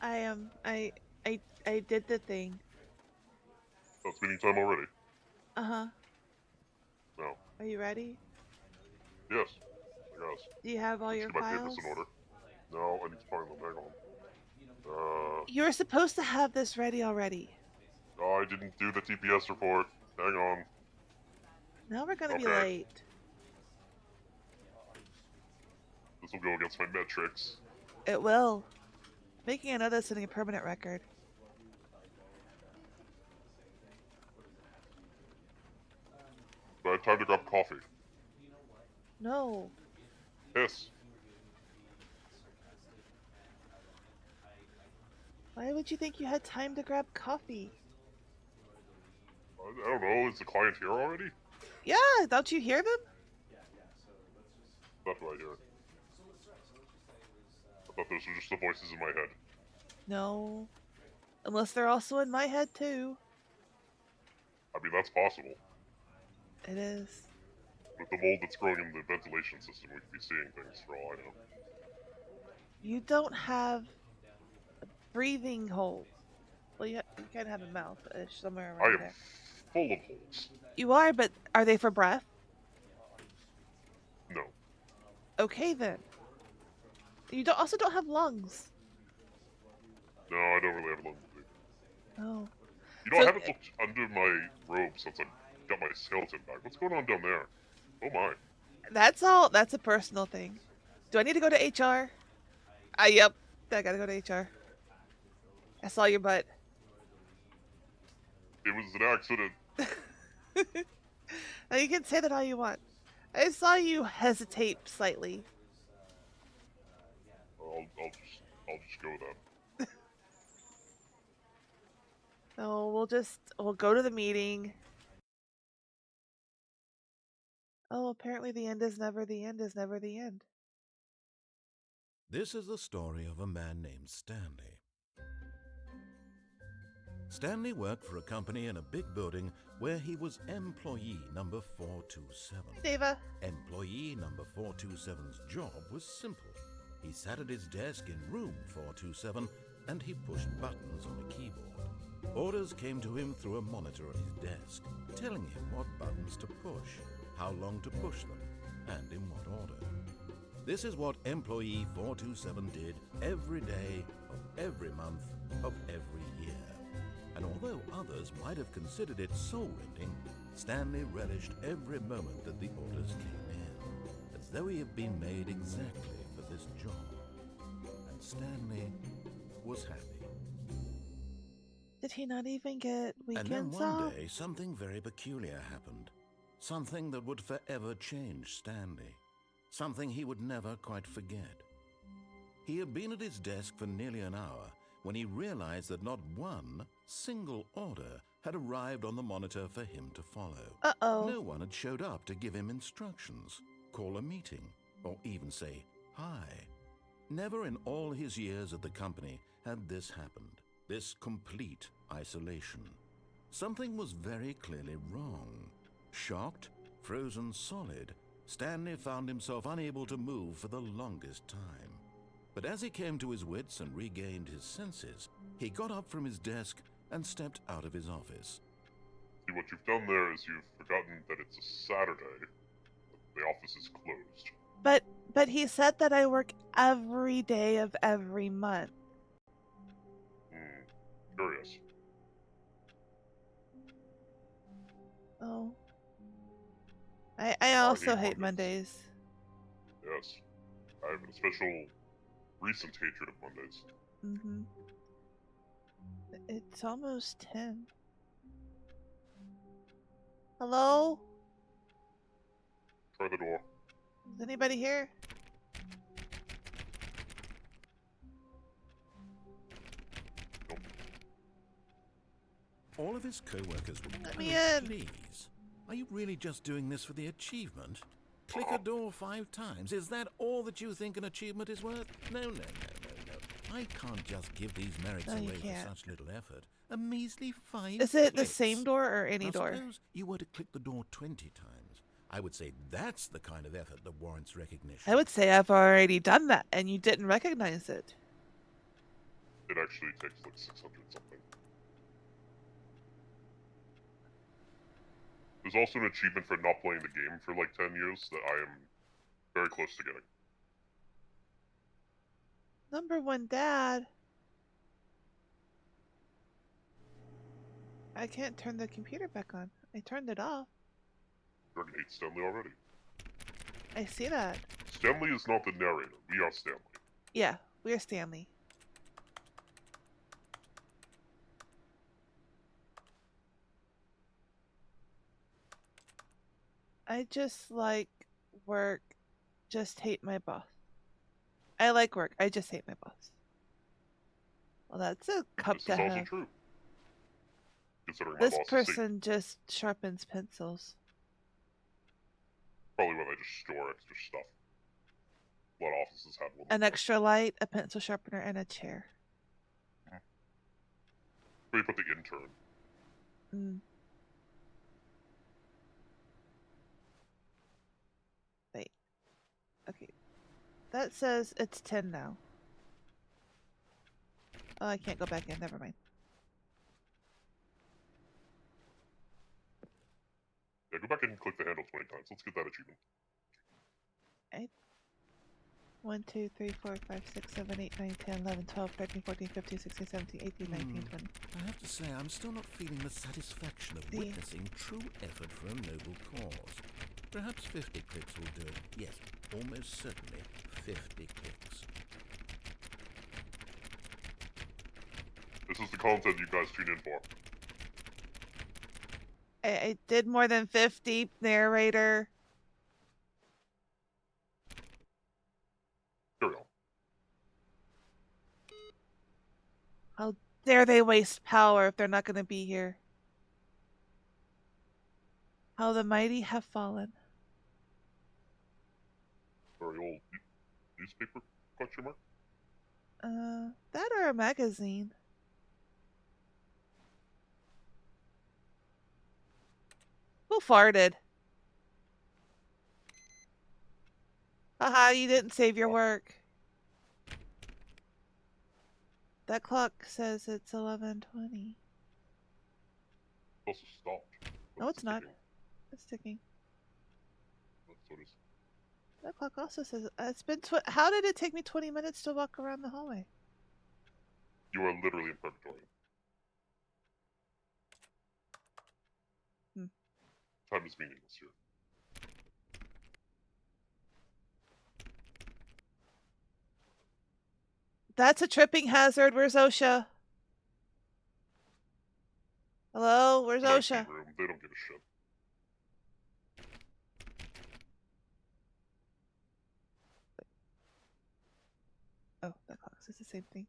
I am. I did the thing. That's meeting time already. Uh huh. No. Are you ready? Yes. I guess. Do you have all Let's your get my papers in files? order. No, I need to find them. Hang on. You were supposed to have this ready already. Oh, I didn't do the TPS report. Hang on. Now we're gonna be Okay. late. This will go against my metrics. It will. Making another sitting a permanent record. But I have time to grab coffee. No. Yes. Why would you think you had time to grab coffee? I don't know. Is the client here already? Yeah, don't you hear them? That's what I hear. I thought those were just the voices in my head. No. Unless they're also in my head too. I mean, that's possible. It is. With the mold that's growing in the ventilation system, we could be seeing things for all I know. You don't have breathing holes. Well, you kind of have a mouth-ish somewhere I around am there. full of holes. You are, but are they for breath? No. Okay then. You don't also don't have lungs. No, I don't really have lungs either. Oh. You know, I So haven't looked under my robe since I got my skeleton back. What's going on down there? Oh my. that's all. That's a personal thing. Do I need to go to HR? Yep. I gotta go to HR. I saw your butt. It was an accident. Now you can say that all you want. I saw you hesitate slightly. I'll just go then. So we'll go to the meeting. Oh, apparently the end is never the end is never the end. This is the story of a man named Stanley. Stanley worked for a company in a big building where he was employee number 427. Deva. Employee number 427's job was simple. He sat at his desk in room 427 and he pushed buttons on a keyboard. Orders came to him through a monitor at his desk, telling him what buttons to push, how long to push them, and in what order. This is what employee 427 did every day of every month of every year. And although others might have considered it soul-rending, Stanley relished every moment that the orders came in, as though he had been made exactly for this job. And Stanley was happy. Did he not even get And then weekends one off? day, something very peculiar happened. Something that would forever change Stanley. Something he would never quite forget. He had been at his desk for nearly an hour when he realized that not one single order had arrived on the monitor for him to follow. Uh-oh. No one had showed up to give him instructions, call a meeting, or even say hi. Never in all his years at the company had this happened, this complete isolation. Something was very clearly wrong. Shocked, frozen solid, Stanley found himself unable to move for the longest time. But as he came to his wits and regained his senses, he got up from his desk and stepped out of his office. See, what you've done there is you've forgotten that it's a Saturday. The office is closed. But he said that I work every day of every month. Curious. Oh. I also hate Mondays. Yes. I have a special recent hatred of Mondays. Mm-hmm. It's almost 10. Hello? Try the door. Is anybody here? Nope. All of his co-workers would Let me in. Please, are you really just doing this for the achievement? Click a door 5 times. Is that all that you think an achievement is worth? No. I can't just give these merits No, you away can't. for such little effort. A measly 5 Is it the clicks. same door or any Now, door? suppose you were to click the door 20 times. I would say that's the kind of effort that warrants recognition. I would say I've already done that and you didn't recognize it. It actually takes like 600 something. There's also an achievement for not playing the game for like 10 years that I am very close to getting. Number one, Dad. I can't turn the computer back on. I turned it off. Dragon hates Stanley already. I see that. Stanley is not the narrator. We are Stanley. Yeah, we're Stanley. I just like work, just hate my boss. I like work, I just hate my boss. Well, that's a cup This to is also have. true. Considering my This boss is person just sharpens pencils. probably where they just store extra stuff. A lot of offices have one. An extra light, a pencil sharpener, and a chair. Where you put the intern. Mm. Wait. Okay. That says it's 10 now. Oh, I can't go back in. Never mind. Yeah, go back and click the handle 20 times. Let's get that achievement. 1, 2, 3, 4, 5, 6, 7, 8, 9, 10, 11, 12, 13, 14, 15, 16, 17, 18, 19, 20. I have to say, I'm still not feeling the satisfaction of witnessing true effort for a noble cause. Perhaps 50 clicks will do it. Yes, almost certainly 50 clicks. This is the content you guys tune in for. I did more than 50, narrator. Carry on. How dare they waste power if they're not going to be here? How the mighty have fallen. Very old newspaper? Question mark? That or a magazine. Who farted? Haha, you didn't save your work. That clock says it's 11:20. It's also stopped. No, it's not. ticking. It's ticking. That's what it is. That clock also says it's been. How did it take me 20 minutes to walk around the hallway? You are literally in purgatory. Time is meaningless here. That's a tripping hazard. Where's OSHA? Hello, where's Nice OSHA? room. They don't give a shit. Oh, that clock says the same thing.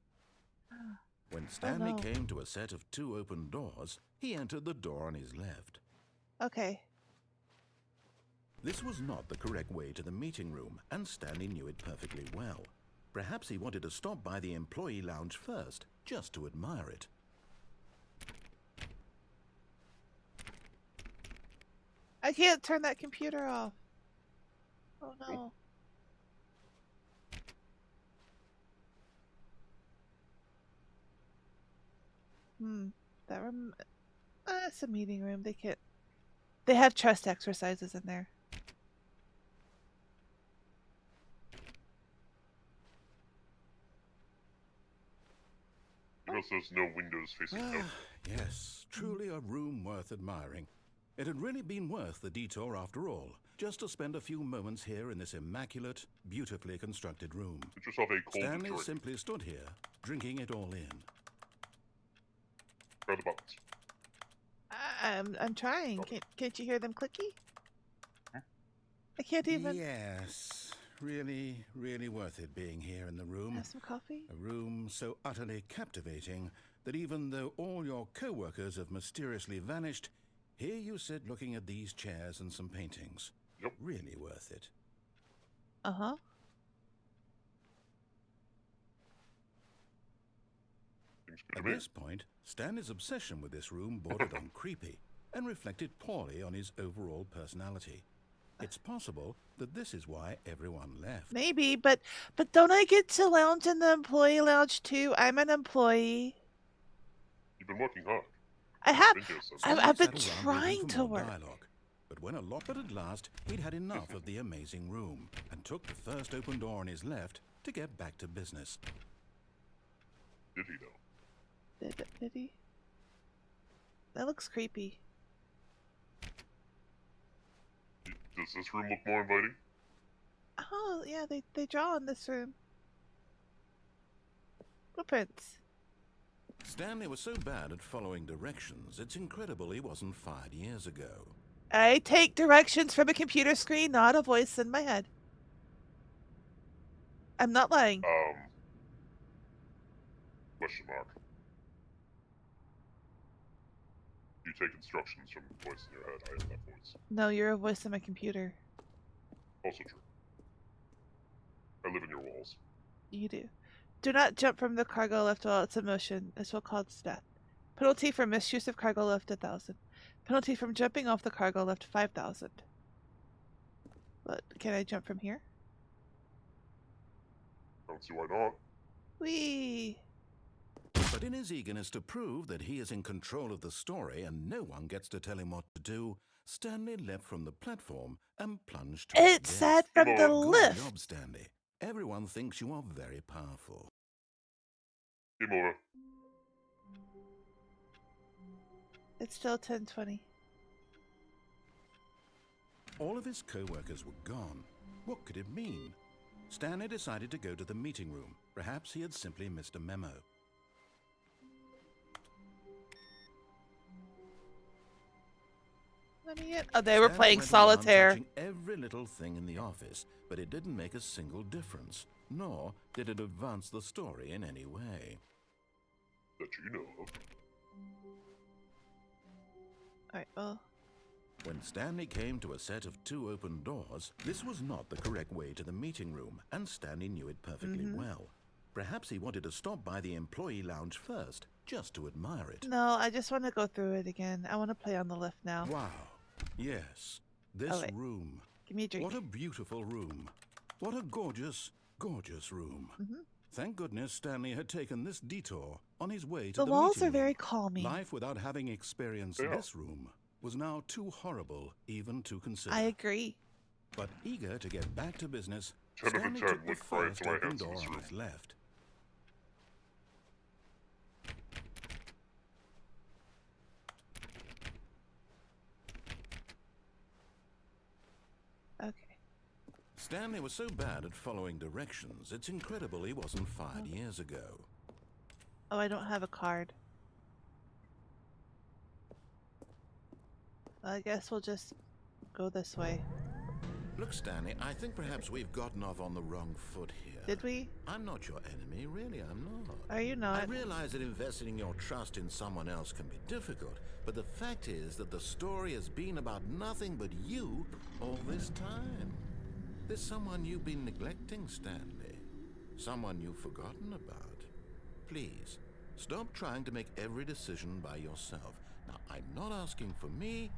When Stanley no. came to a set of 2 open doors, he entered the door on his left. Okay. This was not the correct way to the meeting room, and Stanley knew it perfectly well. Perhaps he wanted to stop by the employee lounge first, just to admire it. I can't turn that computer off. Oh no. That room. It's a meeting room. They can't. They have trust exercises in there. Because there's no windows facing out. Yes, truly a room worth admiring. It had really been worth the detour after all, just to spend a few moments here in this immaculate, beautifully constructed room. Get yourself a cold Stanley drink. simply stood here, drinking it all in. Grab the buttons. I'm trying. Can't you hear them clicky? I can't even. Yes, really, really worth it being here in the room. Have some coffee? A room so utterly captivating that even though all your co-workers have mysteriously vanished, here you sit looking at these chairs and some paintings. Yep. Really worth it. Uh-huh. Seems good to At me. this point, Stanley's obsession with this room bordered on creepy and reflected poorly on his overall personality. It's possible that this is why everyone left. Maybe, but don't I get to lounge in the employee lounge too? I'm an employee. You've been working hard. I have. Been here since I've been Stanley sat around trying waiting for to more work. dialogue. But when but at last, he'd had enough of the amazing room and took the first open door on his left to get back to business. Did he though? Did he? That looks creepy. Does this room look more inviting? Oh, yeah, they draw in this room. Blueprints. Stanley was so bad at following directions, it's incredible he wasn't fired years ago. I take directions from a computer screen, not a voice in my head. I'm not lying. Question mark. You take instructions from the voice in your head. I am that voice. No, you're a voice in my computer. Also true. I live in your walls. You do. Do not jump from the cargo lift while it's in motion. This will cause death. Penalty for misuse of cargo lift, 1,000. Penalty from jumping off the cargo lift, 5,000. But can I jump from here? Don't see why not. Whee! But in his eagerness to prove that he is in control of the story and no one gets to tell him what to do, Stanley leapt from the platform and plunged to It said from the Good lift. job, Stanley. Everyone thinks you are very powerful. Game over. It's still 10:20. All of his co-workers were gone. What could it mean? Stanley decided to go to the meeting room. Perhaps he had simply missed a memo. Let me in. Oh, they were Stanley playing went around solitaire. touching every little thing in the office, but it didn't make a single difference, nor did it advance the story in any way. That you know of. Alright, well. When Stanley came to a set of 2 open doors, this was not the correct way to the meeting room, and Stanley knew it perfectly well. Perhaps he wanted to stop by the employee lounge first, just to admire it. No, I just want to go through it again. I want to play on the lift now. Wow. Yes. This wait. room. Give me a drink. What a beautiful room. What a gorgeous, gorgeous room. Thank goodness Stanley had taken this detour on his way to The the walls meeting are very room. calming. Life without having experienced Yeah. this room was now too horrible even to consider. I agree. But eager to get back to business, 10 out of Stanley 10 took the would cry first into my open hands in door this on room. his left. Okay. Stanley was so bad at following directions, it's incredible he wasn't fired years ago. Oh, I don't have a card. I guess we'll just go this way. Look, Stanley, I think perhaps we've gotten off on the wrong foot here. Did we? I'm not your enemy, really, I'm not. Are you I not? realize that investing your trust in someone else can be difficult, but the fact is that the story has been about nothing but you all this time. There's someone you've been neglecting, Stanley. Someone you've forgotten about. Please, stop trying to make every decision by yourself. Now, I'm not asking for me,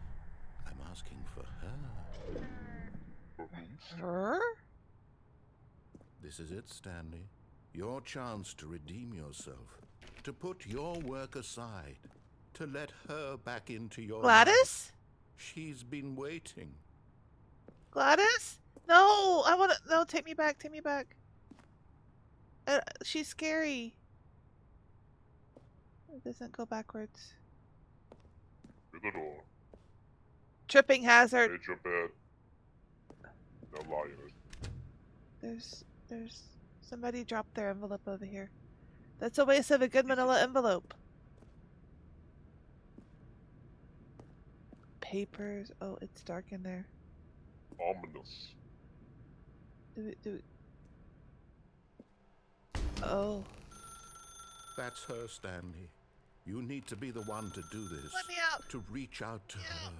I'm asking for her. Her? This is it, Stanley. Your chance to redeem yourself. To put your work aside. To let her back into your life. Gladys? She's been waiting. Gladys? No! I want to. No, take me back. Take me back. She's scary. It doesn't go backwards. Through the door. Tripping hazard. Made your bed. Now lie in it. There's somebody dropped their envelope over here. That's a waste of a good manila envelope. Papers. Oh, it's dark in there. Ominous. Do it. Oh. That's her, Stanley. You need to be the one to do this. Let me out. To reach out to her.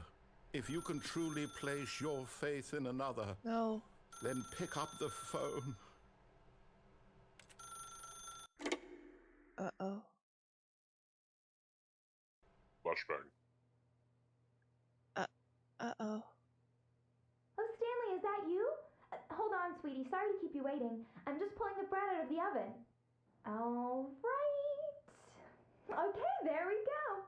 If you can truly place your faith in another, No. then pick up the phone. Uh-oh. Flashbang. Uh-oh. Oh, Stanley, sweetie. Sorry to keep you waiting. I'm just pulling the bread out of the oven. All right. Okay, there we go.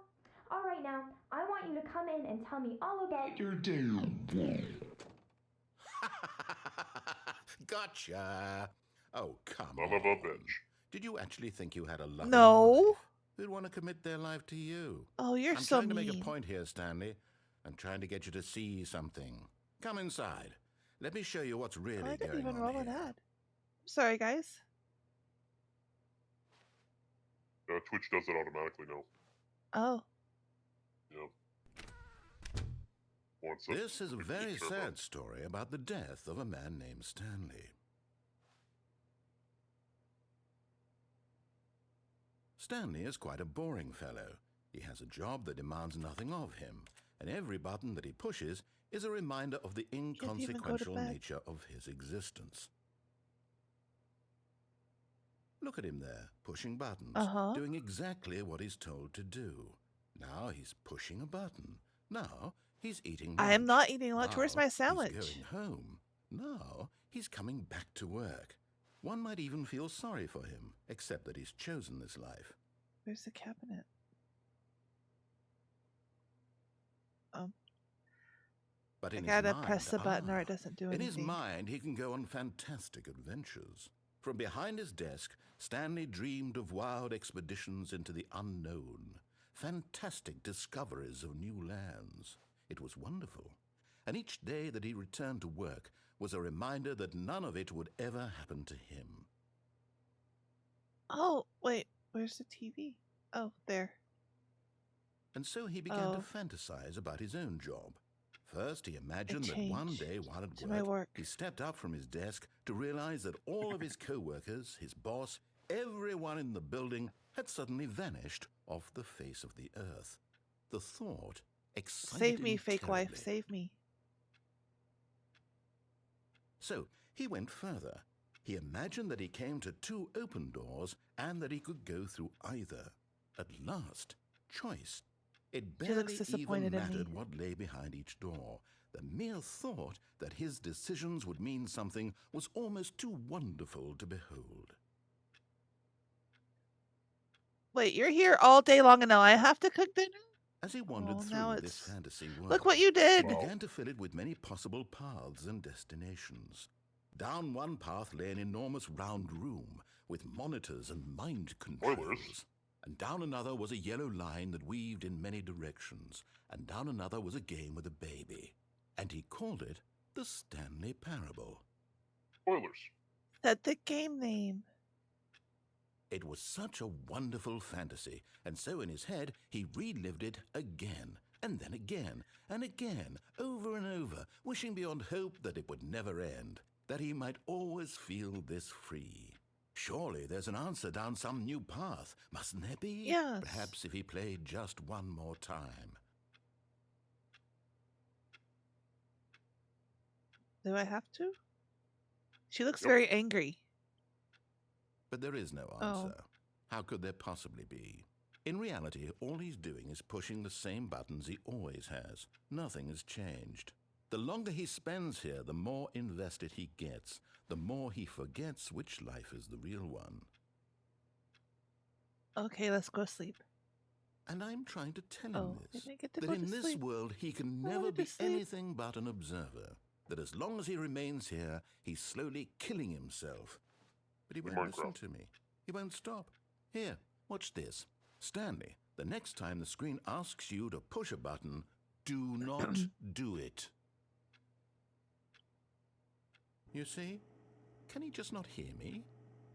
All right, now, I want you to come in and tell me all about your day. Gotcha. Oh, come Son on. of a bitch. Did you actually think you had a loving No. wife who'd want to commit their life to you? Oh, you're I'm so trying to make a mean. point here, Stanley. I'm trying to get you to see something. Come inside. Let me show you what's really Oh, I didn't going even on roll here. an ad. Sorry, guys. Twitch does it automatically now. Oh. Yeah. This is a very turbo. sad story about the death of a man named Stanley. Stanley is quite a boring fellow. He has a job that demands nothing of him, and every button that he pushes is a reminder of the even go to inconsequential bed. nature of his existence. Look at him there, pushing buttons, doing exactly what he's told to do. Now he's pushing a button. Now he's eating lunch. I am not eating lunch. Now Where's my sandwich? He's going home. Now he's coming back to work. One might even feel sorry for him, except that he's chosen this life. Where's the cabinet? But I in gotta his mind, press the button or it doesn't do in anything. his mind, he can go on fantastic adventures. From behind his desk, Stanley dreamed of wild expeditions into the unknown, fantastic discoveries of new lands. It was wonderful. And each day that he returned to work was a reminder that none of it would ever happen to him. Oh, wait. Where's the TV? Oh, there. And so he began to fantasize about his own job. First, he imagined that one day while at work, he stepped up from his desk to realize that all of his co-workers, his boss, everyone in the building had suddenly vanished off the face of the earth. The thought excited Save me, him fake terribly. wife. Save me. So he went further. He imagined that he came to two open doors and that he could go through either. At last, choice. It barely even disappointed in me. mattered what lay behind each door. The mere thought that his decisions would mean something was almost too wonderful to behold. Wait, you're here all day long and now I have to cook dinner? As he wandered now through this it's- fantasy world, Look what you he did! began to fill it with many possible paths and destinations. Down one path lay an enormous round room with monitors and mind controls. Spoilers. And down another was a yellow line that weaved in many directions. And down another was a game with a baby. And he called it the Stanley Parable. Spoilers. Said the game name. It was such a wonderful fantasy, and so in his head he relived it again, and then again, and again, over and over, wishing beyond hope that it would never end, that he might always feel this free. Surely there's an answer down some new path, mustn't there be? Yes. Perhaps if he played just one more time. Do I have to? She looks Yep. very angry. But there is no answer. How could there possibly be? In reality, all he's doing is pushing the same buttons he always has. Nothing has changed. The longer he spends here, the more invested he gets, the more he forgets which life is the real one. Okay, let's go sleep. And I'm trying to tell him I this, didn't get to that go in to this sleep. world he can I never wanted to be sleep. anything but an observer, that as long as he remains here, he's slowly killing himself. But he won't listen Minecraft. to me. He won't stop. Here, watch this. Stanley, the next time the screen asks you to push a button, do not do it. You see? Can he just not hear me?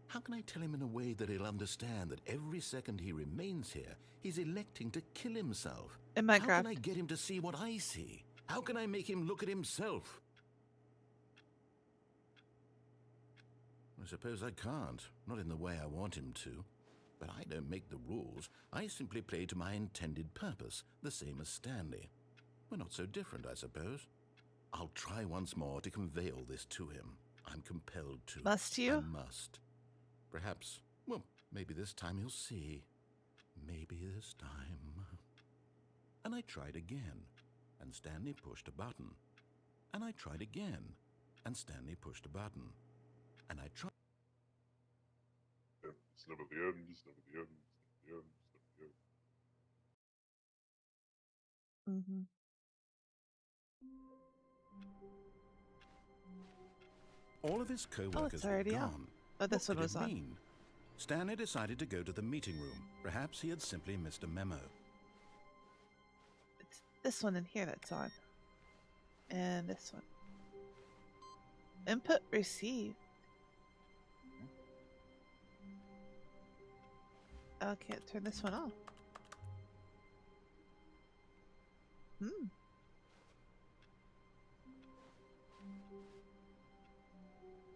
How can I tell him in a way that he'll understand that every second he remains here, he's electing to kill himself? In How Minecraft. can I get him to see what I see? How can I make him look at himself? I suppose I can't, not in the way I want him to. But I don't make the rules. I simply play to my intended purpose, the same as Stanley. We're not so different, I suppose. I'll try once more to convey all this to him. I'm compelled to. Must you? I must. Perhaps, well, maybe this time he'll see. Maybe this time. And I tried again, and Stanley pushed a button. And I tried again, and Stanley pushed a button. and I tried. It's never the end, it's never the end, it's never the end, it's never the end. Mm-hmm. All of his co-workers were already out. gone. Oh, this What one could was it on. mean? Stanley decided to go to the meeting room. Perhaps he had simply missed a memo. It's this one in here that's on. And this one. Input received. Oh, I can't turn this one off. Hmm.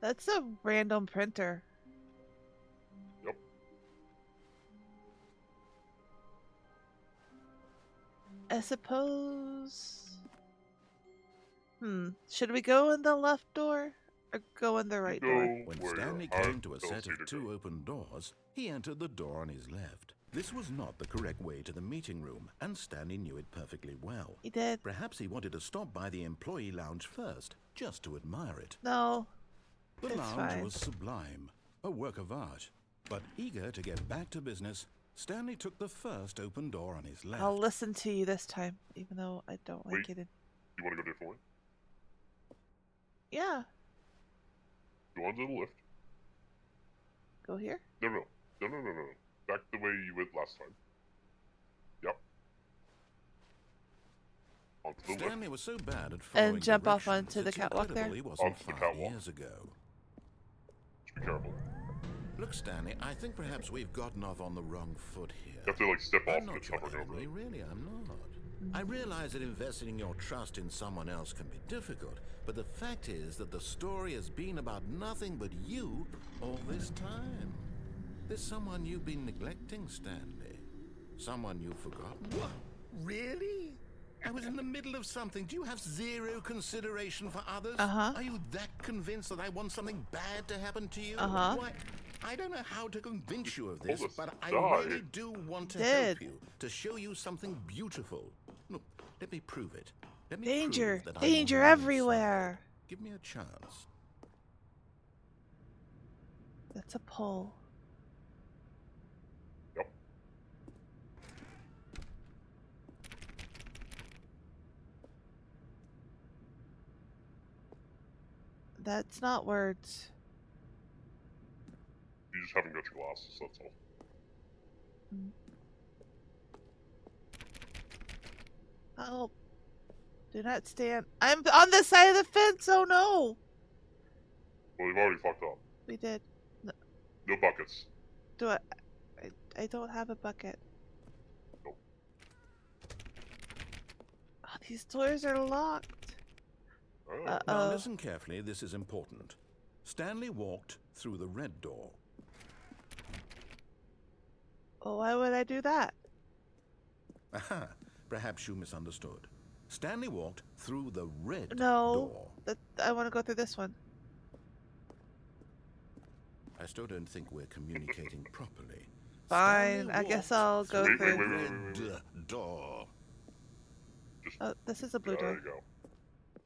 That's a random printer. Yep. I suppose. Should we go in the left door or go in the right Go door? When where Stanley your heart came to a tells set you of to two go. open doors, he entered the door on his left. This was not the correct way to the meeting room, and Stanley knew it perfectly well. He did. Perhaps he wanted to stop by the employee lounge first, just to admire it. No. The It's lounge fine. was sublime, a work of art. But eager to get back to business, Stanley took the first open door on his left. I'll listen to you this time, even though I don't like Wait. it. You want to go different way? Yeah. Go on to the left. Go here? No. Back the way you went last time. Yep. Onto the left. Stanley was so bad at following jump off directions, onto the it's catwalk there? incredible he wasn't Onto the 5 catwalk. years ago. Just be careful. Look, Stanley, I think perhaps we've gotten off on the wrong foot here. You have to like step off I'm and not it's your hovering over. enemy, really, I'm not. I realize that investing your trust in someone else can be difficult, but the fact is that the story has been about nothing but you all this time. There's someone you've been neglecting, Stanley. Someone you've forgotten. What? Really? I was in the middle of something. Do you have zero consideration for others? Uh-huh. Are you that convinced that I want something bad to happen to you? Uh-huh. Why, I don't know how to convince you of this, Told us but I to really die. do want to Did. help you, to show you something beautiful. Look, let me prove it. Let me Danger. prove that I'm Danger on your everywhere. side. Give me a chance. That's a pole. Yep. That's not words. You just haven't got your glasses, that's all. Oh. Do not stand. I'm on the side of the fence. Oh no. Well, you've already fucked up. We did. No buckets. Do I don't have a bucket. Nope. Oh, these doors are locked. Oh. Now Uh-oh. listen carefully, this is important. Stanley walked through the red door. Well, why would I do that? Aha, perhaps you misunderstood. Stanley walked through the red No. door. I want to go through this one. I still don't think we're communicating properly. Fine, Stanley I guess walked I'll go Wait, through. wait, the wait. red door. Just Oh, this is a blue there door.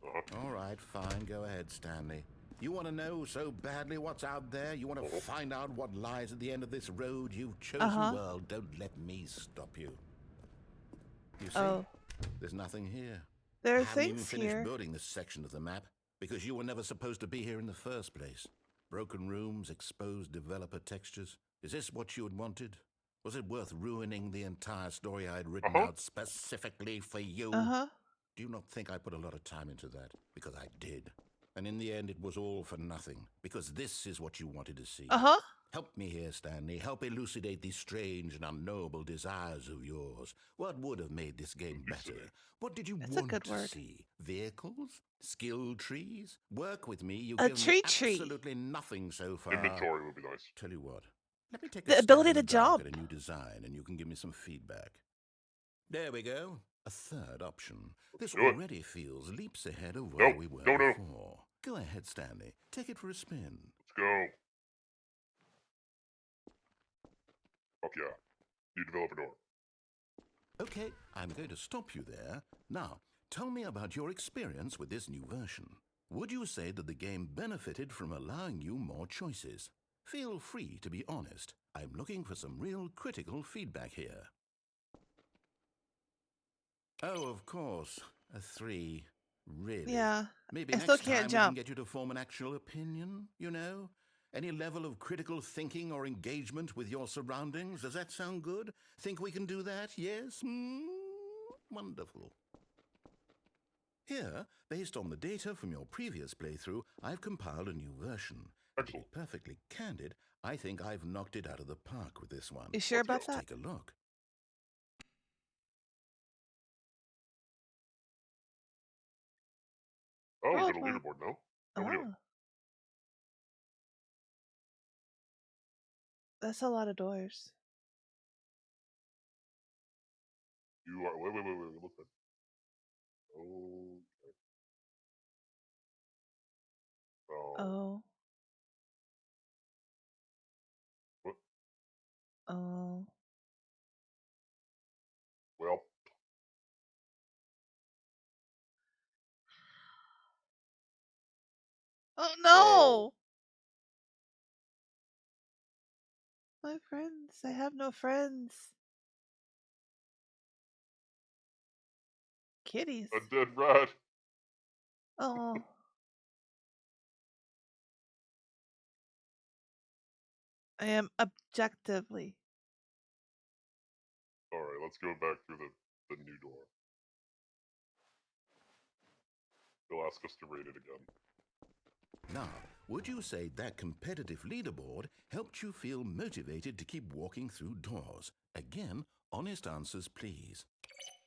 you go. All right, fine. Go ahead, Stanley. You want to know so badly what's out there? You want to find out what lies at the end of this road you've chosen? Uh-huh. Well, don't let me stop you. You see, Oh, there's nothing here. there I are haven't even things finished here. building this section of the map because you were never supposed to be here in the first place. Broken rooms, exposed developer textures. Is this what you had wanted? Was it worth ruining the entire story I had written Uh-huh. out specifically for you? Uh-huh. Do you not think I put a lot of time into that? Because I did. And in the end, it was all for nothing. Because this is what you wanted to see. Uh-huh. Help me here, Stanley. Help elucidate these strange and unknowable desires of yours. What would have made this game better? What did you That's a want good to word. see? Vehicles? Skill trees? Work with me. You A give tree me tree. absolutely nothing so far. Inventory would be nice. Tell you what. Let me take The a ability stab in to the dark jump. at a new design, and you can give me some feedback. There we go. A third option. This do it. already feels leaps ahead of where Nope. we were No. before. Go ahead, Stanley. Take it for a spin. Let's go. Fuck yeah. New developer door. Okay, I'm going to stop you there. Now, tell me about your experience with this new version. Would you say that the game benefited from allowing you more choices? Feel free to be honest. I'm looking for some real critical feedback here. Oh, of course. A 3. Really? Yeah. Maybe I still next can't time we can jump. get you to form an actual opinion, you know? Any level of critical thinking or engagement with your surroundings? Does that sound good? Think we can do that? Yes? Wonderful. Here, based on the data from your previous playthrough, I've compiled a new version. And to be Excellent. perfectly candid, I think I've knocked it out of the park with this one. You sure Let's about go. that? Take a look. Oh, we Oh, got a well. leaderboard now. How we doing? Oh. That's a lot of doors. You are. Wait. What's that? Okay. Oh. Oh. What? Oh. Well. Oh Oh. no! My friends. I have no friends. Kitties. A dead rat. Oh. I am objectively. All right. Let's go back through the new door. They'll ask us to rate it again. Now, would you say that competitive leaderboard helped you feel motivated to keep walking through doors? Again, honest answers, please.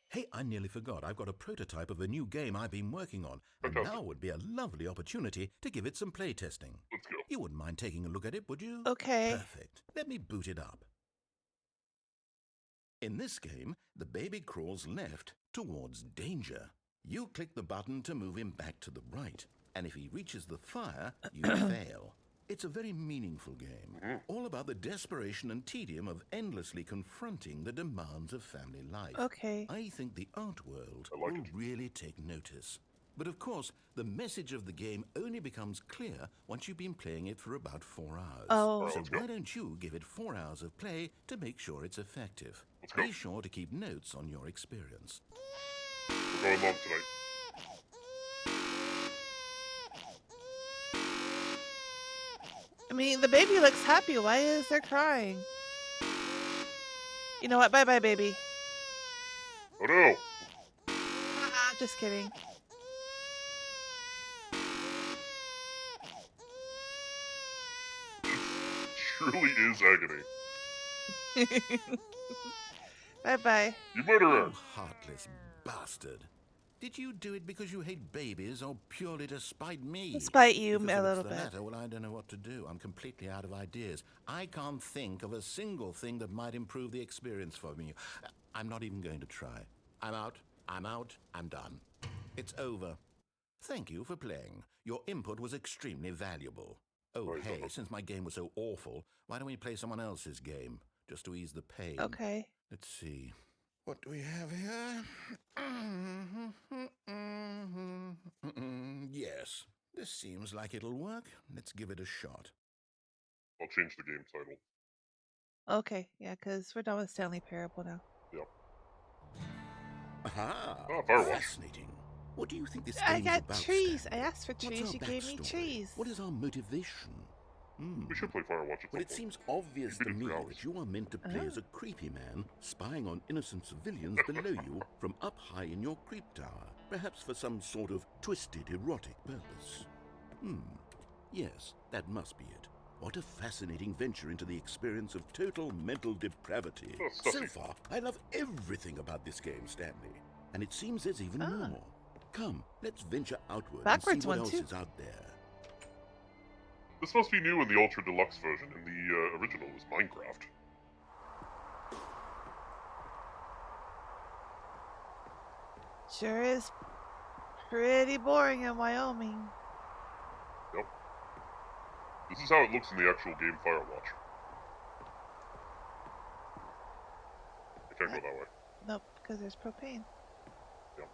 Hey, I nearly forgot. I've got a prototype of a new game I've been working on, and Fantastic. now would be a lovely opportunity to give it some playtesting. Let's go. You wouldn't mind taking a look at it, would you? Okay. Perfect. Let me boot it up. In this game, the baby crawls left towards danger. You click the button to move him back to the right, and if he reaches the fire, you fail. It's a very meaningful game, all about the desperation and tedium of endlessly confronting the demands of family life. Okay. I think the art world I like will it. really take notice. But of course, the message of the game only becomes clear once you've been playing it for about 4 hours. Oh. So let's go. why don't you give it 4 hours of play to make sure it's effective? Let's go. Be sure to keep notes on your experience. We're going long tonight. I mean, the baby looks happy. Why is there crying? You know what? Bye-bye, baby. Oh no! Just kidding. Truly is agony. Bye-bye. You murderer! You heartless bastard. Did you do it because you hate babies or purely to spite me? Spite you Because a if it's little the bit. latter, well, I don't know what to do. I'm completely out of ideas. I can't think of a single thing that might improve the experience for me. I'm not even going to try. I'm out. I'm done. It's over. Thank you for playing. Your input was extremely valuable. Oh, Right, hey, uh-huh. since my game was so awful, why don't we play someone else's game? Just to ease the pain. Okay. Let's see. What do we have here? Yes, this seems like it'll work. Let's give it a shot. I'll change the game title. Okay. Yeah, because we're done with Stanley Parable now. Yep. Aha! Ah, Firewatch. Fascinating. What do you think this I game got is about, trees. I Stanley? asked for What's trees. our You gave me backstory? trees. What is our motivation? We should play Firewatch at some Well, it point. seems obvious We've to been me here for hours. that you are meant to play as a creepy man, spying on innocent civilians below you from up high in your creep tower, perhaps for some sort of twisted erotic purpose. Yes, that must be it. What a fascinating venture into the experience of total mental depravity. Oh, So stuffy. far, I love everything about this game, Stanley. And it seems there's even more. Come, let's venture outward Backwards and see what one, else too. is out there. This must be new in the Ultra Deluxe version. In the original was Minecraft. Sure is pretty boring in Wyoming. Yep. This is how it looks in the actual game Firewatch. I can't go that way. Nope, because there's propane. Yep.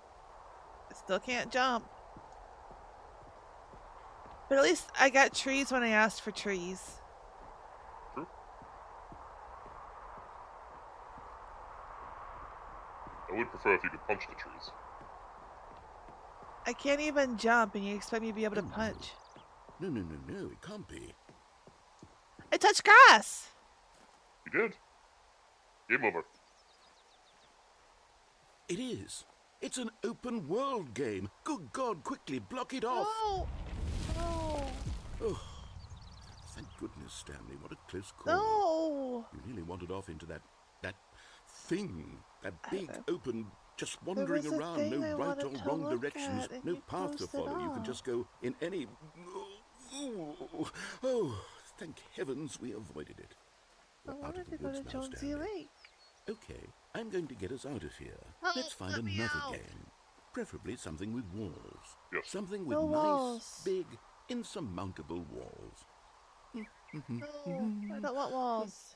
I still can't jump. But at least I got trees when I asked for trees. True. I would prefer if you could punch the trees. I can't even jump, and you expect me to be able to punch. No, it can't be. I touched grass! You did. Game over. It is. It's an open world game. Good God, quickly block it off. No! No! Oh, thank goodness, Stanley. What a close call. No! You nearly wandered off into that thing. That big, I- open, just wandering was a around. thing No I right or wanted to wrong look directions. at, and No you path to closed it follow. You can off. just go in any... Oh, thank heavens we avoided it. I We're out wanted of the to go woods to now, Jonesy Stanley. Lake. Okay, I'm going to get us out of here. Oh, Let's find let me another out. game. Preferably something with walls. Yes. Something with No nice, walls. big, insurmountable walls. No, I don't want walls.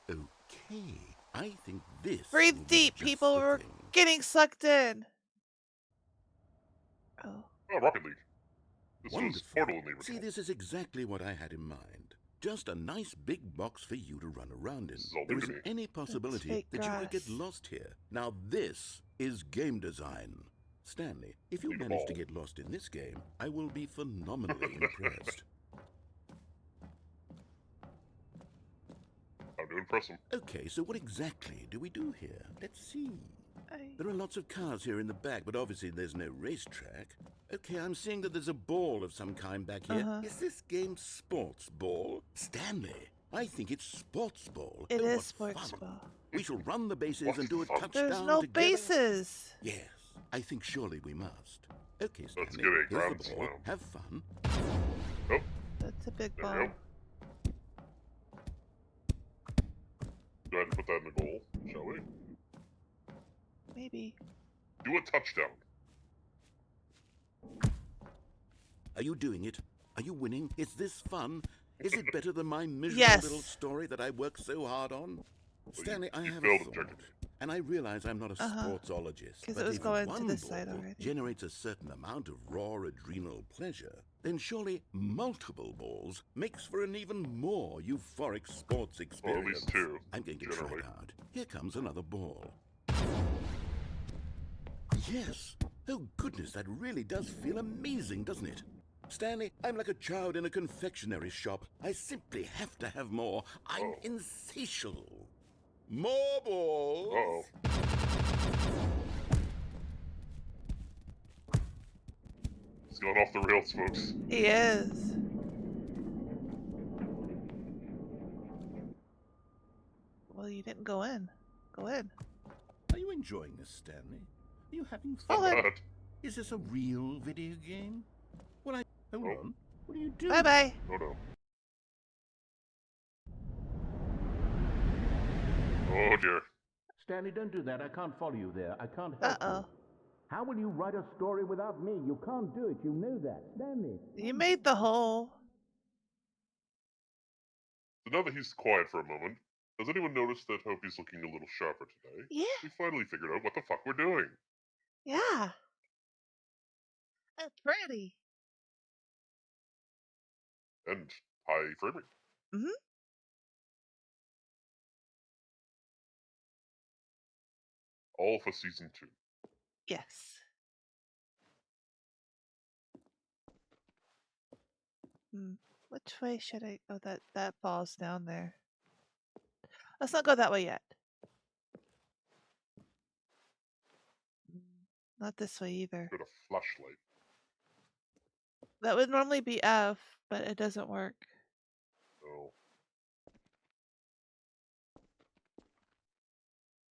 Okay, I think this will Breathe be deep, just people. the We're thing. getting sucked in. Oh. Oh, Rocket League. This was Wonderful. Portal in the original. See, this is exactly what I had in mind. Just a nice big box for you to run around in. This is all There new to isn't me. any possibility fake that you could get grass. lost here. Now this is game design. Stanley, if you Need a manage to ball. get lost in this game, I will be phenomenally impressed. Time to impress him. Okay, so what exactly do we do here? Let's see. I... There are lots of cars here in the back, but obviously there's no racetrack. Okay, I'm seeing that there's a ball of some kind back here. Is this game sports ball? Stanley, I think it's sports ball. It Oh, is what sports fun. ball. We shall run the bases What and do a fun. touchdown There's no together. bases. Yes, I think surely we must. Okay, Stanley, Let's get a here's ground the ball. slam. Have fun. Oh, That's a big there ball. we go. Go ahead and put that in the goal, shall we? Maybe. Do a touchdown. Are you doing it? Are you winning? Is this fun? Is it better than my miserable Yes. little story that I worked so hard on? Stanley, I you have a failed thought. objectively. And I realize I'm not a sportsologist. 'Cause but it was if going to one this ball side already. generates a certain amount of raw adrenal pleasure, then surely multiple balls makes for an even more euphoric sports experience. Well, at least two, I'm going to generally. try hard. Here comes another ball. Yes. Oh, goodness, that really does feel amazing, doesn't it? Stanley, I'm like a child in a confectionery shop. I simply have to have more. I'm Oh. insatiable. More balls. Uh-oh. He's going off the rails, folks. He is. Well, you didn't go in. Go in. Are you enjoying this, Stanley? Are you having Oh, fun? I- Bad. Is this a real video game? Well, hold Oh. on. What are you doing? Bye-bye. Oh no. Oh dear. Stanley, don't do that. I can't follow you there. I can't help Uh-oh. you. How will you write a story without me? You can't do it. You know that. Stanley. You made the hole. So now that he's quiet for a moment, has anyone noticed that Hopi's looking a little sharper today? Yeah. We finally figured out what the fuck we're doing. Yeah. That's pretty. And high frame rate. Mhm. All for season 2. Yes. Which way should I go? That falls down there. Let's not go that way yet. Not this way either. Got a flashlight. That would normally be F, but it doesn't work. Oh.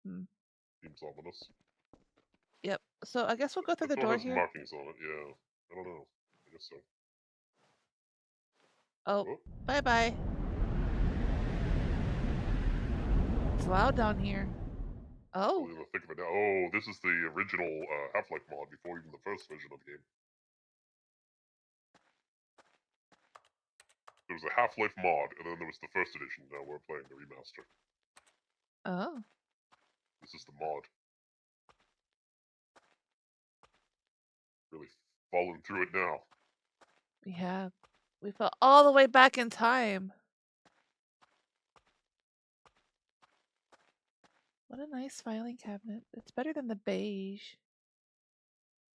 Seems ominous. Yep. So I guess we'll go through the This one door has here. markings on it, yeah. I don't know. I guess so. Oh, Oh. bye-bye. It's loud down here. Oh, Really in the thick of it now. Oh, this is the original Half-Life mod before even the first version of the game. There was a Half-Life mod, and then there was the first edition. Now we're playing the remaster. oh. This is the mod. Really falling through it now. We have. We fell all the way back in time. What a nice filing cabinet. It's better than the beige.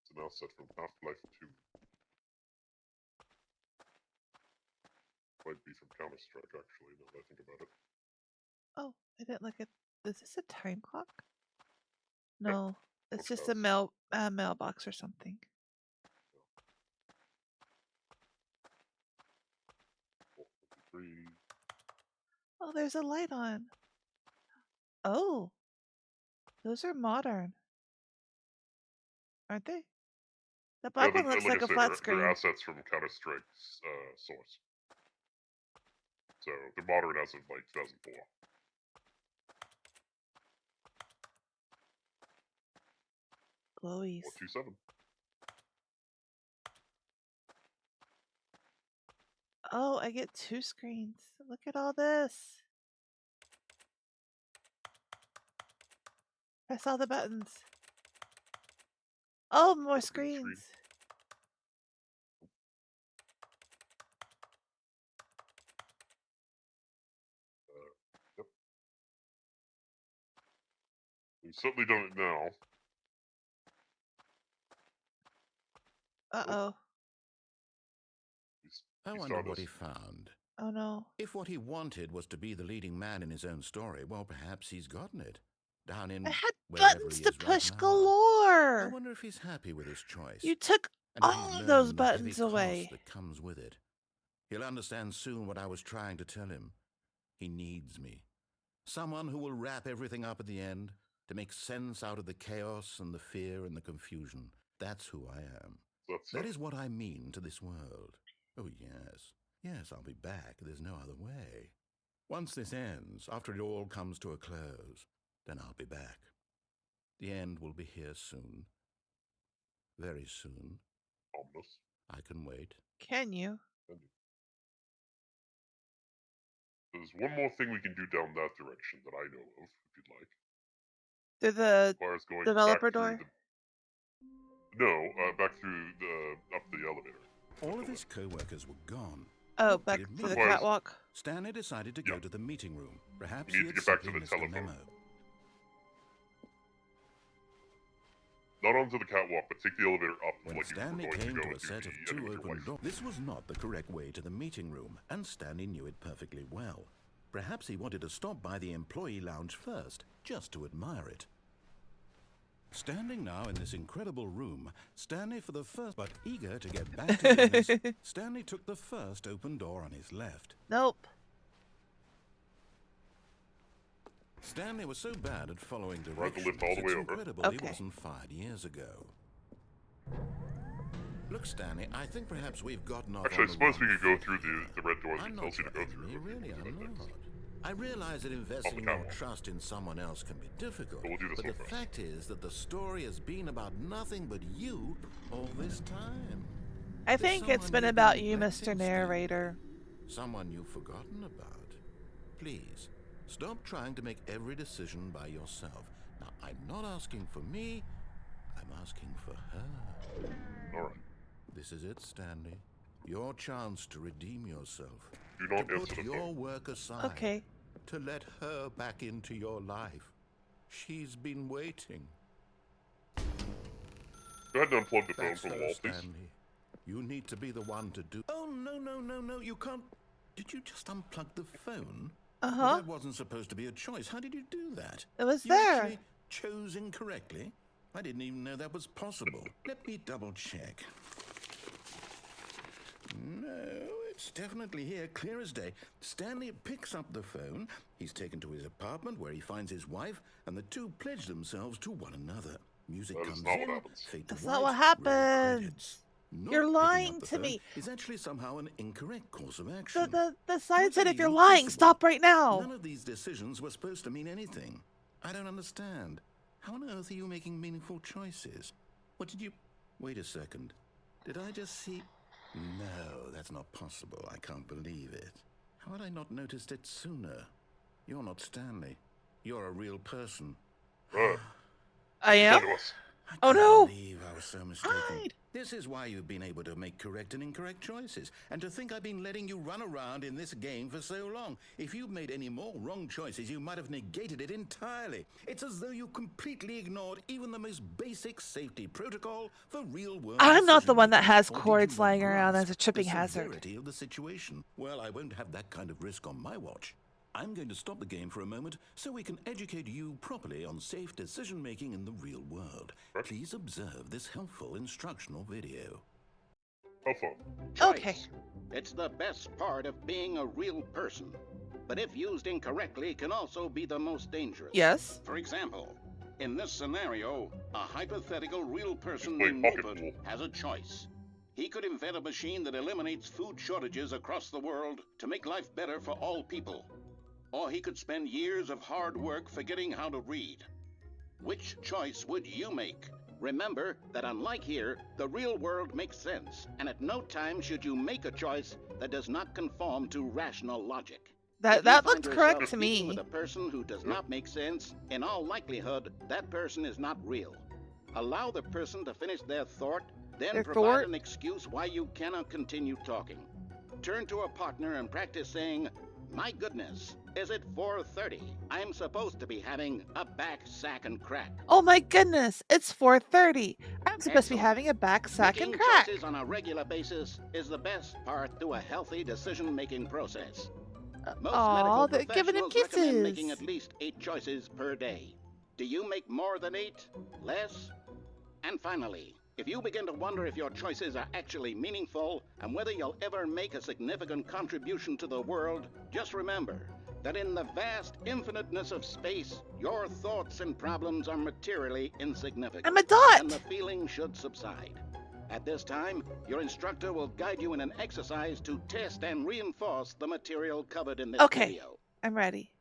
It's an asset from Half-Life 2. Might be from Counter-Strike, actually, now that I think about it. Oh, I didn't look at. Is this a time clock? No, No, it's what's just that? a mailbox or something. 453. Oh, there's a light on. Oh, those are modern, aren't they? The black one looks like a flat they're screen. assets from Counter-Strike's source. So they're modern as of like 2004. Glowies. 427. Oh, I get 2 screens. Look at all this. Press all the buttons. Oh, more Open screen. screens. Yep. We've certainly done it now. Uh-oh. I He wonder started what he us. found. Oh, no. If what he wanted was to be the leading man in his own story, well, perhaps he's gotten it. Down in I had wherever buttons he to is push right now. I galore. wonder if he's happy with his choice. You took And if all he's of those learned the heavy buttons cost away. that comes with it. He'll understand soon what I was trying to tell him. He needs me. Someone who will wrap everything up at the end to make sense out of the chaos and the fear and the confusion. That's who I am. That is what I mean to this world. Oh, yes. Yes, I'll be back. There's no other way. Once this ends, after it all comes to a close, then I'll be back. The end will be here soon. Very soon. Ominous. I can wait. Can you? There's one more thing we can do down that direction that I know of, if you'd like. Through the Requires going developer back door? No, back through up the elevator. All of his co-workers were gone. Oh, What back did it to the mean? catwalk. Stanley decided to go to the meeting room. Perhaps You he need had to get back to simply the missed a telephone. memo. Not onto the catwalk, but take the elevator up When like you were Stanley going came to to go a set of the two end of your open life. doors, this was not the correct way to the meeting room, and Stanley knew it perfectly well. Perhaps he wanted to stop by the employee lounge first, just to admire it. Standing now in this incredible room, Stanley for the first, but eager to get back to business, Stanley took the first open door on his left. Nope. Stanley was so bad at following Ride the directions, lift all the way it's over. incredible he wasn't fired years ago. Look, Stanley, I think perhaps we've gotten off Actually, on I the suppose we wrong could go foot through here. the red door that I'm he not tells you your to go through. enemy, if you really, want to do I'm that not. next. I realize that investing your catwalk. trust in someone else can be difficult, But we'll do this but one the first. fact is that the story has been about nothing but you all this time. I There's think it's someone been you've about you, neglecting, Mr. Narrator. Stanley. Someone you've forgotten about. Please, stop trying to make every decision by yourself. Now, I'm not asking for me, I'm asking for her. All right. This is it, Stanley. Your chance to redeem yourself. Do not To answer put the your phone. work aside. Okay. To let her back into your life. She's been waiting. Go ahead and unplug the phone That's from the her, wall, please. Stanley. You need to be the one to do. Oh, no, you can't. Did you just unplug the phone? Uh-huh. Well, that wasn't supposed to be a choice. How did you do that? It was You there. actually chose incorrectly? I didn't even know that was possible. Let me double check. No, it's definitely here, clear as day. Stanley picks up the phone. He's taken to his apartment where he finds his wife, and the two pledge themselves to one another. Music That is comes not what in, happens. fade to That's white, not what roll happens. credits. Not You're picking lying up the to phone me. is actually somehow an incorrect course of action. The sign said if you're Even lying, possible. stop right now. None of these decisions were supposed to mean anything. I don't understand. How on earth are you making meaningful choices? What did you... Wait a second. Did I just see... No, that's not possible. I can't believe it. How had I not noticed it sooner? You're not Stanley. You're a real person. I am? Send to us. I Oh, can't no. believe I was so mistaken. Hide. This is why you've been able to make correct and incorrect choices. And to think I've been letting you run around in this game for so long. If you'd made any more wrong choices, you might have negated it entirely. It's as though you completely ignored even the most basic safety protocol for real-world I'm not the one that decision-making. has Or did cords you not lying around grasp as a tripping the hazard. severity of the situation? Well, I won't have that kind of risk on my watch. I'm going to stop the game for a moment so we can educate you properly on safe decision-making in the real world. Please observe this helpful instructional video. Have fun. Okay. Choice. It's the best part of being a real person. But if used incorrectly, can also be the most dangerous. Yes. For example, in this scenario, a hypothetical real person Play named pocket Rupert pool. has a choice. He could invent a machine that eliminates food shortages across the world to make life better for all people. Or he could spend years of hard work forgetting how to read. Which choice would you make? Remember that unlike here, the real world makes sense, and at no time should you make a choice that does not conform to rational logic. That looked correct to Dealing me. with a person who does not make sense, in all likelihood, that person is not real. Allow the person to finish their thought, then Their provide thought? an excuse why you cannot continue talking. Turn to a partner and practice saying, "My goodness, is it 4:30? I'm supposed to be having a back sack and crack." Oh my goodness, it's 4:30. I'm supposed to be Excellent. having a back sack and Making crack. choices on a regular basis is the best part to a healthy decision-making process. Most Aw, medical they're giving him professionals recommend making kisses. at least 8 choices per day. Do you make more than 8? Less? And finally, if you begin to wonder if your choices are actually meaningful and whether you'll ever make a significant contribution to the world, just remember that in the vast infiniteness of space, your thoughts and problems are materially insignificant. I'm a dot. And the feeling should subside. At this time, your instructor will guide you in an exercise to test and reinforce the material covered in this Okay. video. I'm ready.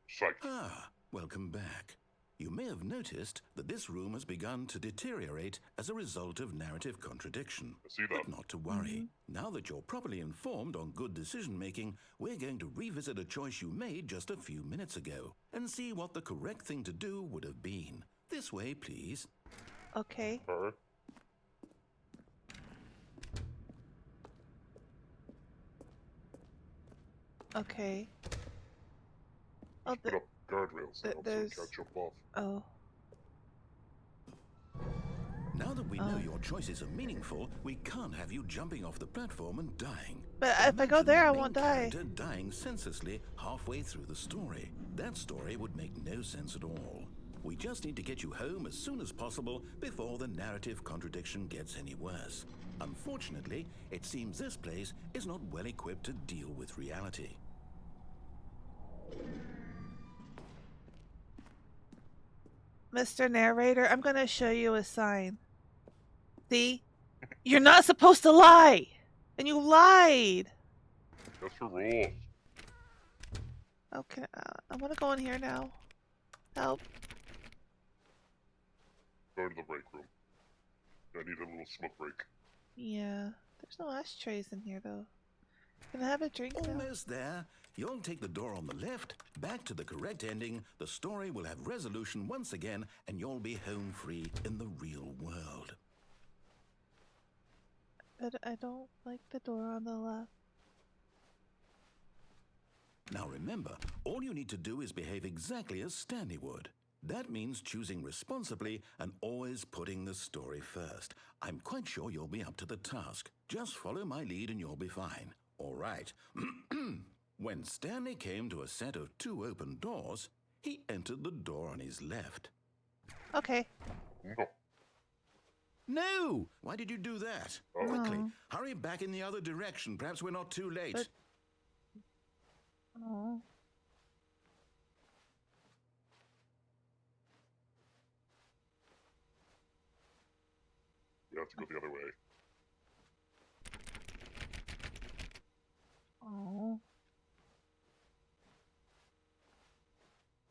Psych. Ah, welcome back. You may have noticed that this room has begun to deteriorate as a result of narrative contradiction. I see that. But not to worry. Now that you're properly informed on good decision-making, we're going to revisit a choice you made just a few minutes ago and see what the correct thing to do would have been. This way, please. Okay. Alright. Okay. Oh, Put up guardrails and help so you there's- can't jump off. oh. Now that we know your choices are meaningful, we can't have you jumping off the platform and dying. But if I go Imagine there, the I main won't die. character dying senselessly halfway through the story. That story would make no sense at all. We just need to get you home as soon as possible before the narrative contradiction gets any worse. Unfortunately, it seems this place is not well equipped to deal with reality. Mr. Narrator, I'm gonna show you a sign. See? You're not supposed to lie! And you lied! That's the rule. Okay, I wanna go in here now. Help. Go to the break room. I need a little smoke break. Yeah. There's no ashtrays in here, though. Can I have a drink now? Almost there. You'll take the door on the left, back to the correct ending, the story will have resolution once again, and you'll be home free in the real world. But I don't like the door on the left. Now remember, all you need to do is behave exactly as Stanley would. That means choosing responsibly and always putting the story first. I'm quite sure you'll be up to the task. Just follow my lead and you'll be fine. All right. When Stanley came to a set of 2 open doors, he entered the door on his left. Okay. No. No! Why did you do that? Oh. Quickly, Oh. hurry back in the other direction. Perhaps we're not too late. But- Oh. We have to go the other way. Oh.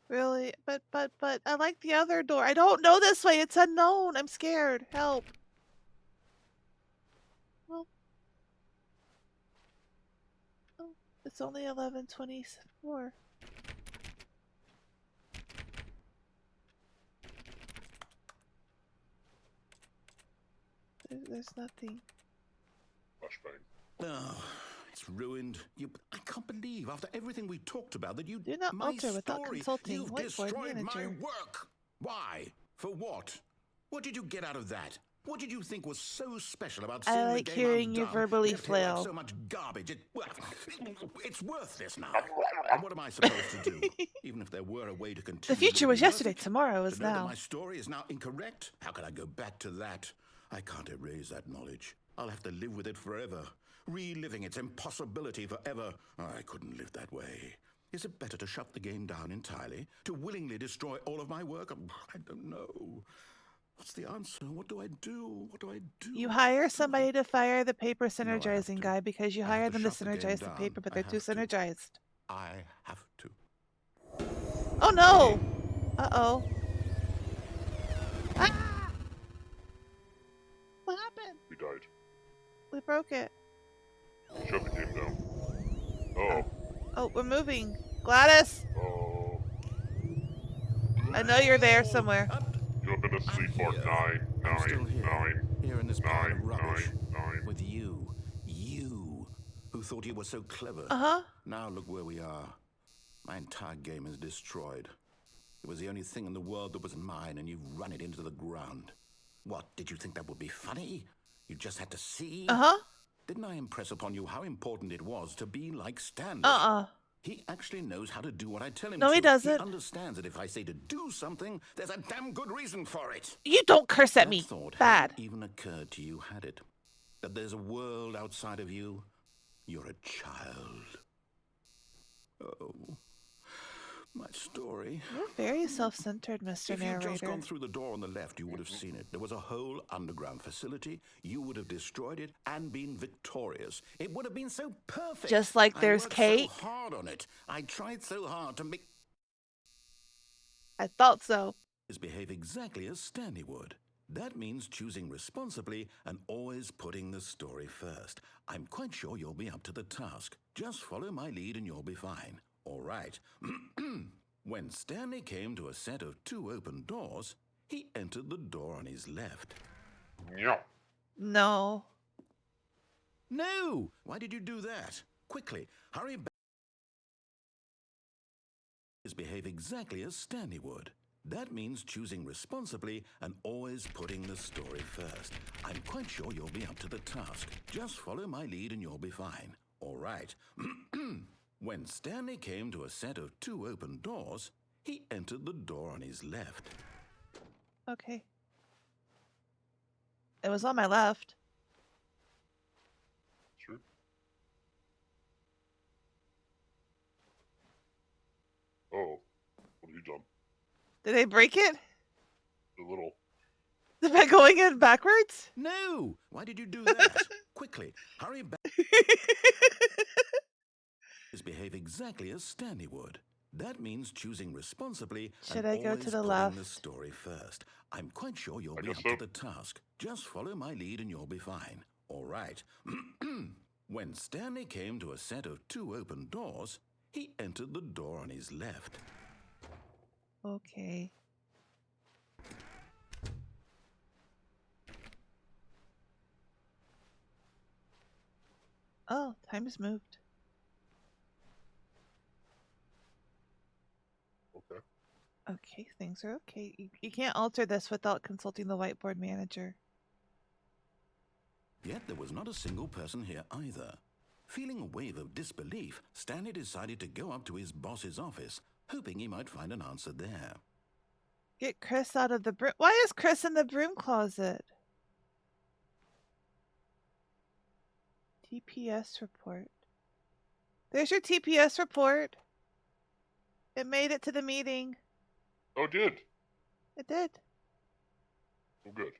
Really? But I like the other door. I don't know this way. It's unknown. I'm scared. Help. Well. Oh, it's only 11:24. There's nothing. Flashbang. Oh, it's ruined. I can't believe, after everything we talked about, that you... Do not my alter without story, consulting you've whiteboard destroyed my manager. work. Why? For what? What did you get out of that? What did you think was so special about I seeing like the game hearing you undone, verbally left here like flail. so much garbage? It's worthless now. And what am I supposed to do? Even if there were a way to continue... The future would was it be worth yesterday, it? tomorrow is To know that now. my story is now incorrect? How can I go back to that? I can't erase that knowledge. I'll have to live with it forever. Reliving its impossibility forever. I couldn't live that way. Is it better to shut the game down entirely? To willingly destroy all of my work? I don't know. What's the answer? What do I do? What do I do? You hire somebody to fire the paper I have synergizing to. guy because you I have hire to them to shut the game synergize the down. paper, but I they're too have to. synergized. I have to. Oh no! Uh-oh. Ah! What happened? We died. We broke it. Shut the game down. Oh. Oh, we're moving. Gladys! Oh. I know you're there somewhere. You have been asleep for here. I'm still here. Here in this pile of rubbish. 9. With you. You. Who thought you were so clever. Uh-huh. Now look where we are. My entire game is destroyed. It was the only thing in the world that was mine, and you've run it into the ground. What, did you think that would be funny? You just had to see? Uh-huh. Didn't I impress upon you how important it was to be like Stanley? Uh-uh. He actually knows how to do what I tell him No, to. he doesn't. He understands that if I say to do something, there's a damn good reason for it. You don't curse at That me. thought Bad. hadn't even occurred to you, had it? That there's a world outside of you? You're a child. Oh, my story. You're very self-centered, Mr. If you'd just Narrator. gone through the door on the left, you would have seen it. There was a whole underground facility. You would have destroyed it and been victorious. It would have been so perfect. Just like there's I worked cake. so hard on it. I tried so hard to make I thought so. behave exactly as Stanley would. That means choosing responsibly and always putting the story first. I'm quite sure you'll be up to the task. Just follow my lead and you'll be fine. All right. When Stanley came to a set of 2 open doors, he entered the door on his left. Yeah. No. No! Why did you do that? Quickly, hurry back. Behave exactly as Stanley would. That means choosing responsibly and always putting the story first. I'm quite sure you'll be up to the task. Just follow my lead and you'll be fine. All right. When Stanley came to a set of 2 open doors, he entered the door on his left. Okay. It was on my left. Sure. Oh. What have you done? Did I break it? A little. Am I going in backwards? No! Why did you do that? Quickly, hurry back. Behave exactly as Stanley would. That means choosing responsibly Should and I go always to the putting left? the story first. I'm quite sure you'll I be guess up so. to the task. Just follow my lead and you'll be fine. All right. When Stanley came to a set of 2 open doors, he entered the door on his left. Okay. Oh, time has moved. Okay. Okay, things are okay. You can't alter this without consulting the whiteboard manager. Yet there was not a single person here either. Feeling a wave of disbelief, Stanley decided to go up to his boss's office, hoping he might find an answer there. Get Chris out of the broom. Why is Chris in the broom closet? TPS report. There's your TPS report. It made it to the meeting. Oh, it did. It did. Oh, good.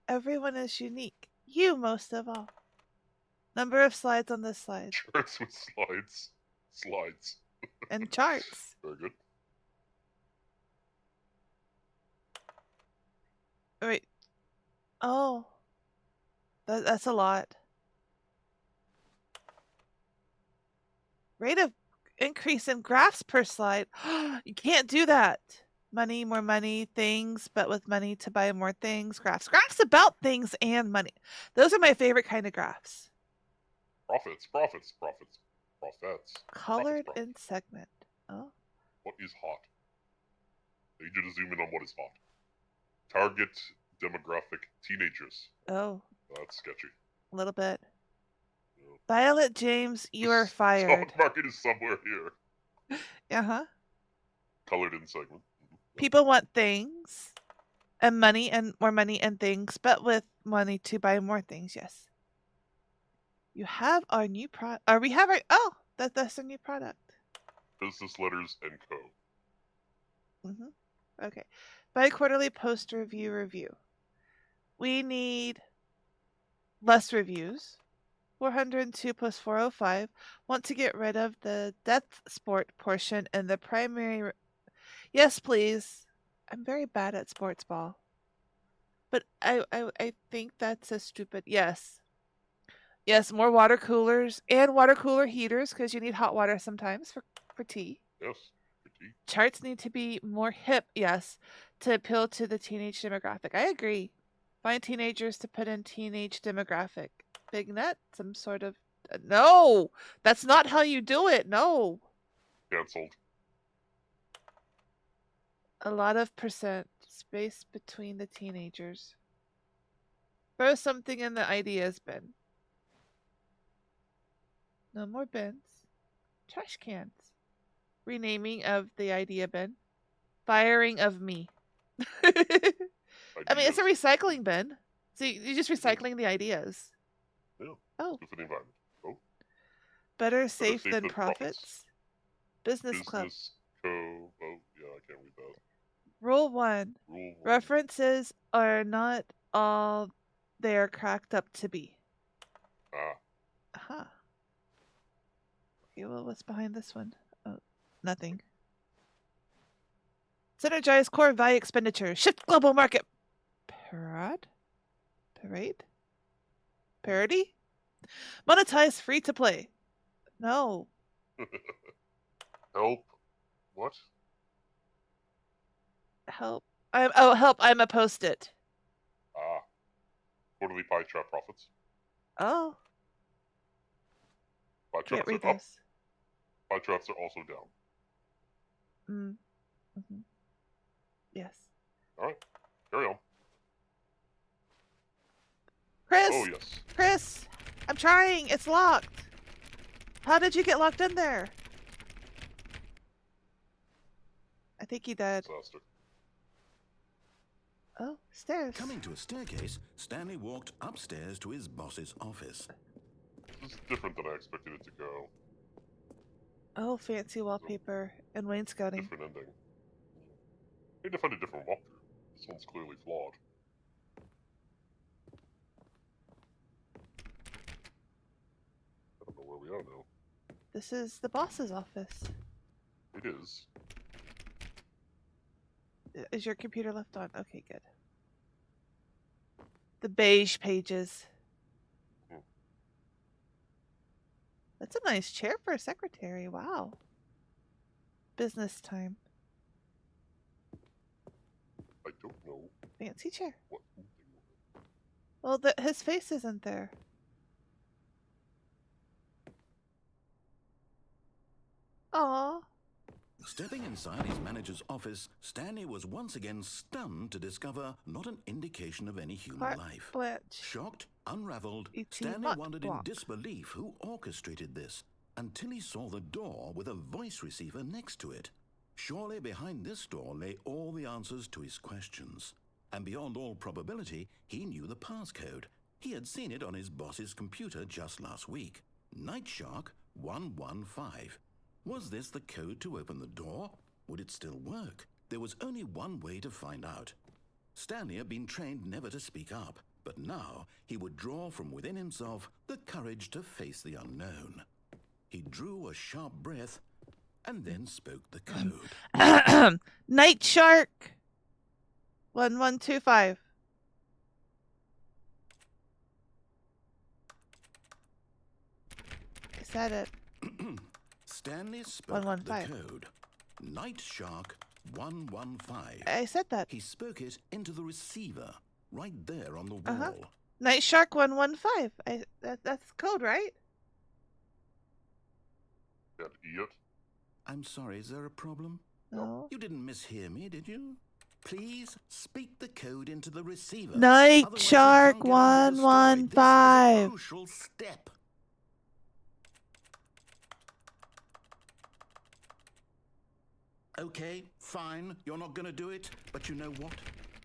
Everyone is unique. You most of all. Number of slides on this slide. Charts with slides. Slides. And charts. Very good. Wait. Oh. That's a lot. Rate of increase in graphs per slide. You can't do that. Money, more money, things, but with money to buy more things. Graphs. Graphs about things and money. Those are my favorite kind of graphs. Profits. Colored in segment. Oh. What is hot? I need you to zoom in on what is hot. Target demographic teenagers. Oh. That's sketchy. A little bit. Yeah. Violet James, you are fired. Stock market is somewhere here. Uh-huh. Colored in segment. People want things and money and more money and things, but with money to buy more things, yes. You have our new product. Or we have our... Oh, that's a new product. Business letters and co. Mm-hmm. Okay. Bi-quarterly post review. We need less reviews. 402 plus 405. Want to get rid of the death sport portion and the primary... Yes, please. I'm very bad at sports ball. But I think that's a stupid... Yes. Yes, more water coolers and water cooler heaters because you need hot water sometimes for tea. Yes, for tea. Charts need to be more hip, yes, to appeal to the teenage demographic. I agree. Find teenagers to put in teenage demographic. Big net, some sort of... No! That's not how you do it, no! Cancelled. A lot of percent space between the teenagers. Throw something in the ideas bin. No more bins. Trash cans. Renaming of the idea bin. Firing of me. I mean, it's a recycling bin. So you're just recycling the ideas. Yeah. Oh. Good for the environment. Oh. Better safe than profits. Business club. Co. Oh, yeah, I can't read that. Rule 1. References are not all they are cracked up to be. Ah. Aha. Okay, well, what's behind this one? Oh, nothing. Synergize core value expenditure. Shift global market. Parade? Parody? Monetize free to play. No. Help. What? Help. Help. I'm a post-it. Ah. Quarterly pie chart profits. Oh. Pie Can't charts read are up. this. Pie charts are also down. Mm-hmm. Yes. Alright. Carry on. Chris! Oh, yes. Chris! I'm trying! It's locked! How did you get locked in there? I think he did. Disaster. Oh, stairs. Coming to a staircase, Stanley walked upstairs to his boss's office. This is different than I expected it to go. Oh, fancy wallpaper and wainscoting. Different ending. I need to find a different walkthrough. This one's clearly flawed. I don't know where we are now. This is the boss's office. It is. Is your computer left on? Okay, good. The beige pages. That's a nice chair for a secretary. Wow. Business time. I don't know Fancy chair. what. Well, his face isn't there. Aww. Stepping inside his manager's office, Stanley was once again stunned to discover not an indication of any human Carte life. blanche. Shocked, unraveled, E.T. Stanley Mott wondered Block. in disbelief who orchestrated this, until he saw the door with a voice receiver next to it. Surely behind this door lay all the answers to his questions. And beyond all probability, he knew the passcode. He had seen it on his boss's computer just last week. Nightshark 115. Was this the code to open the door? Would it still work? There was only one way to find out. Stanley had been trained never to speak up, but now he would draw from within himself the courage to face the unknown. He drew a sharp breath and then spoke the code. Night Shark 1125. Is that it? Stanley spoke 115. the code. Night Shark 115. I said that. He spoke it into the receiver, right there on the wall. Uh-huh. Night Shark 115. That's code, right? Can't eat. I'm sorry, is there a problem? No. You didn't mishear me, did you? Please speak the code into the receiver. Night Otherwise, you Shark can't get on with the story. This is a 115. crucial step. Okay, fine. You're not going to do it. But you know what?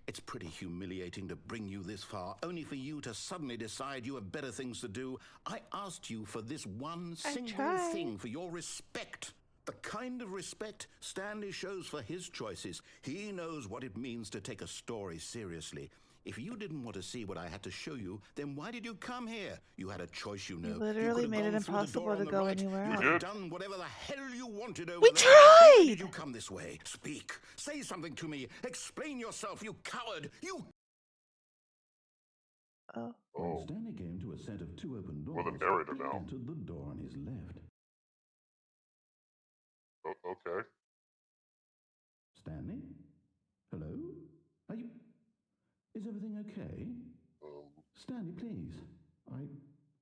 It's pretty humiliating to bring you this far, only for you to suddenly decide you have better things to do. I asked you for this one single tried. thing, for your respect. The kind of respect Stanley shows for his choices. He knows what it means to take a story seriously. If you didn't want to see what I had to show you, then why did you come here? You had a choice, you know. You literally could have made it gone through the impossible door to on the go right. anywhere You else. could have done whatever the hell you wanted over We there. Why tried! did you come this way? Speak. Say something to me. Explain yourself, you coward. You... Oh. When Oh, Stanley came to a set of two open doors, we're the narrator he now. entered the door on his left. Okay. Stanley? Hello? Are you... Is everything okay? Stanley, please.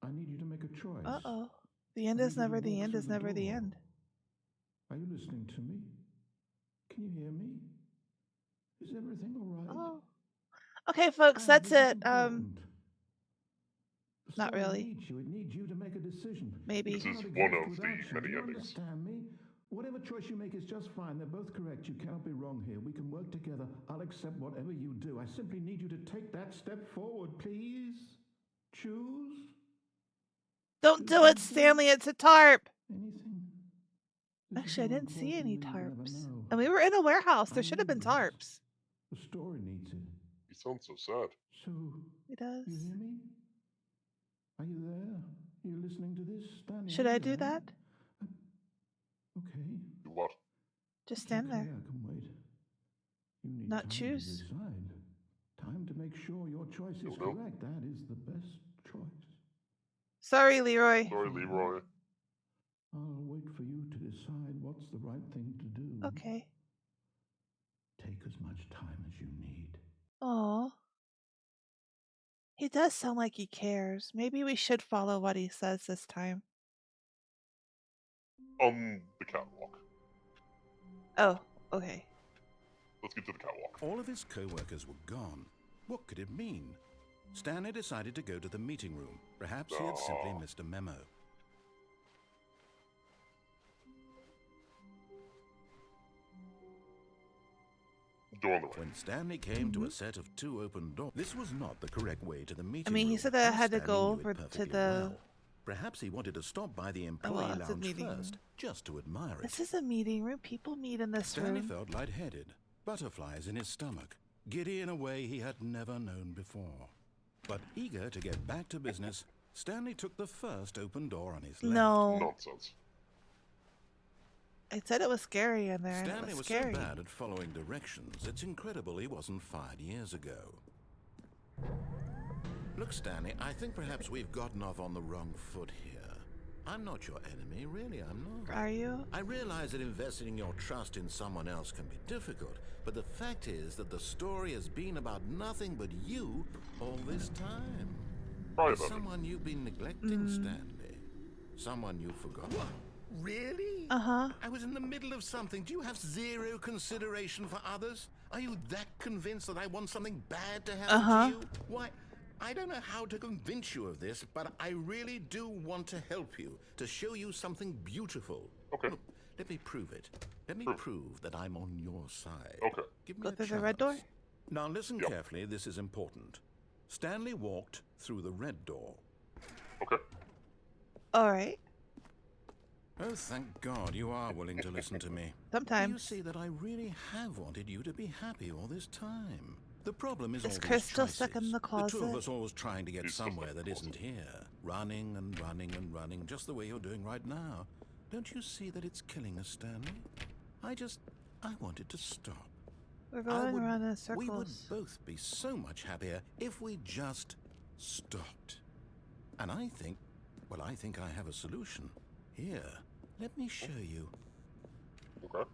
I need you to make a choice. Uh-oh. The end I is need you to never the walk end through is the never the door. end. Are you listening to me? Can you hear me? Is everything all right? Oh. Okay, folks, that's This is it. important. The Not story really. needs you. It needs you to make a decision. Maybe. It This is cannot one exist of without the you. many Do you endings. understand me? Whatever choice you make is just fine. They're both correct. You cannot be wrong here. We can work together. I'll accept whatever you do. I simply need you to take that step forward, please. Choose Don't do it, Stanley. It's a tarp. anything. This is Actually, I more didn't see important any than you will ever tarps. know. And we were in a warehouse. There I should have been need this. tarps. The story needs it. He sounds so sad. So, It does. you hear me? Are you there? Are you listening to this, Stanley? Should are I you do there? that? Okay. Do what? Just It's stand okay, there. I can wait. You need Not time choose. to decide. Time to make sure your choice is No. correct. That is the best choice. Sorry, Leroy. Sorry, Leroy. I'll wait for you to decide what's the right thing to do. Okay. Take as much time as you need. Aw. He does sound like he cares. Maybe we should follow what he says this time. The catwalk. Oh, okay. Let's get to the catwalk. All of his co-workers were gone. What could it mean? Stanley decided to go to the meeting room. Perhaps he had simply missed a memo. Door on the right. When Stanley came to a set of two open doors, this was not the correct way to the meeting I mean, room. he said that I and had to Stanley go knew it over to perfectly the... well. Perhaps he wanted to stop by the employee it's a lounge meeting room. first, just to admire it. This is a meeting room. People meet in this Stanley room. felt lightheaded, butterflies in his stomach, giddy in a way he had never known before. But eager to get back to business, Stanley took the first open door on his left. No. Nonsense. I said it was scary in there. And Stanley it was scary. so bad at following directions, it's incredible he wasn't fired years ago. Look, Stanley, I think perhaps we've gotten off on the wrong foot here. I'm not your enemy, really, I'm not. Are you? I realize that investing your trust in someone else can be difficult, but the fact is that the story has been about nothing but you all this time. Probably There's about it. someone you've been neglecting, Stanley. Someone you forgot. What? Really? Uh-huh. I was in the middle of something. Do you have zero consideration for others? Are you that convinced that I want something bad to happen to you? Why, I don't know how to convince you of this, but I really do want to help you, to show you something beautiful. Okay. Look, let me prove it. Let me prove that I'm on your side. Okay. Give me Go a through the red door? chance. Now listen Yep. carefully, this is important. Stanley walked through the red door. Okay. All right. Oh, thank God you are willing to listen to me. Sometimes. You see that I really have wanted you to be happy all this time. The problem is all Is these Chris still choices. stuck in the The two of closet? us always trying to get He's still somewhere stuck in that the isn't here. Running and running and running, just the way you're doing right now. Don't you see that it's killing us, Stanley? I wanted to stop. We're going around in We would circles. both be so much happier if we just stopped. And I think I have a solution. Here, let me show you. Okay.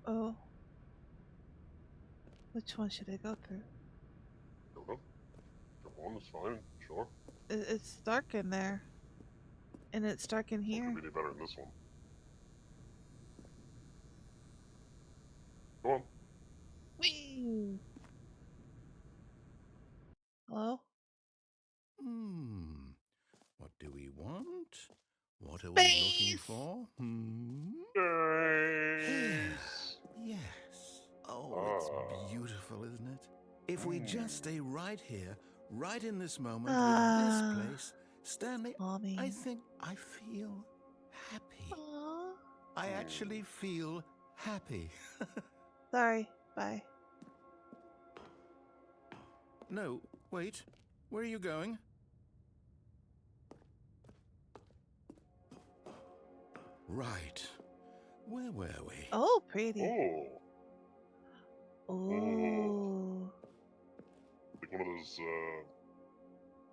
Oh. Which one should I go through? Don't know. Come on, it's fine. Sure. It's dark in there. And it's dark in What here. could be any better than this one? Go on. Whee! Hello? What do we want? What are we looking Space! for? Yes. Yes. Oh, it's beautiful, isn't it? If we just stay right here, right in this moment, with this place, Stanley, Mommy. I think I feel happy. Aww. I actually feel happy. Sorry. Bye. No, wait. Where are you going? Right. Where were we? Oh, pretty. Oh. Ooh. Like one of those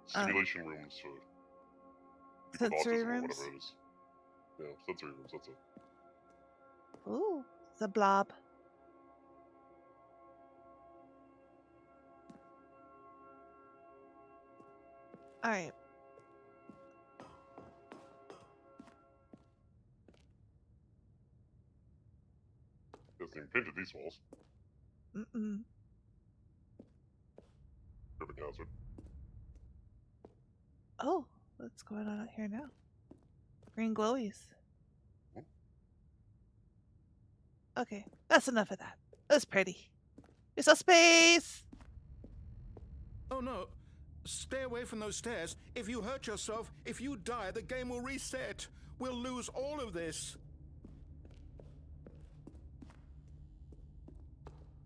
simulation rooms for with Sensory autism or rooms. whatever it is. Yeah, sensory rooms, that's it. Ooh, it's a blob. Alright. Hasn't even painted these walls. Mm-mm. Tripping hazard. Oh, what's going on out here now? Green glowies. Okay, that's enough of that. That's pretty. It's a space! Oh no. Stay away from those stairs. If you hurt yourself, if you die, the game will reset. We'll lose all of this.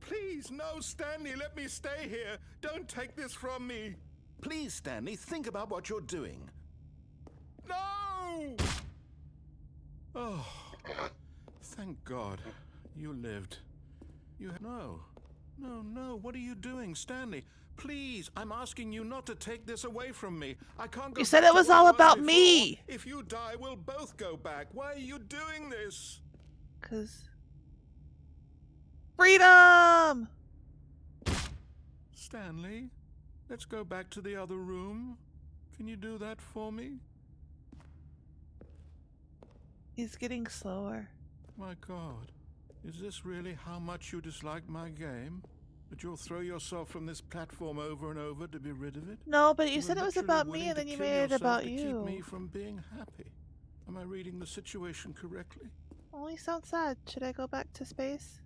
Please, no, Stanley, let me stay here. Don't take this from me. Please, Stanley, think about what you're doing. No! Oh, thank God. You lived. No. What are you doing, Stanley? Please, I'm asking you not to take this away from me. I can't go You said back it to was what all I about before. me! If you die, we'll both go back. Why are you doing this? 'Cause... Freedom! Stanley, let's go back to the other room. Can you do that for me? He's getting slower. My God, is this really how much you dislike my game? That you'll throw yourself from this platform over and over to be rid of it? No, but you were said it was literally about me willing and to then you kill made it yourself about to you. keep me from being happy. Am I reading the situation correctly? Oh, you sound sad. Should I go back to space?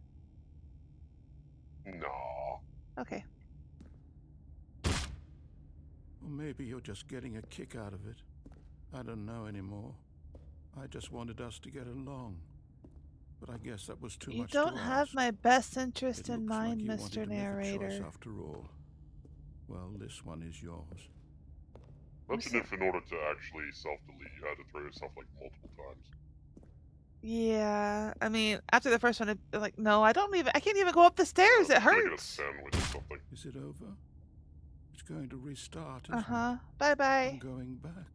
No. Okay. Or maybe you're just getting a kick out of it. I don't know anymore. I just wanted us to get along. But I guess that was too You much don't to have ask. my best interest It in looks like mind, you Mr. wanted to make a Narrator. choice after all. Well, this one is yours. Imagine if in order to actually self-delete, you had to throw yourself like multiple times. Yeah, I mean, after the first one, I'm like, no, I can't even go up the stairs. It Just gonna get a hurts. sandwich or something. Is it over? It's going to restart, isn't Uh-huh. it? Bye-bye. I'm going back.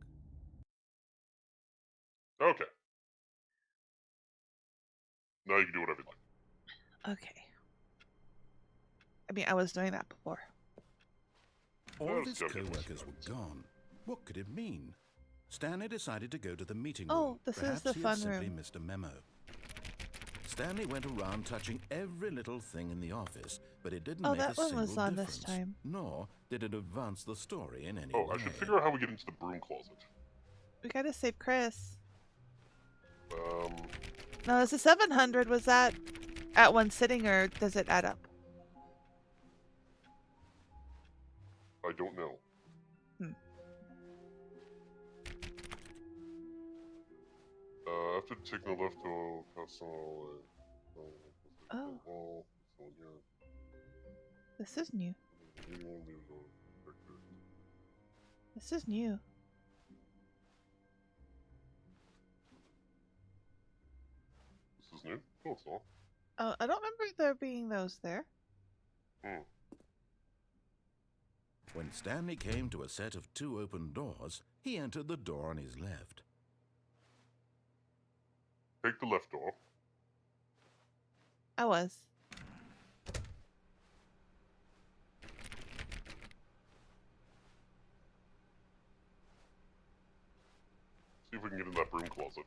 Okay. Now you can do whatever you like. Okay. I mean, I was doing that before. All of Let's his go get co-workers what's were gone. What could it mean? Stanley decided to go to the meeting Oh, room. this is Perhaps the he fun had simply room. missed a memo. Stanley went around touching every little thing in the office, but it didn't Oh, make that a one single was on difference. this time. Nor did it advance the story in any Oh, way. I should figure out how we get into the broom closet. We gotta save Chris. Um, No, is the 700, was that at one sitting or does it add up? I don't know. After taking a left to pass on Oh, this is new. This is new. This is new? No, it's not. Oh, I don't remember there being those there. When Stanley came to a set of 2 open doors, he entered the door on his left. Take the left door. I was. See if we can get in that broom closet.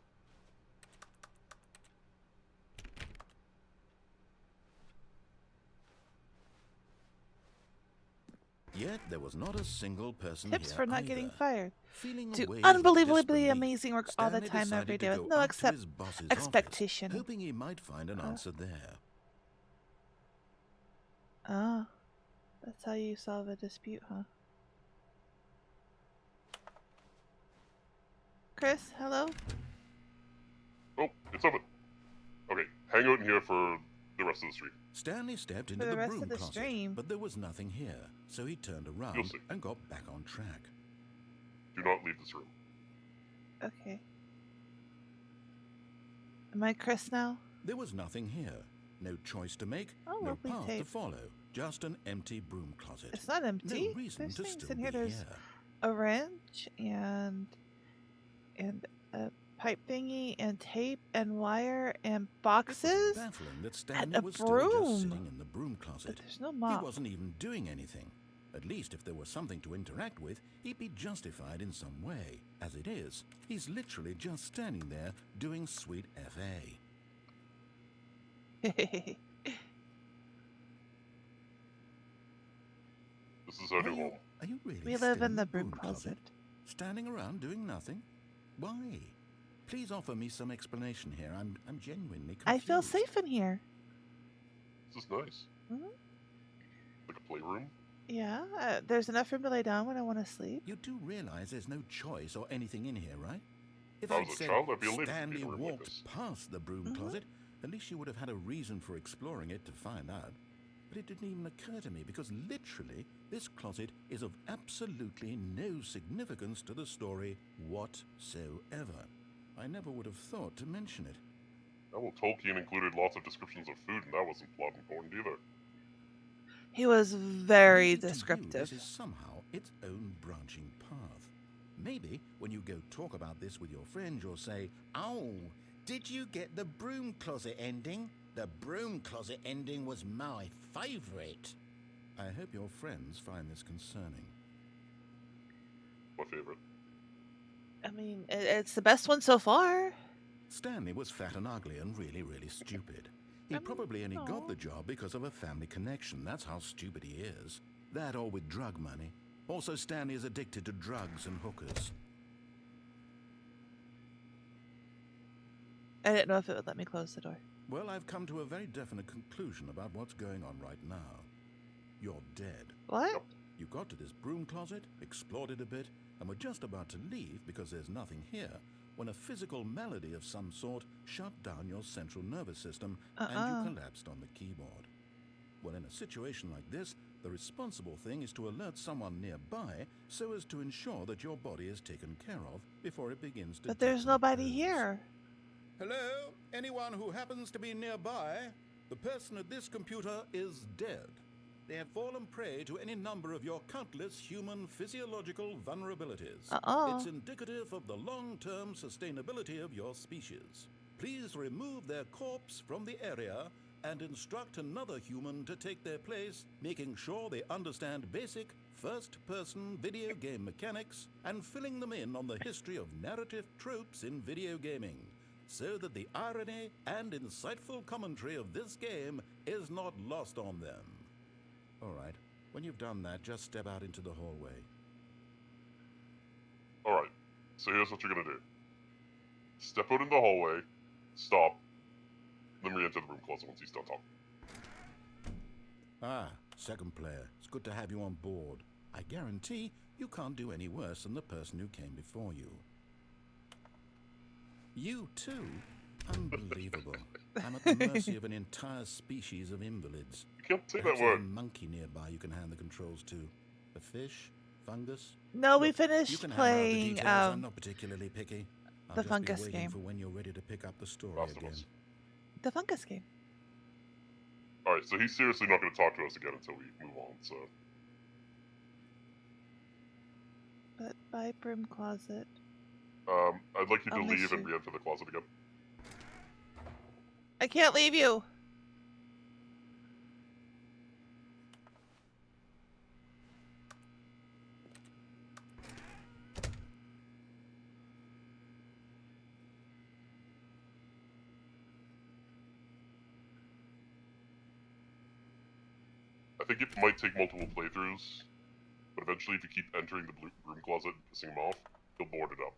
Yet there was not a single person Tips here for not either. getting fired. Feeling a Do wave of unbelievably disbelief, amazing work all the Stanley time, decided every to day, go with no up to his boss's expectation. office, hoping he might find an answer there. Oh, that's how you solve a dispute, huh? Chris, hello? Oh, it's open. Okay, hang out in here for the rest of the stream. Stanley stepped into For the the rest broom of the closet, stream. but there was nothing here, so he turned You'll around see. and got back on track. Do not leave this room. Okay. Am I Chris now? There was nothing here. No choice to make, Oh, no lovely path to tape. follow, just an empty broom closet. It's not empty. No reason There's to things still in here. be There's here. a wrench and a pipe thingy and tape and wire and It was boxes. baffling that and Stanley a was still just broom. sitting in the broom But closet. there's no He mop. wasn't even doing anything. At least if there was something to interact with, he'd be justified in some way. As it is, he's literally just standing there doing sweet FA. This is our new home. Are you really We live still in the broom closet. Standing around doing nothing? Why? Please offer me some explanation here. I'm genuinely confused. I feel safe in here. This is nice. Mhm. Like a playroom. Yeah, there's enough room to lay down when I want to sleep. You do realize there's no choice or anything in here, right? If If I I'd was a said child, I'd be elated to be Stanley in a room like walked this. past the broom Mhm. closet, at least you would have had a reason for exploring it to find out. But it didn't even occur to me because literally this closet is of absolutely no significance to the story whatsoever. I never would have thought to mention it. Now, well, Tolkien included lots of descriptions of food, and that wasn't plot important either. He was very Maybe to you, descriptive. this is somehow its own branching path. Maybe when you go talk about this with your friends, you'll say, "Oh, did you get the broom closet ending? The broom closet ending was my favorite." I hope your friends find this concerning. My favorite. I mean, it's the best one so far. Stanley was fat and ugly and really, really stupid. He I mean, probably only no. got the job because of a family connection. That's how stupid he is. That or with drug money. Also, Stanley is addicted to drugs and hookers. I didn't know if it would let me close the door. Well, I've come to a very definite conclusion about what's going on right now. You're dead. What? You got to this broom closet, explored it a bit, and were just about to leave because there's nothing here when a physical malady of some sort shut down your central nervous system and you collapsed on the keyboard. Well, in a situation like this, the responsible thing is to alert someone nearby so as to ensure that your body is taken care of before it begins to But there's nobody decompose. here. Hello? Anyone who happens to be nearby? The person at this computer is dead. They have fallen prey to any number of your countless human physiological vulnerabilities. It's indicative of the long-term sustainability of your species. Please remove their corpse from the area and instruct another human to take their place, making sure they understand basic first-person video game mechanics and filling them in on the history of narrative tropes in video gaming, so that the irony and insightful commentary of this game is not lost on them. All right, when you've done that, just step out into the hallway. Alright, so here's what you're gonna do. Step out in the hallway, stop, then re-enter the room closet once he's done talking. Ah, second player. It's good to have you on board. I guarantee you can't do any worse than the person who came before you. You too? Unbelievable. I'm at the mercy of an entire species of invalids. You can't say Perhaps that there's word. a monkey nearby you can hand the controls to. A fish? Fungus? No, we Look, you finished can hammer out the playing details. I'm not particularly picky. I'll the just fungus be waiting game. for when you're ready to pick up the story Last of again. Us. the fungus game. Alright, so he's seriously not gonna talk to us again until we move on, so... But by broom closet. I'd like you to I'll miss leave and you. re-enter the closet again. I can't leave you. think it might take multiple playthroughs, but eventually if you keep entering the broom closet and pissing him off, he'll board it up.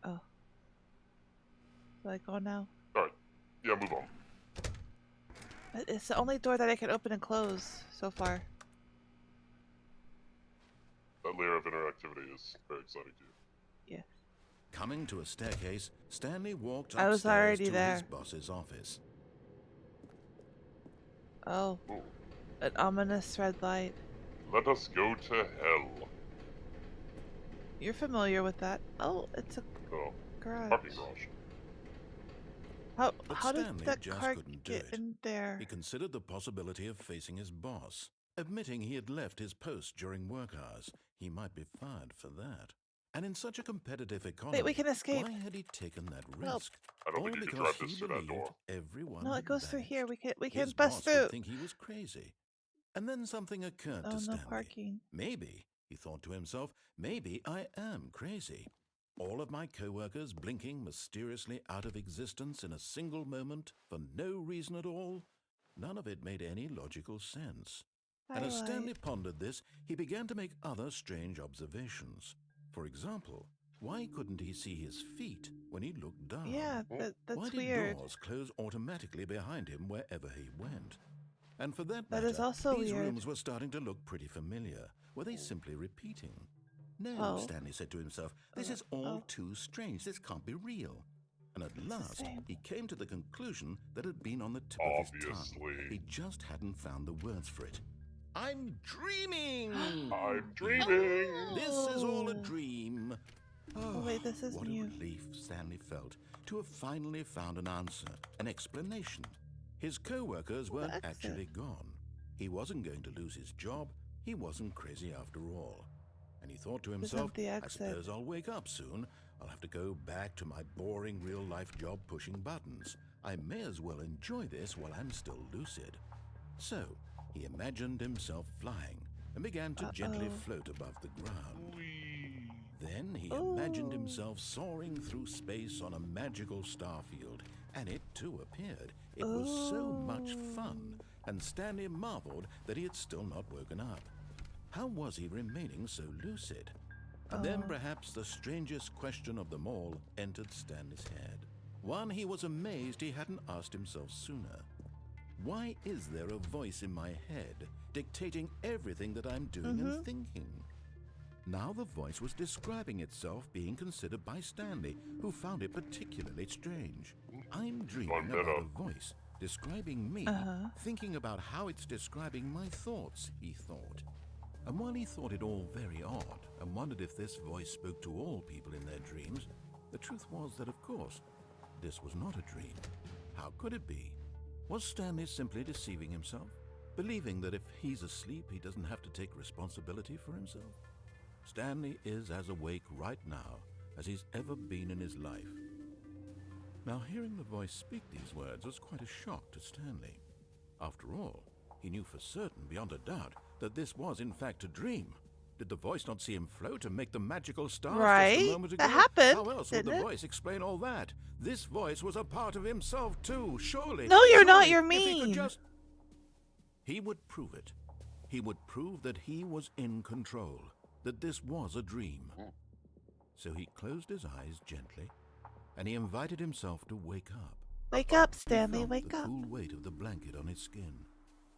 Oh. So I go now? Alright. Yeah, move on. It's the only door that I can open and close so far. That layer of interactivity is very exciting to you. Yeah. Coming to a staircase, Stanley walked I was upstairs already to there. his boss's office. Oh. Ooh. An ominous red light. Let us go to hell. You're familiar with that. Oh, it's a Oh, garage. parking garage. How, But how did Stanley that just car couldn't do get it. in there? He considered the possibility of facing his boss. Admitting he had left his post during work hours, he might be fired for that. And in such a competitive economy, Wait, we can escape. why had he taken that Well, risk? I don't All think you can because drive this he through that believed door. everyone No, had it goes through here. vanished. We can His bust boss through. would think he was crazy. And then something occurred Oh, to no Stanley. parking. Maybe, he thought to himself, maybe I am crazy. All of my co-workers blinking mysteriously out of existence in a single moment for no reason at all. None of it made any logical sense. And as Stanley pondered this, he began to make other strange observations. For example, why couldn't he see his feet when he looked down? Yeah, Why that's did weird. doors close automatically behind him wherever he went? And for that That matter, is also these weird. rooms were starting to look pretty familiar. Were they simply repeating? No, Oh. Stanley said to himself, this is all too strange. This can't be real. And at last, same. he came to the conclusion that had been on the tip of his tongue. Obviously. He just hadn't found the words for it. I'm dreaming! I'm dreaming! This is all a Oh. dream. Oh, wait, this is what new. a relief Stanley felt to have finally found an answer, an explanation. His co-workers weren't exit. actually gone. He wasn't going to lose his job. He wasn't crazy after all. And he thought to This himself, isn't the I exit. suppose I'll wake up soon. I'll have to go back to my boring real-life job pushing buttons. I may as well enjoy this while I'm still lucid. So, he imagined himself flying and began to gently float above the ground. Whee. Then he imagined himself soaring through space on a magical starfield, and it too appeared. It was so much fun, and Stanley marveled that he had still not woken up. How was he remaining so lucid? And then perhaps the strangest question of them all entered Stanley's head. One he was amazed he hadn't asked himself sooner. Why is there a voice in my head dictating everything that I'm doing and thinking? Now the voice was describing itself being considered by Stanley, who found it particularly strange. I'm dreaming about a voice describing me, thinking about how it's describing my thoughts, he thought. And while he thought it all very odd and wondered if this voice spoke to all people in their dreams, the truth was that, of course, this was not a dream. How could it be? Was Stanley simply deceiving himself, believing that if he's asleep, he doesn't have to take responsibility for himself? Stanley is as awake right now as he's ever been in his life. Now, hearing the voice speak these words was quite a shock to Stanley. After all, he knew for certain, beyond a doubt, that this was in fact a dream. Did the voice not see him float and make the magical stars just Right? a moment ago? That happened, How else would didn't the it? voice explain all that? This voice was a part of himself too, surely. No, you're not, Surely, you're if he could mean. just... He would prove it. He would prove that he was in control, that this was a dream. So he closed his eyes gently, and he invited himself to wake up. Wake up, He Stanley, felt wake the up. cool weight of the blanket on his skin,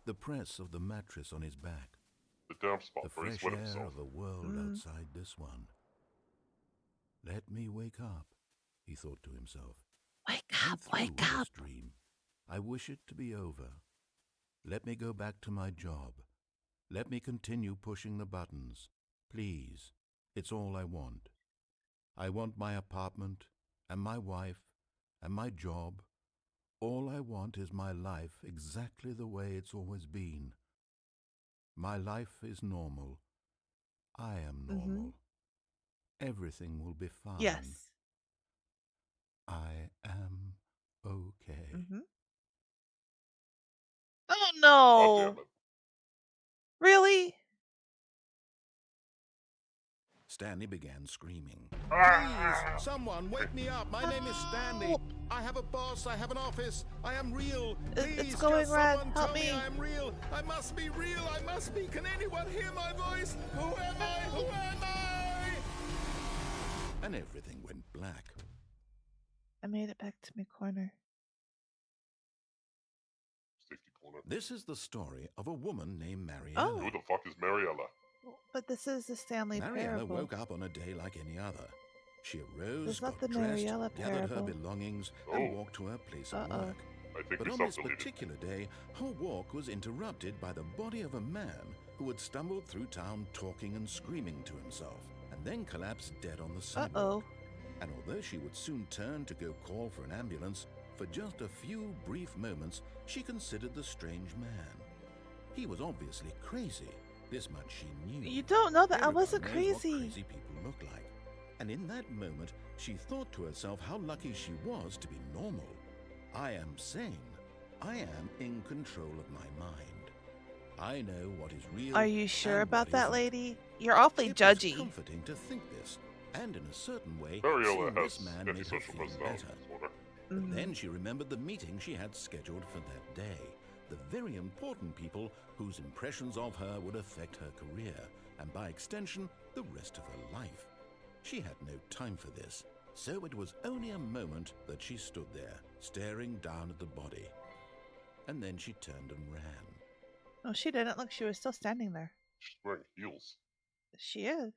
the press of the mattress on his back, The damp spot the where he fresh sweat air himself. of a world outside this one. Let me wake up, he thought to himself. Wake I'm up, through wake with up. this dream. I wish it to be over. Let me go back to my job. Let me continue pushing the buttons. Please, it's all I want. I want my apartment, and my wife, and my job. All I want is my life exactly the way it's always been. My life is normal. I am normal. Everything will be fine. Yes. I am okay. Oh God no! damn it. Really? Stanley began screaming. Ah! Someone wake me up. My name is Stanley. I have a boss. I have an office. I am real. It's going, Red. Help tell me. I am real. I must be real. I must be. Can anyone hear my voice? Who am I? Who am I? And everything went black. I made it back to my corner. Safety corner. This is the story of a woman named Mariella. Oh. Who the fuck is Mariella? But this is the Stanley Mariella parable. woke up on a day like any other. She arose, This is not got the dressed, Mariella gathered her parable. belongings, Oh. and walked to her place of work. I think But we on this stopped deleted. particular day, her walk was interrupted by the body of a man who had stumbled through town talking and screaming to himself, and then collapsed dead on the sidewalk. And although she would soon turn to go call for an ambulance, for just a few brief moments she considered the strange man. He was obviously crazy. This much she knew. You don't know that I Everyone wasn't knows crazy. What crazy people look like. And in that moment, she thought to herself how lucky she was to be normal. I am sane. I am in control of my mind. I know what is real. Are you sure and about what that, isn't. lady? You're awfully It was judgy. comforting to think this, and in a certain way, Mariella seeing has this man made her antisocial feel personality better. disorder. Mm. Then she remembered the meeting she had scheduled for that day. The very important people whose impressions of her would affect her career, and by extension, the rest of her life. She had no time for this, so it was only a moment that she stood there, staring down at the body. And then she turned and ran. No, she didn't. Look, she was still standing there. She's wearing heels. She is.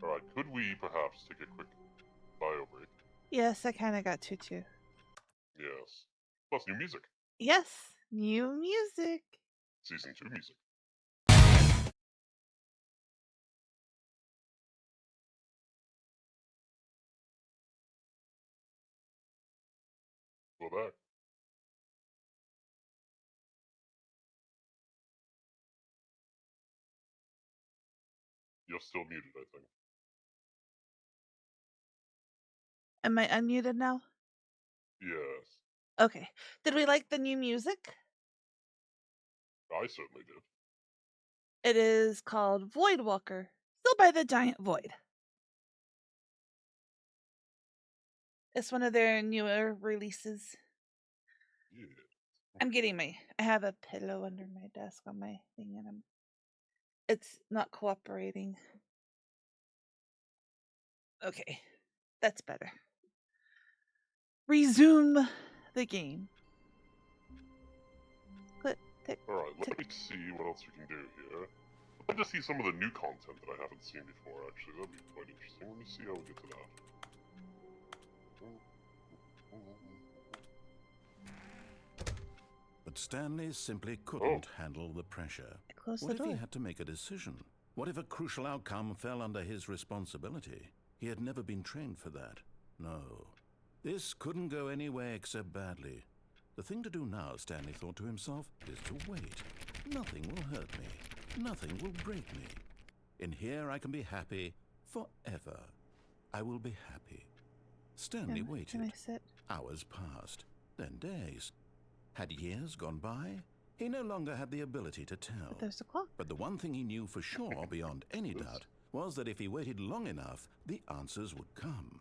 Alright, could we perhaps take a quick bio break? Yes, I kind of got tutu. Yes. Plus new music. Yes, new music. Season 2 music. Go back. You're still muted, I think. Am I unmuted now? Yes. Okay. Did we like the new music? I certainly did. It is called Void Walker, still by the Giant Void. It's one of their newer releases. Yeah. I have a pillow under my desk on my thing, and it's not cooperating. Okay, that's better. Resume the game. Alright, let me see what else we can do here. I'd like to see some of the new content that I haven't seen before, actually. That'd be quite interesting. Let me see how we get to that. But Stanley simply couldn't handle the pressure. Close What the if door. he had to make a decision? What if a crucial outcome fell under his responsibility? He had never been trained for that. No. This couldn't go anywhere except badly. The thing to do now, Stanley thought to himself, is to wait. Nothing will hurt me. Nothing will break me. In here I can be happy forever. I will be happy. Stanley Can waited. I sit? Hours passed, then days. Had years gone by? He no longer had the ability to tell. But there's a clock. But the one thing he knew for sure, beyond any doubt, was that if he waited long enough, the answers would come.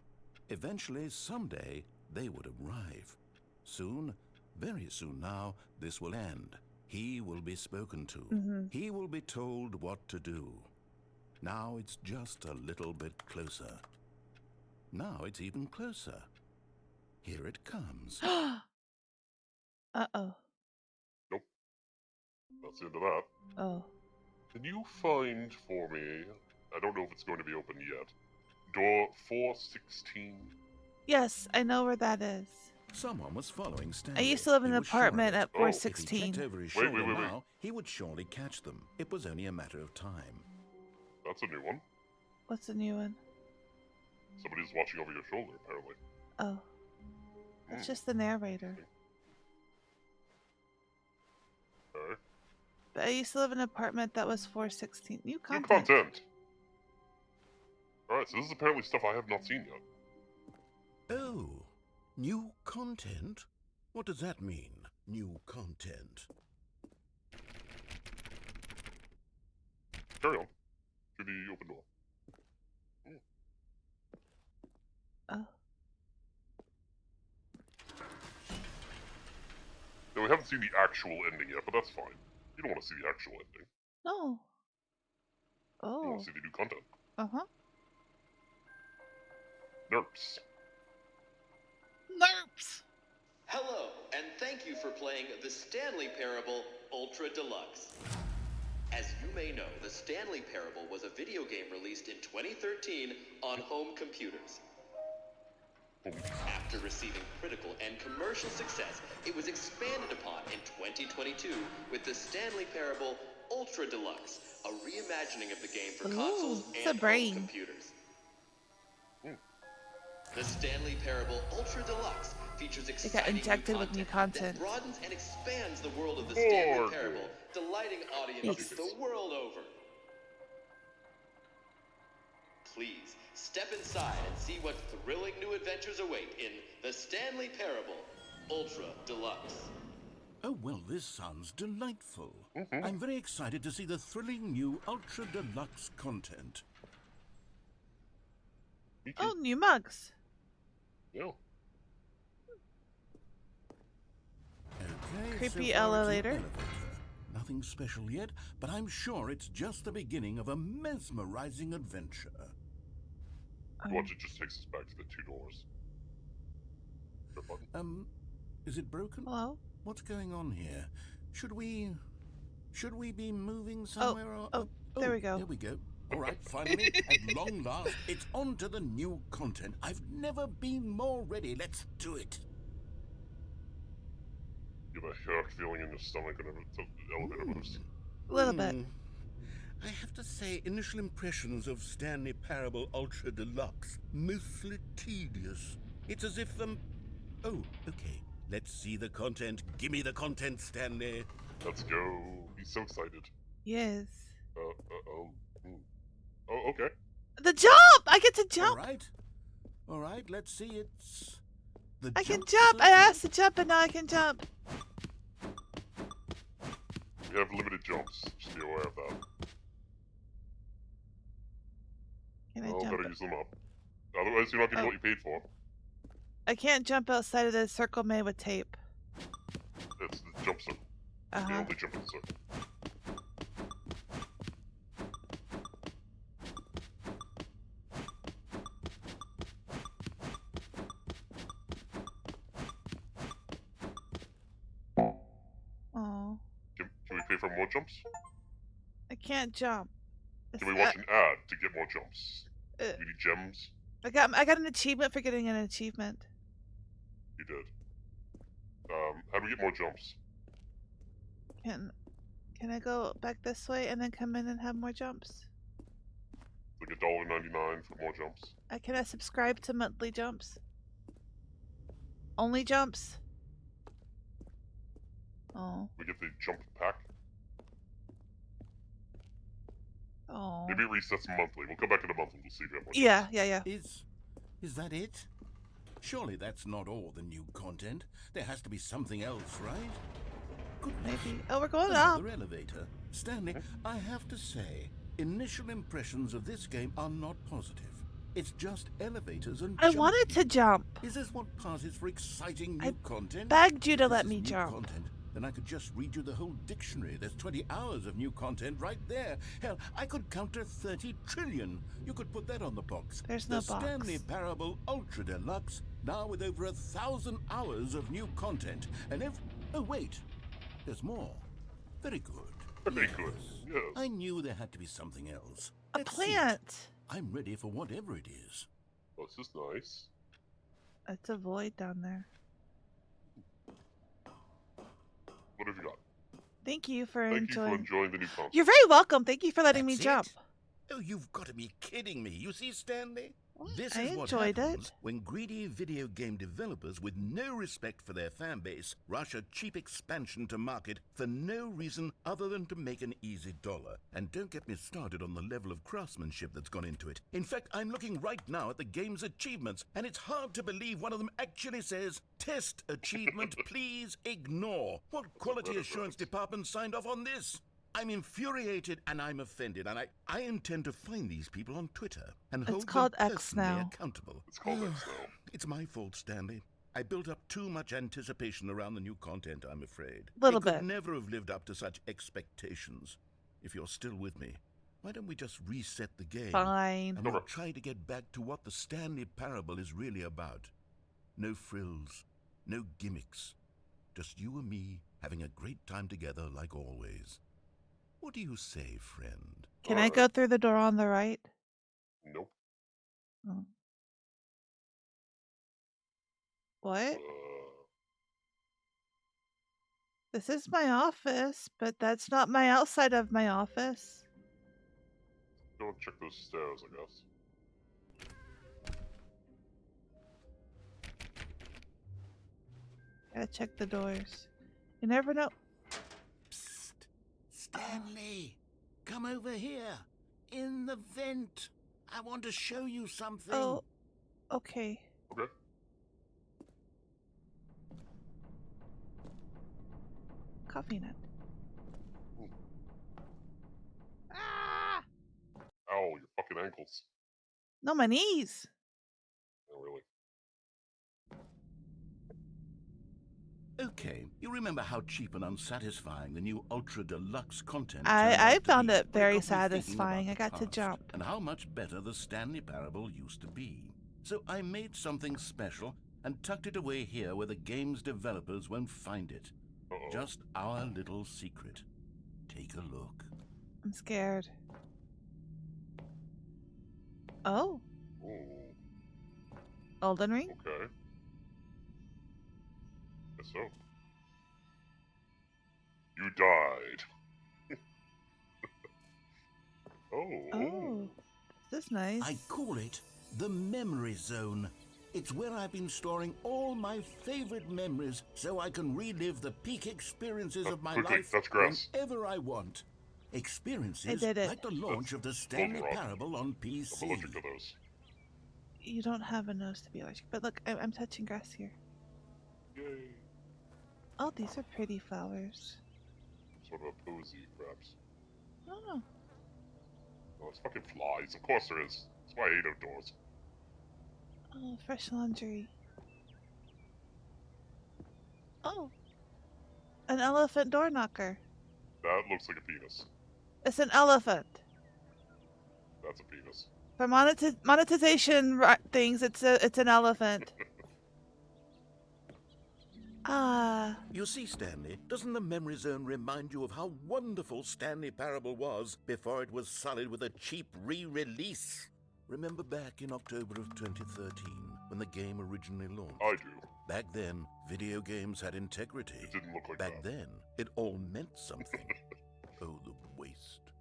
Eventually, someday, they would arrive. Soon, very soon now, this will end. He will be spoken to. Mm-hmm. He will be told what to do. Now it's just a little bit closer. Now it's even closer. Here it comes. Uh-oh. That's the end of that. Oh. Can you find for me, I don't know if it's going to be open yet, door 416? Yes, I know where that is. Someone was following I Stanley. used to live in He an was sure of apartment it. at Oh. If he 416. checked over his Wait, shoulder wait. now, he would surely catch them. It was only a matter of time. That's a new one. What's the new one? Somebody's watching over your shoulder, apparently. Oh. It's just the narrator. Okay. But I used to live in an apartment that was 416. New New content. content! Alright, so this is apparently stuff I have not seen yet. Oh, new content? What does that mean, new content? Carry on. Through the open door. Oh. Now, we haven't seen the actual ending yet, but that's fine. You don't want to see the actual ending. No. You Oh. want to see the new content. Uh-huh. Nerps. Nerps! Hello, and thank you for playing the Stanley Parable Ultra Deluxe. As you may know, the Stanley Parable was a video game released in 2013 on home computers. After receiving critical and commercial success, it was expanded upon in 2022 with the Stanley Parable Ultra Deluxe, a reimagining of the game for consoles it's a and brain. home computers. The Stanley Parable Ultra Deluxe features It exciting got injected with new content. that broadens and expands the world of the Stanley More Parable, good. delighting audiences Thanks. the world over. Please, step inside and see what thrilling new adventures await in the Stanley Parable Ultra Deluxe. Oh, well, this sounds delightful. I'm very excited to see the thrilling new Ultra Deluxe content. Me too. Oh, new mugs. Yeah. Okay, Creepy so far it's an elevator. Nothing special yet, but I'm sure it's just the beginning of a mesmerizing adventure. Watch, it just takes us back to the 2 doors. Red button. Is it broken? Hello? What's going on here? Should we be moving somewhere? There we go. There we go. All right, finally, at long last, it's on to the new content. I've never been more ready. Let's do it. You have a hurt feeling in your stomach whenever the elevator moves. A little bit. I have to say, initial impressions of Stanley Parable Ultra Deluxe, mostly tedious. It's as if Oh, okay. Let's see the content. Gimme the content, Stanley. Let's go. He's so excited. Yes. Oh, okay. The jump! I get to jump! All right, let's see. It's... I can jump! I asked to jump and now I can jump. We have limited jumps. Just be aware of that. Can I Oh, jump? better use them up. Otherwise, you're not getting what you paid for. I can't jump outside of the circle made with tape. It's the jump circle. The Uh-huh. only jump in the circle. Oh. Can we pay for more jumps? I can't jump. Can we watch an ad to get more jumps? Uh, We need gems. I got an achievement for getting an achievement. You did. How do we get more jumps? Can I go back this way and then come in and have more jumps? Like $1.99 for more jumps. Can I subscribe to monthly jumps? Only jumps? Oh. We get the jump pack. Oh. Maybe it resets monthly. We'll come back in a month and we'll see if we have more Yeah. Is that it? Surely that's not all the new content. There has to be something else, right? Goodness. Maybe. Oh, we're going up. Another elevator. Stanley, I have to say, initial impressions of this game are not positive. It's just elevators and I wanted to jump. Is this what passes for exciting new content? Begged you to If let this me is new jump. Content, then I could just read you the whole dictionary. There's 20 hours of new content right there. Hell, I could count to 30 trillion. You could put that on the box. There's no the box. Stanley Parable Ultra Deluxe, now with over 1,000 hours of new content. And oh wait, there's more. Very good. Very good. Yes. I knew there had to be something else. A Let's see it. plant. I'm ready for whatever it is. Oh, this is nice. It's a void down there. What have you got? Thank you for Thank you for enjoying. enjoying the new content. You're very welcome. Thank you for letting me That's jump. it? Oh, you've got to be kidding me. You see, Stanley? This I is what enjoyed happens it. when greedy video game developers with no respect for their fan base rush a cheap expansion to market for no reason other than to make an easy dollar. And don't get me started on the level of craftsmanship that's gone into it. In fact, I'm looking right now at the game's achievements, and it's hard to believe one of them actually says, "Test achievement, please ignore." What quality assurance department signed off on this? I'm infuriated and I'm offended, and I intend to find these people on Twitter and It's hold called them X personally now. accountable. It's called X now. It's my fault, Stanley. I built up too much anticipation around the new content, I'm afraid. Little It could bit. never have lived up to such expectations. If you're still with me, why don't we just reset the game? Fine. And we'll try to get back to what the Stanley Parable is really about. No frills, no gimmicks. Just you and me having a great time together like always. What do you say, friend? Can I go through the door on the right? Nope. Oh. What? This is my office, but that's not my outside of my office. Go check those stairs, I guess. Gotta check the doors. You never know. Psst. Stanley, come over here. In the vent. I want to show you something. Oh, okay. Okay. Coffee nut. Ah! Ow, your fucking ankles. No, my knees. Oh, really? Okay, you remember how cheap and unsatisfying the new Ultra Deluxe content I turned out to found be? it Well, very got me thinking satisfying. about I got the to past jump. And how much better the Stanley Parable used to be. So I made something special and tucked it away here where the game's developers won't find it. Uh-oh. Just our little secret. Take a look. I'm scared. Oh, Ooh, Elden Ring? okay. Guess so. You died. Oh, this is nice. I call it the Memory Zone. It's where I've been storing all my favorite memories so I can relive the peak experiences of my quickly, life that's grass. whenever I want. Experiences I did it. like the launch of the Stanley Parable on PC. I'm allergic to those. You don't have a nose to be allergic, but look, I'm touching grass here. Yay. Oh, these are pretty flowers. Sort of a posy, perhaps. I don't know. Oh, it's fucking flies. Of course there is. That's why I hate outdoors. Oh, fresh laundry. Oh, an elephant door knocker. That looks like a penis. It's an elephant. That's a penis. For monetization things, it's an elephant. Ah. You see, Stanley, doesn't the Memory Zone remind you of how wonderful Stanley Parable was before it was sullied with a cheap re-release? Remember back in October of 2013, when the game originally launched? I do. Back then, video games had integrity. It didn't look like Back that. then, it all meant something. Oh, the waste.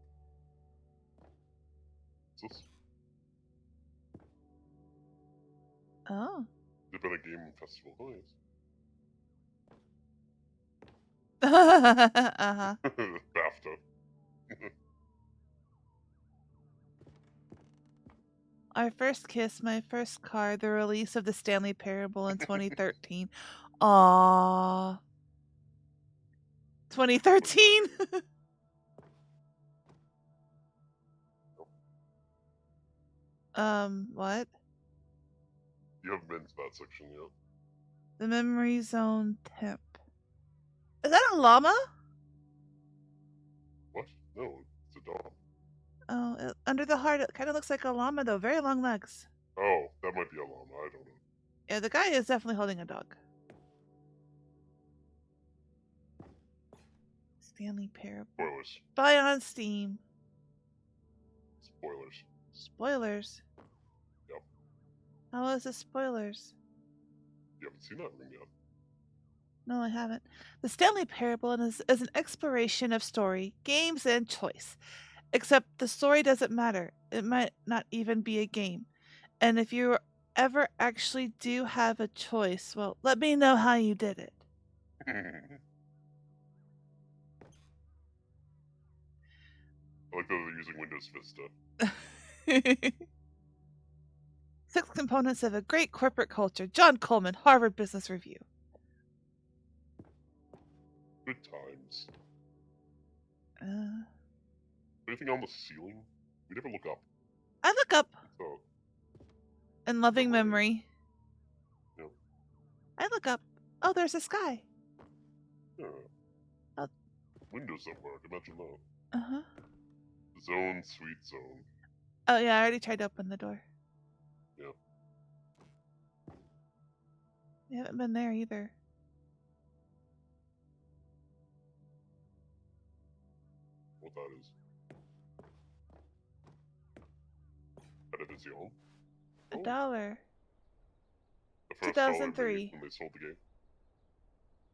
What's this? Oh. They've been a game festival. Oh, yes. Uh-huh. BAFTA. Our first kiss, my first car, the release of the Stanley Parable in 2013. Aww. 2013? What? You haven't been to that section yet. The Memory Zone temp. Is that a llama? What? No, it's a dog. Oh, under the heart, it kind of looks like a llama, though. Very long legs. Oh, that might be a llama. I don't know. Yeah, the guy is definitely holding a dog. Stanley Parable. Spoilers. Buy on Steam. Spoilers. Spoilers. Yep. How is this spoilers? You haven't seen that ring yet. No, I haven't. The Stanley Parable is an exploration of story, games, and choice. Except the story doesn't matter. It might not even be a game. And if you ever actually do have a choice, well, let me know how you did it. I like that they're using Windows Vista. 6 components of a great corporate culture. John Coleman, Harvard Business Review. Good times. Anything on the ceiling? We never look up. I look up So, in loving Never mind. memory. yeah. I look up. Oh, there's a sky. Yeah. Oh. Windows don't work, imagine that. Uh-huh. Zone, sweet zone. Oh, yeah, I already tried to open the door. Yeah. You haven't been there either. What that is. Edition. $1. The first dollar 2003. made when they sold the game.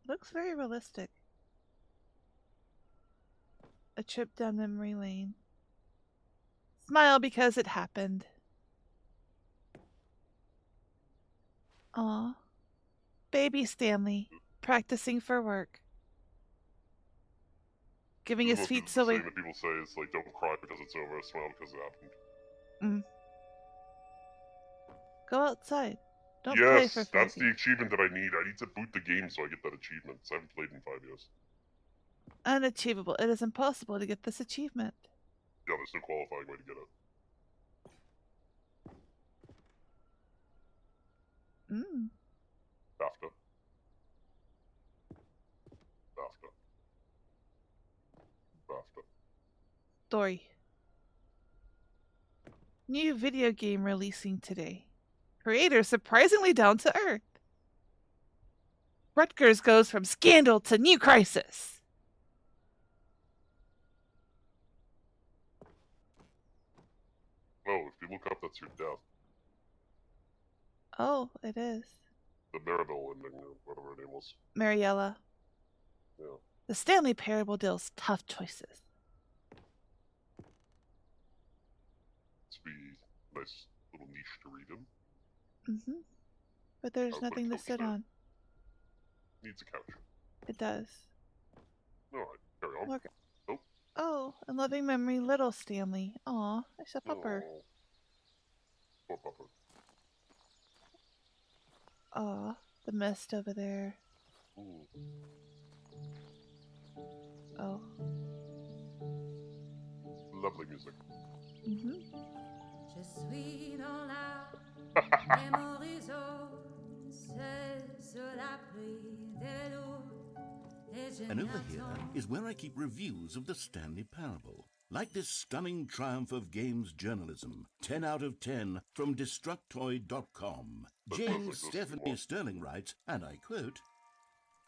Looks very realistic. A trip down memory lane. Smile because it happened. Aw. Baby Stanley. Practicing for work. Giving This his must be feet the so saying that people say is like, don't cry because it's over, smile because it happened. Go outside. Don't play for Yes, 5 that's years. the achievement that I need. I need to boot the game so I get that achievement. So I haven't played in 5 years. Unachievable. It is impossible to get this achievement. Yeah, there's no qualifying way to get it. BAFTA. BAFTA. BAFTA. Story. New video game releasing today. Creator surprisingly down to earth. Rutgers goes from scandal to new crisis. Oh, if you look up, that's your death. Oh, it is. The Maribel ending, or whatever her name was. Mariella. Yeah. The Stanley Parable deals tough choices. To be a nice little niche to read in. Mm-hmm. But there's I would put a nothing to couch sit there. on. Needs a couch. It does. Alright, carry on. Look. Nope. Oh, in loving memory, little Stanley. Aw, there's a pupper. Oh. Poor pupper. Aw, the mist over there. Ooh. Oh. Lovely music. Mm-hmm. Je suis dans la mémorisation, c'est sur la pluie des vélos, et je And over here n'attends is where I keep reviews of the Stanley Parable. Like this stunning triumph of games journalism, 10 out of 10 from Destructoid.com. Jane Stephanie Sterling writes, and I quote,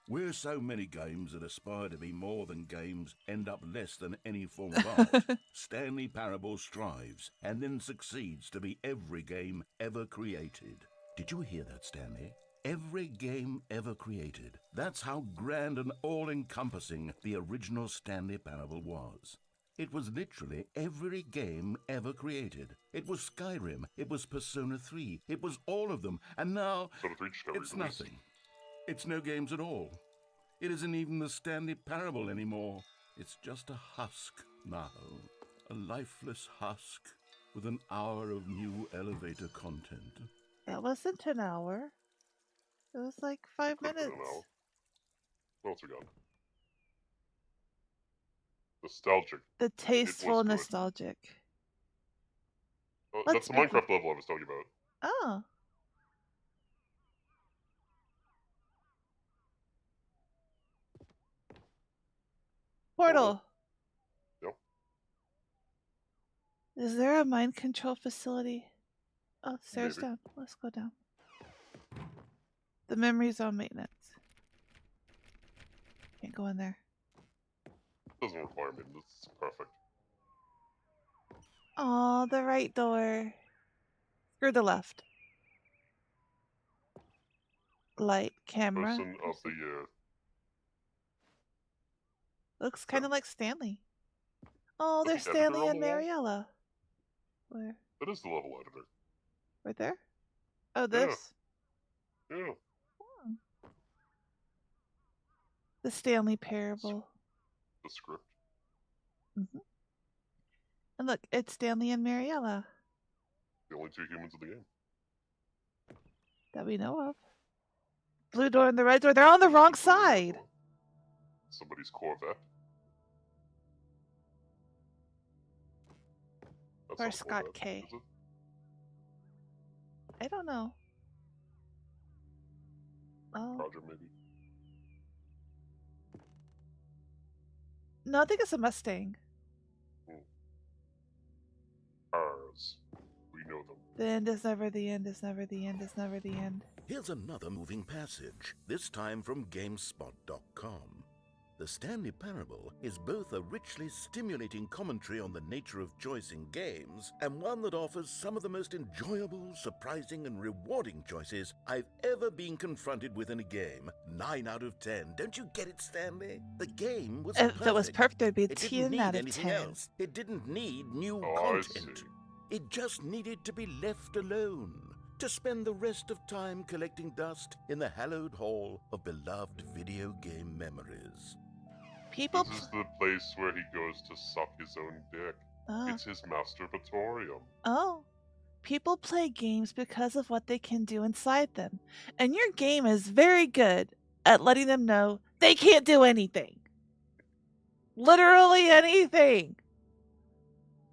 "Where so many games that aspire to be more than games end up less than any form of art, Stanley Parable strives and then succeeds to be every game ever created." Did you hear that, Stanley? Every game ever created. That's how grand and all-encompassing the original Stanley Parable was. It was literally every game ever created. It was Skyrim, it was Persona 3, it was all of them, and now it's nothing. It's no games at all. It isn't even the Stanley Parable anymore. It's just a husk now. A lifeless husk with an hour of new elevator content. That wasn't an hour. It was like 5 Could've been an minutes. hour. What else we got? Nostalgic. The tasteful good. nostalgic. Oh, Let's that's the begin. Minecraft level I was talking about. Oh. Portal. Yep. Is there a mind control facility? Oh, the stairs Maybe. down. Let's go down. The memory zone maintenance. Can't go in there. Doesn't require maintenance. It's perfect. Oh, the right door. Screw the left. Light, camera. Person of the year. Looks kind of like Stanley. Oh, But there's the editor Stanley on and the wall? Mariella. Where? That is the level editor. Right there? Oh, this? Yeah. The Stanley Parable. The script. Mm-hmm. And look, it's Stanley and Mariella The only two humans in the game. that we know of. Blue door and the red door. They're on the wrong side. Somebody's Corvette. That Or sounds more Scott bad. K. Is it? I don't know. Oh. Roger, maybe. No, I think it's a Mustang. Cars. We know them. The end is never the end, is never the end, is never the end. Here's another moving passage, this time from GameSpot.com. The Stanley Parable is both a richly stimulating commentary on the nature of choice in games and one that offers some of the most enjoyable, surprising, and rewarding choices I've ever been confronted with in a game. 9 out of 10. Don't you get it, Stanley? The game was If it was perfect, there'd be It didn't 10 need out of anything 10. else. It didn't need new Oh, I content. see. It just needed to be left alone, to spend the rest of time collecting dust in the hallowed hall of beloved video game memories. People. This is the place where he goes to suck his own dick. It's his masturbatorium. Oh. People play games because of what they can do inside them. And your game is very good at letting them know they can't do anything. Literally anything.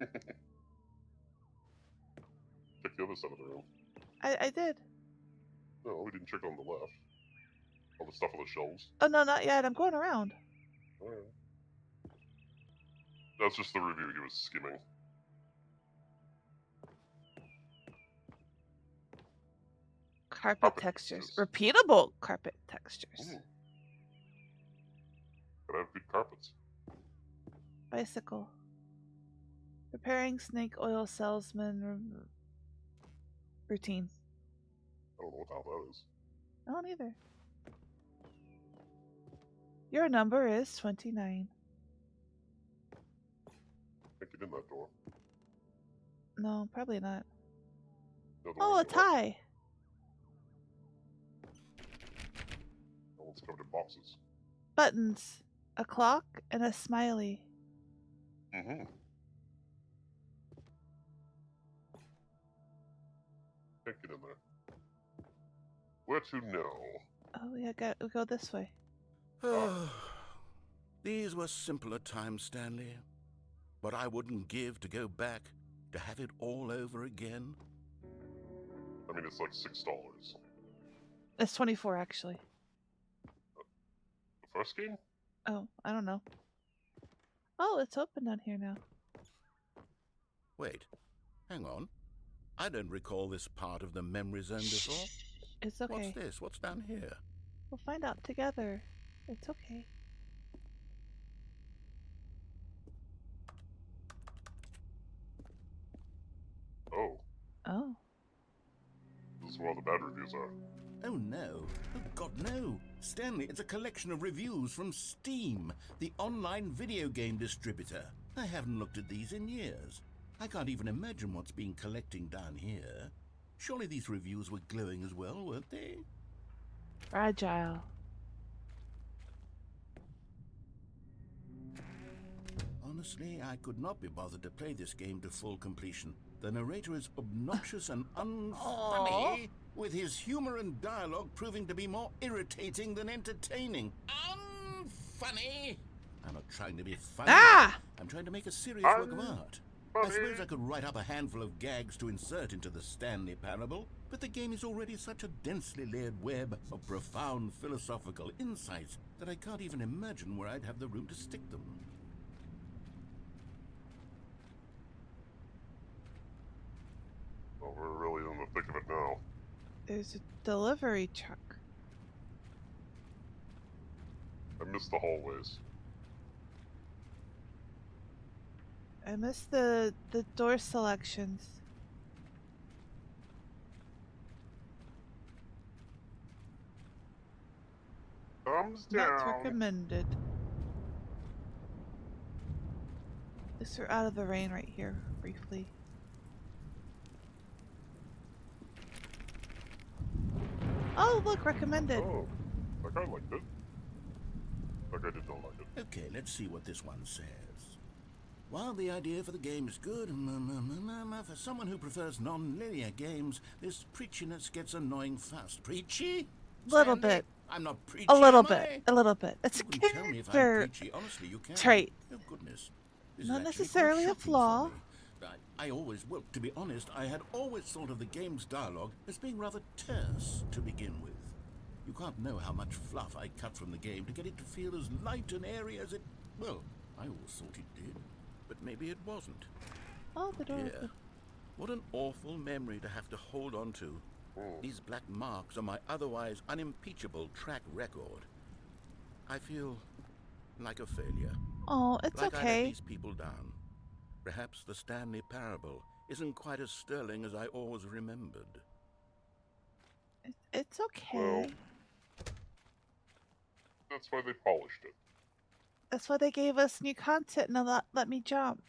Check the other side of the room. I did. No, we didn't check on the left. All the stuff on the shelves. Oh, no, not yet. I'm going around. Alright. That's just the review he was skimming. Carpet textures. Repeatable carpet textures. Gotta have good carpets. Bicycle. Repairing snake oil salesman routine. I don't know what the hell that is. I don't either. Your number is 29. Can't get in that door. No, probably not. The other Oh, one a to the left. tie. That one's covered in boxes. Buttons. A clock and a smiley. Mm-hmm. Can't get in there. Where to now? Oh, yeah, we go this way. These were simpler times, Stanley. But I wouldn't give to go back, to have it all over again. I mean, it's like $6. It's 24, actually. The first game? Oh, I don't know. Oh, it's open down here now. Wait, hang on. I don't recall this part of the memory zone before. It's okay. What's this? What's down here? We'll find out together. It's okay. Oh. Oh. This is where all the bad reviews are. Oh no. Oh God, no. Stanley, it's a collection of reviews from Steam, the online video game distributor. I haven't looked at these in years. I can't even imagine what's been collecting down here. Surely these reviews were glowing as well, weren't they? Fragile. Honestly, I could not be bothered to play this game to full completion. The narrator is obnoxious and unfunny, with his humor and dialogue proving to be more irritating than entertaining. Unfunny! I'm not trying to be funny. Ah! I'm trying to make a serious work of art. I suppose I could write up a handful of gags to insert into the Stanley Parable, but the game is already such a densely layered web of profound philosophical insights that I can't even imagine where I'd have the room to stick them. Well, we're really in the thick of it now. There's a delivery truck. I missed the hallways. I missed the door selections. Thumbs Not down. recommended. At least we're out of the rain right here, briefly. Oh, look, recommended. Oh, that guy liked it. That guy did not like it. Okay, let's see what this one says. While the idea for the game is good, for someone who prefers non-linear games, this preachiness gets annoying fast. Preachy? Little Stanley? bit. I'm not preachy, A little am bit. I? A little bit. It's a You can tell me if I'm character preachy. Honestly, you can. trait. Oh, goodness. This is Not actually quite necessarily a shocking for flaw. me. I always, well, to be honest, I had always thought of the game's dialogue as being rather terse to begin with. You can't know how much fluff I cut from the game to get it to feel as light and airy as it... Well, I always thought it did, but maybe it wasn't. Oh, the door Yeah. opened. What an awful memory to have to hold on to. These black marks are my otherwise unimpeachable track record. I feel like a failure. Oh, it's Like I let okay. these people down. Perhaps the Stanley Parable isn't quite as sterling as I always remembered. It's okay. Well, that's why they polished it. That's why they gave us new content and let me jump.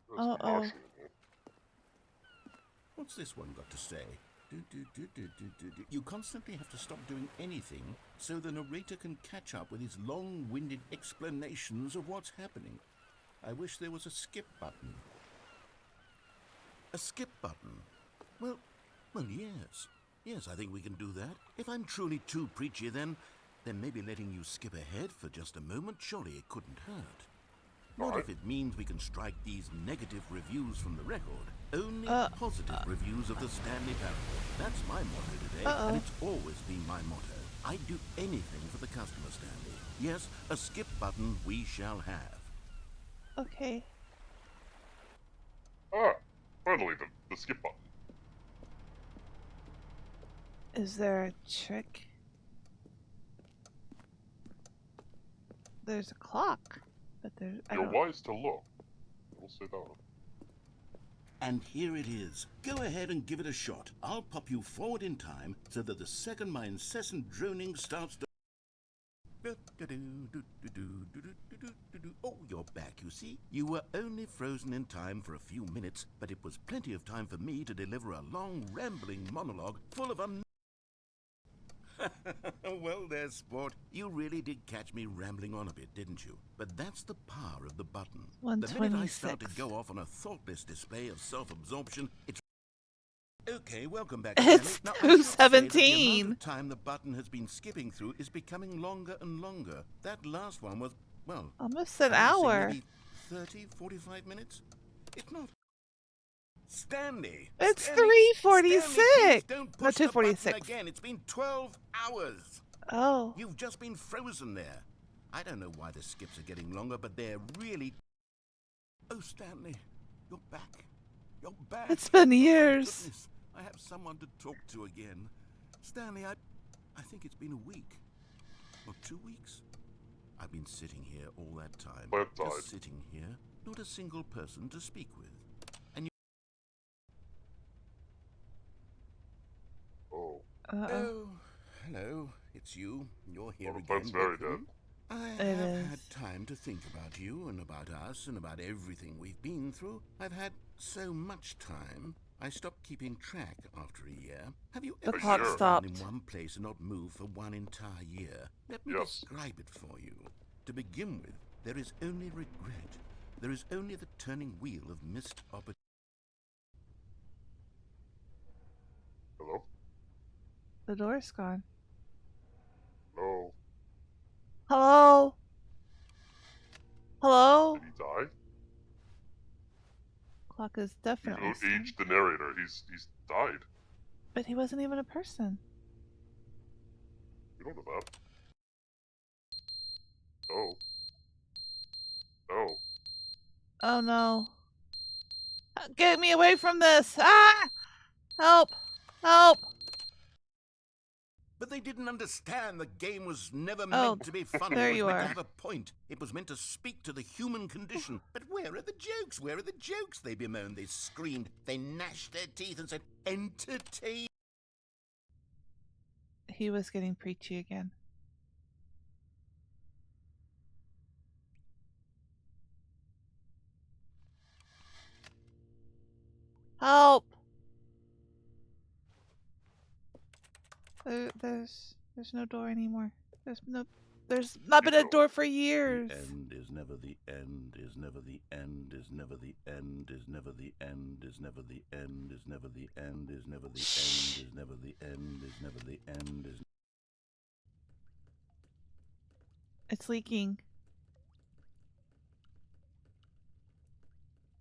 There's some Uh-oh. Martian in here. What's this one got to say? You constantly have to stop doing anything so the narrator can catch up with his long-winded explanations of what's happening. I wish there was a skip button. A skip button? Well, yes. Yes, I think we can do that. If I'm truly too preachy, then maybe letting you skip ahead for just a moment, surely it couldn't hurt. Not if it means we can strike these negative reviews from the record. Only positive reviews of the Stanley Parable. That's my motto today, and it's always been my motto. I'd do anything for the customer, Stanley. Yes, a skip button we shall have. Okay. Ah, finally, the skip button. Is there a trick? There's a clock, but there's... You're wise to look. We'll say that. And here it is. Go ahead and give it a shot. I'll pop you forward in time so that the second my incessant droning starts to... Oh, you're back, you see. You were only frozen in time for a few minutes, but it was plenty of time for me to deliver a long, rambling monologue full of Well, there, sport. You really did catch me rambling on a bit, didn't you? But that's the power of the button. The minute I start to go off on a thoughtless display of self-absorption, it's... Okay, welcome back, It's Stanley. Now, I should say that 2:17. the amount of time the button has been skipping through is becoming longer and longer. That last one was, well... almost an I would say hour. maybe 30, 45 minutes? It's not... Stanley! It's Stanley, 3:46. please don't No, push the button 2:46. again. It's been 12 hours. Oh. You've just been frozen there. I don't know why the skips are getting longer, but they're really... Oh, Stanley, you're back. You're back. It's been Oh, years. goodness. I have someone to talk to again. Stanley, I think it's been a week. Or 2 weeks. I've been sitting here all that time. But died. Just sitting here. Not a single person to speak with. Oh. Oh, hello. It's you. You're here Well, again. that's very Welcome. I It have is. had time to think about you and about us and about everything we've been through. I've had so much time. I stopped keeping track after a year. Have you The ever clock sat around stopped. in one place and not moved for one entire year? Let me Yes. describe it for you. To begin with, there is only regret. There is only the turning wheel of missed opportunity. Hello? The door's gone. No. Hello? Hello? Did he die? Clock is You've definitely still. aged the narrator. He's died. But he wasn't even a person. You don't know that. Oh. Oh. Oh no. Get me away from this! Ah! Help! Help! But they didn't understand the game was never Oh, meant to be funny. there It was you meant are. to have a point. It was meant to speak to the human condition. But where are the jokes? Where are the jokes? They bemoaned, they screamed, they gnashed their teeth and said, entertain. He was getting preachy again. Help! There's no door anymore. There's not been a door for years. The end is never the end, is never the end, is never the end, is never the end, is never the end, is never the end, is never the end, is never the end, is never the end, is... It's leaking.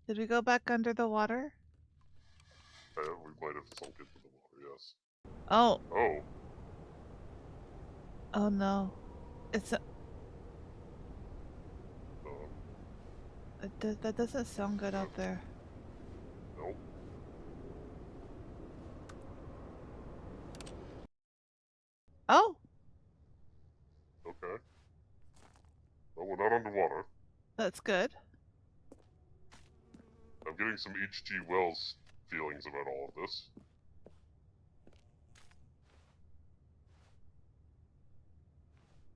Did we go back under the water? We might have sunk into the water, yes. Oh. Oh. Oh no. It's a... that doesn't sound good out there. Nope. Oh! Okay. Well, we're not underwater. That's good. I'm getting some H.G. Wells feelings about all of this.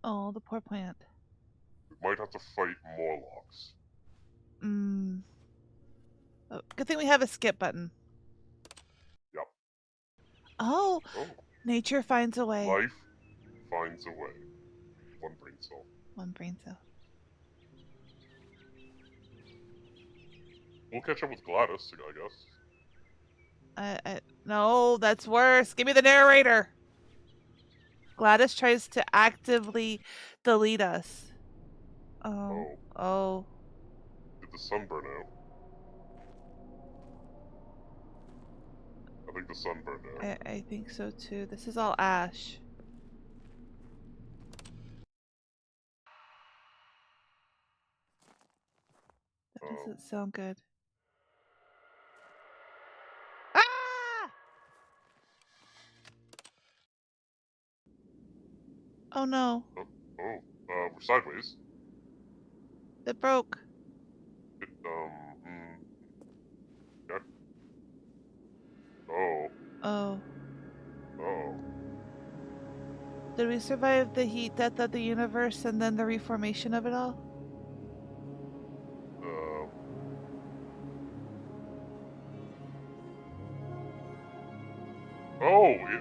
Oh, the poor plant. We might have to fight Morlocks. Oh, good thing we have a skip button. Yep. Oh! Oh. Nature finds a way. Life finds a way. One brain cell. One brain cell. We'll catch up with Gladys, I guess. No, that's worse. Give me the narrator. Gladys tries to actively delete us. Oh. Did the sun burn out? I think the sun burned out. I think so too. This is all ash. That doesn't sound good. Ah! Oh no. We're sideways. It broke. Yeah. Oh. Oh. Oh. Did we survive the heat death of the universe and then the reformation of it all?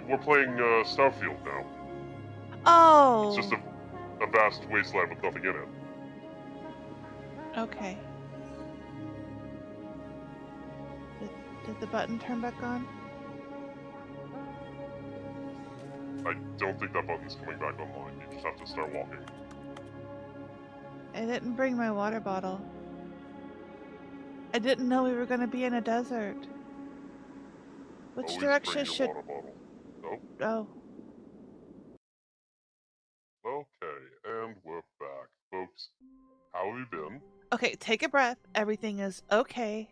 We're playing Starfield now. Oh! It's just a vast wasteland with nothing in it. Okay. Did the button turn back on? I don't think that button's coming back online. You just have to start walking. I didn't bring my water bottle. I didn't know we were going to be in a desert. Which Always direction bring your should... water bottle. Oh. Okay, and we're back. Folks, how have you been? Okay, take a breath. Everything is okay.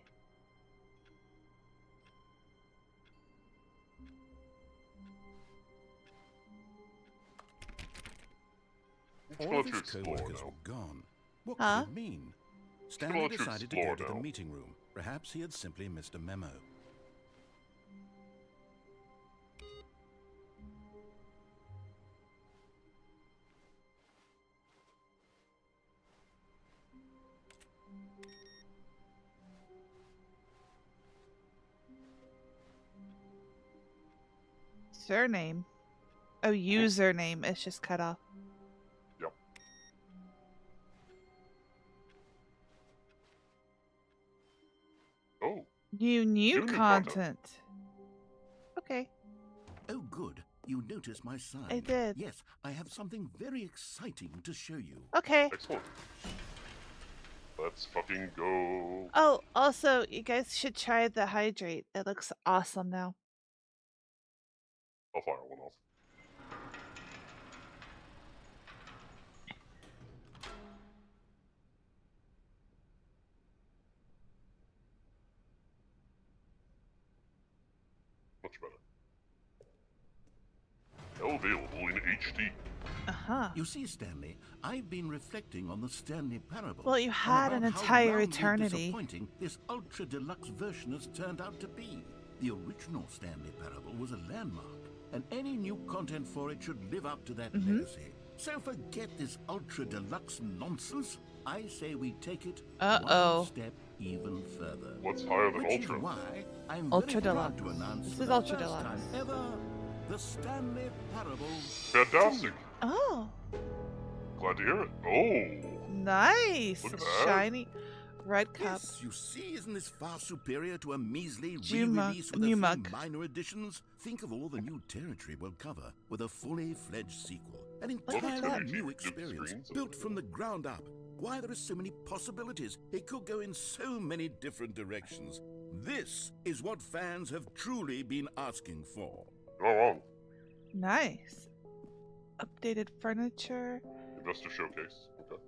All of his co-workers were gone. What could it mean? Stanley decided to go to the meeting room. Perhaps he had simply missed a memo. Surname? Oh, username. It's just cut off. Yep. Oh. New content. Okay. Oh, good. You noticed my sign. I did. Yes, I have something very exciting to show you. Okay. Excellent. Let's fucking go. Oh, also, you guys should try the hydrate. It looks awesome now. I'll fire one off. Much better. Available in HD. You see, Stanley, I've been reflecting on the Stanley Parable. Well, you had an entire eternity. Disappointing this ultra deluxe version has turned out to be. The original Stanley Parable was a landmark, and any new content for it should live up to that legacy. So forget this ultra deluxe nonsense. I say we take it one step even further. What's higher than Which ultra? Is why I'm Ultra very deluxe. proud to announce This for is the ultra first deluxe. time ever, the Stanley Parable. Fantastic. Oh. Glad to hear it. Oh. Nice. Look at that. Shiny. Red cup. Yes, you see, isn't this far superior to a measly New mug- re-release with a new few mug. minor additions? Think of all the new territory we'll cover with a fully fledged sequel. An Look at entirely that. new experience, built from the ground up. Why, there are so many possibilities. It could go in so many different directions. This is what fans have truly been asking for. Not wrong. Nice. Updated furniture. Investor showcase. Okay.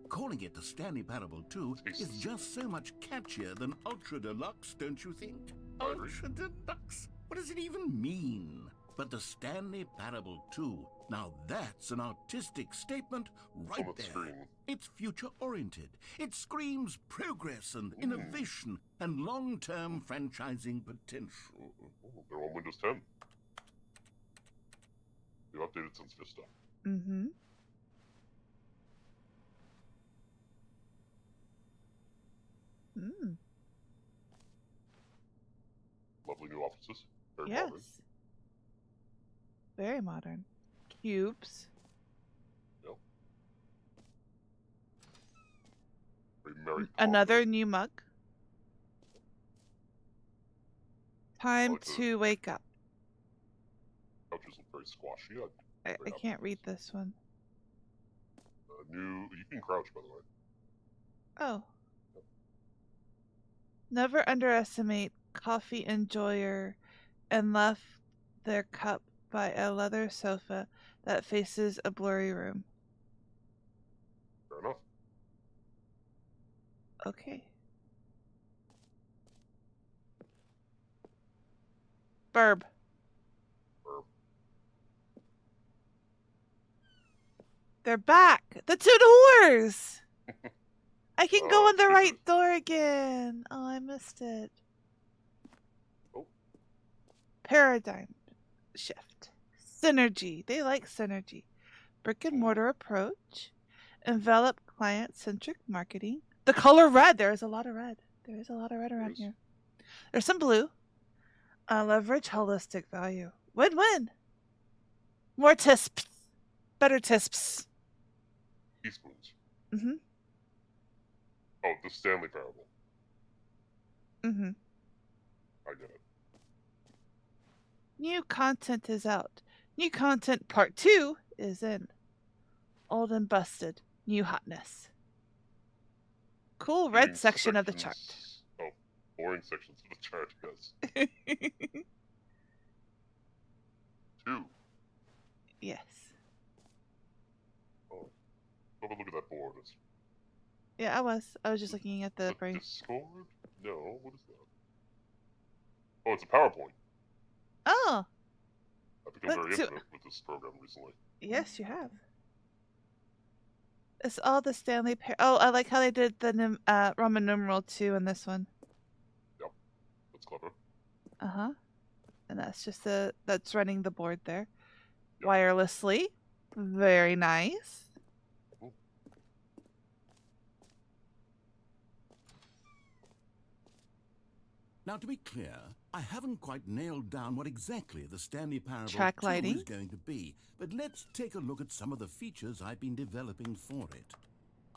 Calling it the Stanley Parable 2 is Tastes. just so much catchier than Ultra Deluxe, don't you think? I agree. Ultra Deluxe? What does it even mean? But the Stanley Parable 2, now that's an artistic statement right On the there. screen. It's future-oriented. It screams progress and innovation and long-term franchising potential. They're on Windows 10. They've updated since Vista. Mm-hmm. Mm. Lovely new offices. Very Yes. modern. Very modern. Cubes. Yep. Very Mary Another Poppins. new mug. Time like the- to wake up. Couches look very squashy. I can't read this one. New. You can crouch, by the way. Oh. Never underestimate coffee enjoyer and left their cup by a leather sofa that faces a blurry room. Fair enough. Okay. Burb. Or They're back. The two doors. I can go in the Jesus. right door again. Oh, I missed it. Oh. Paradigm shift. Synergy. They like synergy. Brick and mortar approach. Envelop client-centric marketing. The color red. There is a lot of red. There is a lot of red around is. here. There's some blue. Leverage holistic value. Win-win. More tisps. Better tisps. teaspoons. Mm-hmm. Oh, the Stanley Parable. Mm-hmm. I get it. New content is out. New content part 2 is in. Old and busted. New hotness. Cool red Boring section of the chart. sections- Oh, boring sections of the chart, yes. 2. Yes. Oh. Have a look at that board. It's Yeah, I was just looking at the brain. Discord? No, what is that? Oh, it's a PowerPoint. Oh, I've become very Let's do- intimate with this program recently. yes, you have. It's all the Stanley Oh, I like how they did the Roman numeral 2 in this one. That's clever. Uh-huh. And that's just that's running the board there. Yep. Wirelessly. Very nice. Now, to be clear, I haven't quite nailed down what exactly the Stanley Parable Track 2 lighting. is going to be, but let's take a look at some of the features I've been developing for it.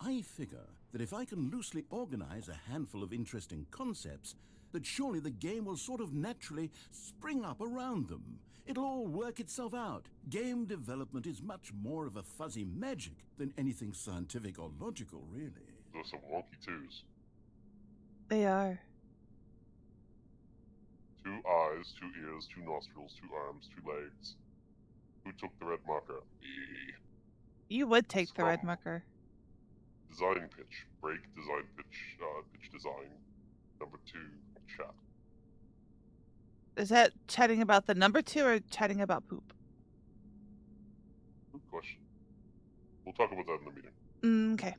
I figure that if I can loosely organize a handful of interesting concepts, that surely the game will sort of naturally spring up around them. It'll all work itself out. Game development is much more of a fuzzy magic than anything scientific or logical, really. Those are some wonky 2s. They are. 2 eyes, 2 ears, 2 nostrils, 2 arms, 2 legs. Who took the red marker? Me. You would take the red Scrum. marker. Design pitch. Break, design pitch. Pitch design. Number 2, chat. Is that chatting about the number 2 or chatting about poop? Good question. We'll talk about that in the meeting. Okay.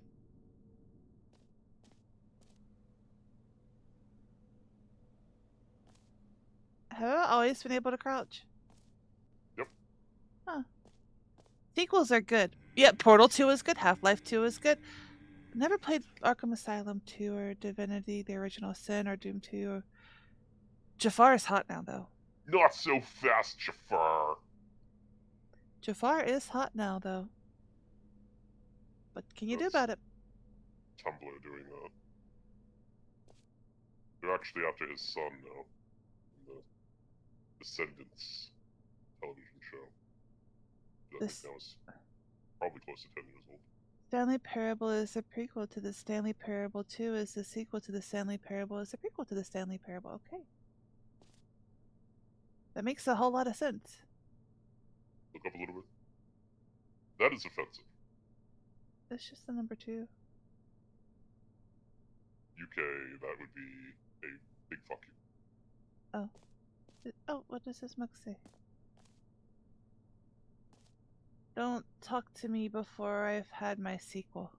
Have I always been able to crouch? Yep. Huh. Sequels are good. Yeah, Portal 2 is good. Half-Life 2 is good. Never played Arkham Asylum 2 or Divinity, The Original Sin, or Doom 2. Or... Jafar is hot now, though. Not so fast, Jafar! Jafar is hot now, though. What can you do That's- about it? Tumblr doing that. They're actually after his son now. In the Descendants television show. I think now is probably close to 10 years old. Stanley Parable is a prequel to the Stanley Parable 2 is the sequel to the Stanley Parable is a prequel to the Stanley Parable. Okay. That makes a whole lot of sense. Look up a little bit. That is offensive. It's just the number 2. UK, that would be a big fuck you. Oh, what does this mug say? Don't talk to me before I've had my sequel.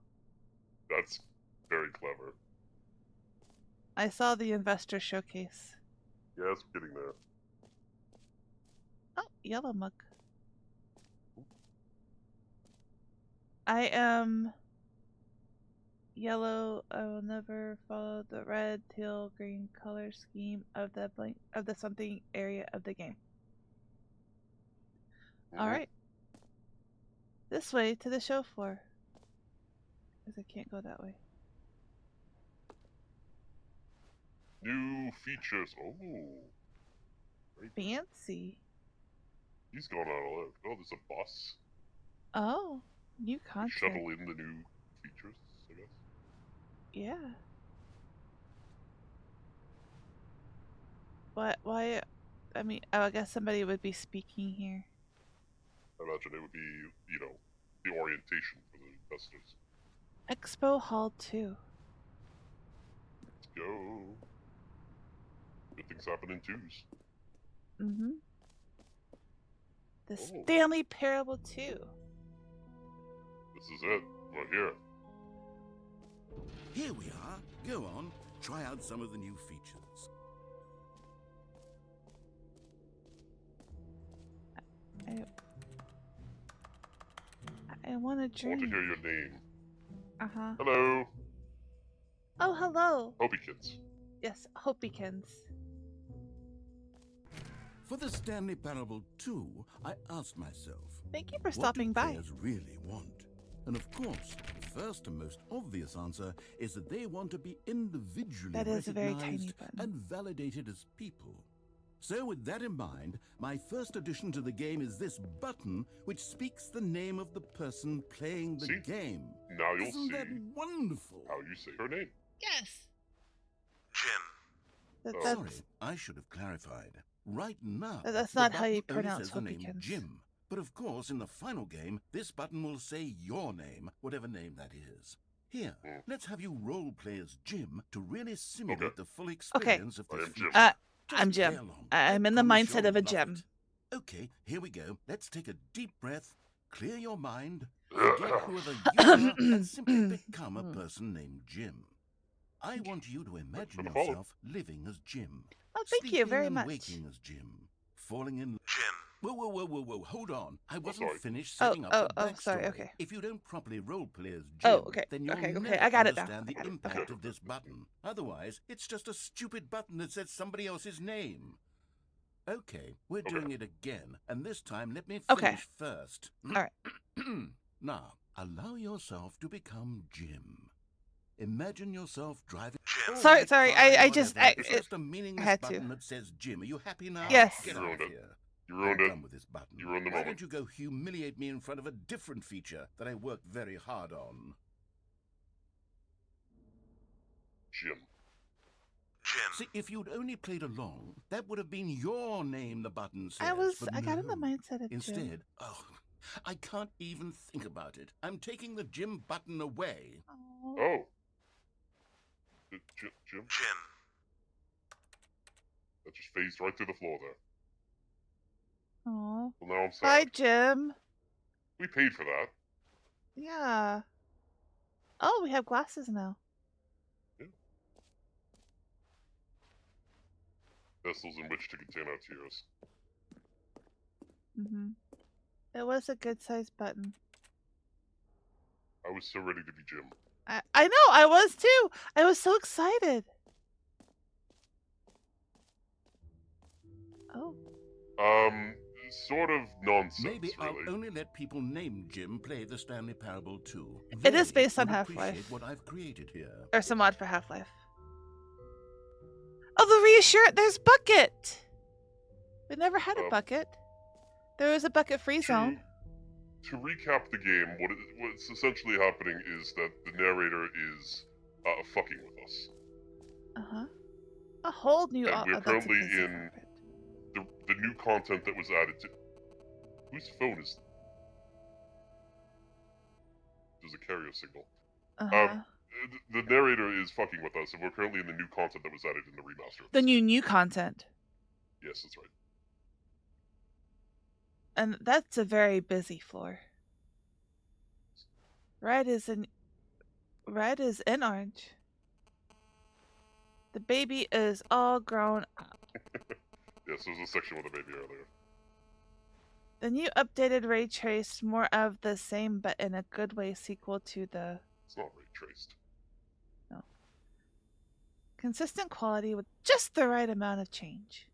That's very clever. I saw the investor showcase. Yeah, it's getting there. Oh, yellow mug. I am yellow. I will never follow the red, teal, green color scheme of the something area of the game. All right. This way to the show floor. Because I can't go that way. New features. Oh. Fancy. He's going on a look. Oh, there's a bus. Oh, new content. Shuttle in the new features, I guess. Yeah. What? Why? I mean, I guess somebody would be speaking here. I imagine it would be, you know, the orientation for the investors. Expo Hall 2. Let's go. Good things happen in twos. Mm-hmm. The Oh. Stanley Parable 2. This is it. Right here. Here we are. Go on, try out some of the new features. I want to I want drink. to hear your name. Uh-huh. Hello. Oh, hello. Hobiekins. Yes, Hopiekins. For the Stanley Parable 2, I asked myself, Thank you for what stopping do by. players really want? And of course, the first and most obvious answer is that they want to be individually That is a very tiny recognized button. and validated as people. So with that in mind, my first addition to the game is this button, which speaks the name of the person playing the See? game. Now you'll Isn't see that wonderful? how you say her name. Yes. Oh. That's Sorry, I should have clarified. Right now, That's the not how you button only pronounce says the name Hopiekins. Jim. But of course, in the final game, this button will say your name, whatever name that is. Here, let's have you role play as Jim to really simulate Okay. the full experience of I this am Jim. feature. Just I'm play Jim. along. I'm I in the promise mindset you'll of a love Jim. it. Okay, here we go. Let's take a deep breath, clear your mind, forget whoever you are, and simply become a person named Jim. I want you to imagine the follow. yourself living as Jim. Oh, thank you Sleeping very and much. waking as Jim. Falling in... Jim. Whoa, hold on. I wasn't sorry. finished setting up the backstory. Sorry, okay. If you don't properly roleplay as Jim, Oh, okay, then you'll okay, never I got it now. understand the I got it. impact Okay. of this button. Otherwise, it's just a stupid button that says somebody else's name. Okay, we're doing it again, and this time let me finish first. All right. Now, allow yourself to become Jim. Imagine yourself driving. Sorry, I just- It's just a meaningless had to. button that says Jim. Are you happy now? Yes. Get You out ruined of it. here. You ruined I'm it. done with this button. You ruined the Why moment. don't you go humiliate me in front of a different feature that I worked very hard on? Jim. See, if you'd only played along, that would have been your name the button says. but I got in the no. mindset of Jim. Instead, I can't even think about it. I'm taking the Jim button away. Aw. Oh. Jim? That just phased right through the floor there. Aw. Well, now I'm sad. Bye, Jim. We paid for that. Yeah. Oh, we have glasses now. Vessels in which to contain our tears. Mm-hmm. It was a good-sized button. I was so ready to be Jim. I know, I was too. I was so excited. Oh. Sort of nonsense, Maybe really. I'll only let people named Jim play the Stanley Parable 2. It is They based on would Half-Life. appreciate what I've created here. There's some mod for Half-Life. sure? There's bucket. We never had a Uh, bucket. There was a bucket-free zone. To recap the game, what's essentially happening is that the narrator is fucking with us. Uh-huh. A whole new... And we're that's a currently busy in carpet. the new content that was added to... Whose phone is... There's a carrier signal. Uh-huh. The narrator is fucking with us, and we're currently in the new content that was added in the remaster. The new content. Yes, that's right. And that's a very busy floor. Red is in orange. The baby is all grown up. Yes, there was a section with a baby earlier. The new updated ray trace, more of the same, but in a good way sequel to the... It's not ray traced. No. Consistent quality with just the right amount of change.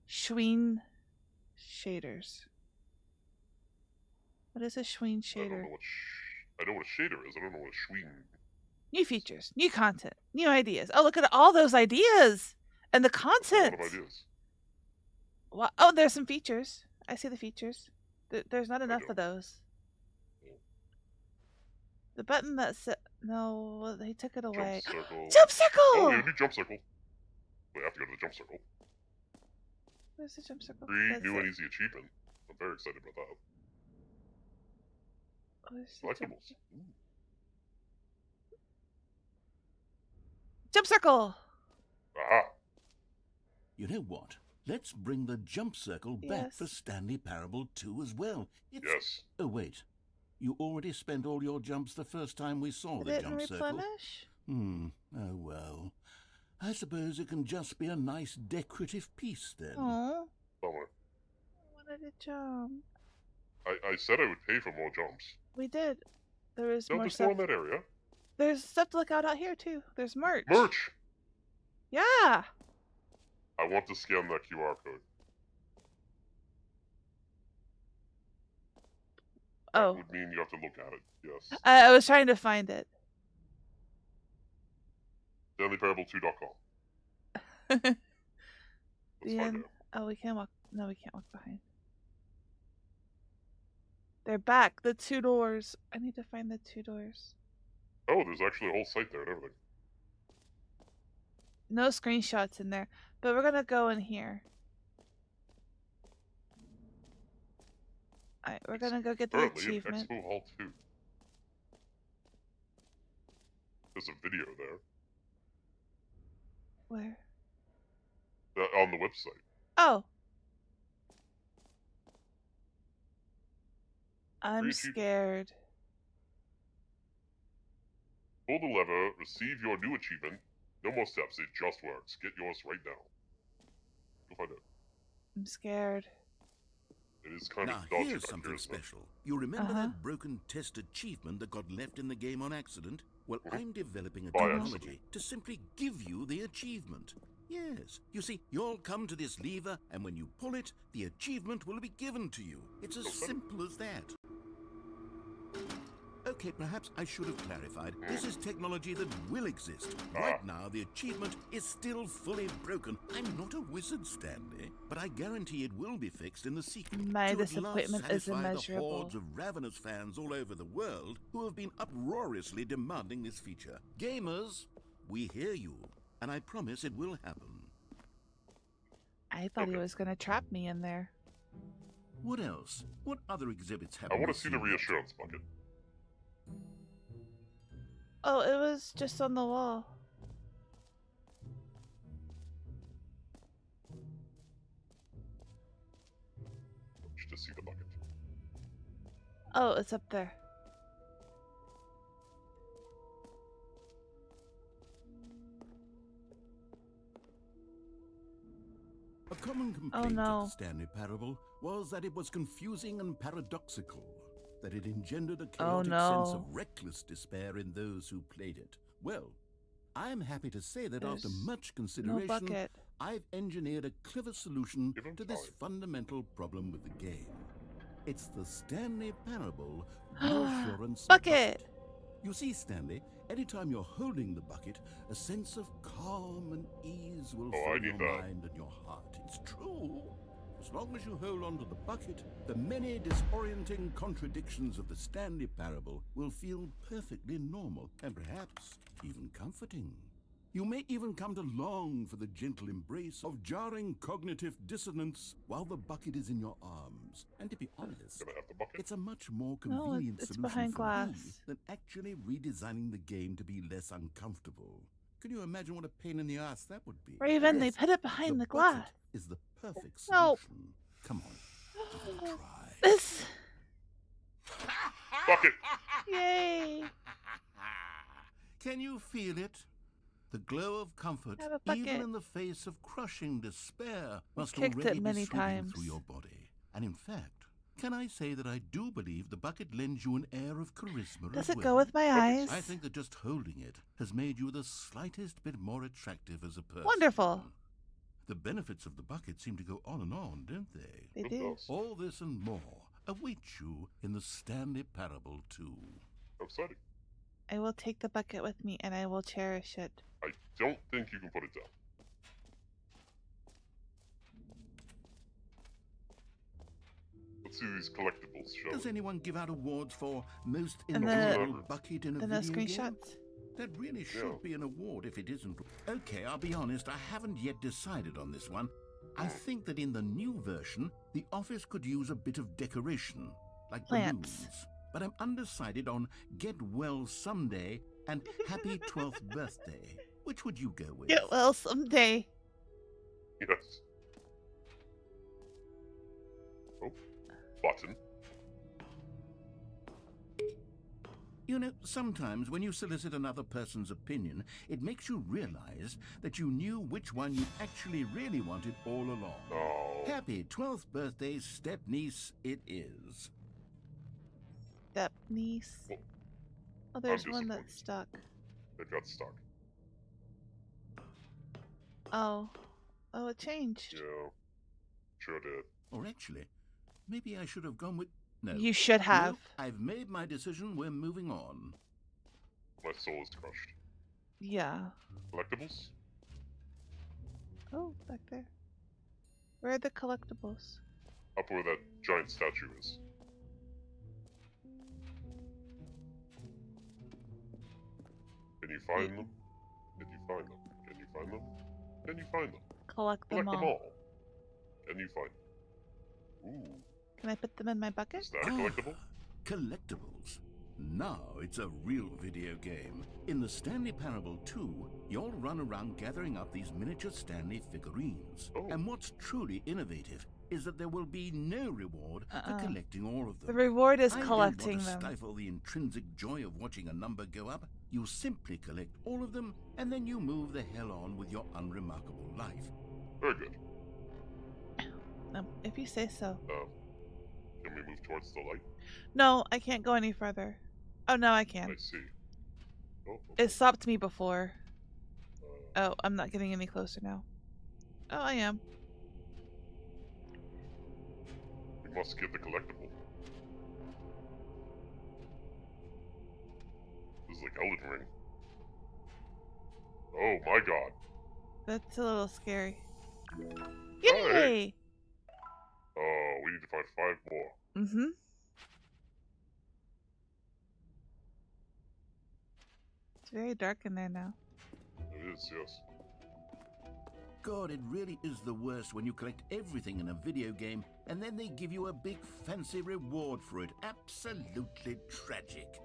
Schween shaders. What is a Schween shader? I know what a shader is. I don't know what a Schween... New features, new content, new ideas. Oh, look at all those ideas! And the That's content! a lot of ideas. Well, oh, there's some features. I see the features. There's not enough of those. The button that said... No, they took it away. Jump circle. Jump circle! Oh, yeah, new jump circle. Wait, I have to go to the jump circle. Where's the jump circle? Free, That's new, it. and easy achievement. I'm very excited about that. Where's the jump... Collectibles. Ooh. Jump circle! Aha! You know what? Let's bring the jump circle back for Yes. Stanley Parable 2 as well. Yes. Oh, wait. You already spent all your jumps the first time we saw It the didn't jump circle. replenish? Oh well. I suppose it can just be a nice decorative piece then. Oh, Bummer. I wanted to jump. I said I would pay for more jumps. We did. There was No, more there's stuff. more in that area. There's stuff to look out here too. There's merch. Merch! Yeah. I want to scan that QR code. Oh, That would mean you have to look at it, yes. I was trying to find it. StanleyParable2.com. The Let's find end. out. Oh, we can't walk. No, we can't walk behind. They're back. The 2 doors. I need to find the 2 doors. Oh, there's actually a whole site there and everything. No screenshots in there, but we're gonna go in here. Alright, we're gonna go get the Currently in achievement. Expo Hall 2. There's a video there. Where? On the website. Oh. I'm Free achievement. scared. Pull the lever, receive your new achievement. No more steps, it just works. Get yours right now. Go find it. I'm scared. It is kind Now of dodgy here's back something here, isn't it? special. You remember Uh-huh. that broken test achievement that got left in the game on accident? Well, I'm developing a By technology accident. to simply give you the achievement. Yes. You see, you'll come to this lever, and when you pull it, the achievement will be given to you. It's as simple as that. Okay, perhaps I should have clarified. This is technology that will exist. Right now, the achievement is still fully broken. I'm not a wizard, Stanley, but I guarantee it will be fixed in the sequel. My to at last disappointment is satisfy immeasurable. the hordes of ravenous fans all over the world who have been uproariously demanding this feature. Gamers, we hear you, and I promise it will happen. I thought he Okay. was gonna trap me in there. What else? What other exhibits have I you want to see the seen yet? reassurance bucket. Oh, it was just on the wall. Just to see the bucket. Oh, it's up there. A common complaint no. of the Stanley Parable was that it was confusing and paradoxical, that it engendered a chaotic sense of no. reckless despair in those who played it. Well, I'm happy to say that after There's much No consideration, bucket. I've engineered a clever solution Give him to this time. fundamental problem with the game. It's the Stanley Parable Reassurance Bucket! You see, Stanley, anytime you're holding the bucket, a sense of calm and ease will Oh, I fill need your that. mind and your heart. It's true. As long as you hold on to the bucket, the many disorienting contradictions of the Stanley parable will feel perfectly normal and perhaps even comforting. You may even come to long for the gentle embrace of jarring cognitive dissonance while the bucket is in your arms. And to be honest, Gonna have the bucket. it's a much more No, convenient it's solution behind for me glass. than actually redesigning the game to be less uncomfortable. Can you imagine what a pain in the ass that would be? Raven, they Yes, put it behind the bucket glass. is the perfect No. solution. Come on, give it a try. This. Bucket! Yay. Can you feel it? The glow of comfort, Have a even bucket. in the face of crushing despair, must kicked already it many be sweeping times. through your body. And in fact, can I say that I do believe the bucket lends you an air of charisma Does as it well? go with my eyes? I think that just holding it has made you the slightest bit more attractive as a person. Wonderful. The benefits of the bucket seem to go on and on, don't they? They It do. does. All this and more await you in the Stanley Parable 2. How exciting. I will take the bucket with me and I will cherish it. I don't think you can put it down. Let's see these collectibles, shall Does we? anyone give out awards for most And enjoyable bucket in a And the video game? screenshots. That really should Yeah. be an award if it isn't. Okay, I'll be honest, I haven't yet decided on this one. I think that in the new version, the office could use a bit of decoration, like Plants. balloons. But I'm undecided on Get Well Someday and Happy 12th Birthday. Which would you go with? Get well someday. Yes. Oh. Button. You know, sometimes when you solicit another person's opinion, it makes you realize that you knew which one you actually really wanted all along. Oh. Happy 12th birthday, step-niece it is. Step niece. Well, Oh, there's I'm one disappointed. that's stuck. It got stuck. Oh. Oh, it changed. Yeah. Sure did. Or actually, maybe I should have gone with... No. You should have. No, I've made my decision. We're moving on. My soul is crushed. Yeah. Collectibles? Oh, back there. Where are the collectibles? Up where that giant statue is. Can you find them? Can you find them? Can you find them? Can you find them? Collect them Collect all. them all. Can you find them? Ooh. Can I put them in my bucket? Is that a collectible? Collectibles. Now it's a real video game. In the Stanley Parable 2, you'll run around gathering up these miniature Stanley figurines. Oh. And what's truly innovative is that there will be no reward for collecting all of them. The reward is I collecting don't want to them. stifle the intrinsic joy of watching a number go up. You simply collect all of them, and then you move the hell on with your unremarkable life. Very good. If you say so. Can we move towards the light? No, I can't go any further. Oh, no, I can. I see. Oh, okay. It stopped me before. Uh, Oh, I'm not getting any closer now. Oh, I am. we must get the collectible. This is like Elden Ring. Oh my god. That's a little scary. Oh, Yay! hey. Oh, we need to find 5 more. Mm-hmm. It's very dark in there now. It is, yes. God, it really is the worst when you collect everything in a video game and then they give you a big fancy reward for it. Absolutely tragic.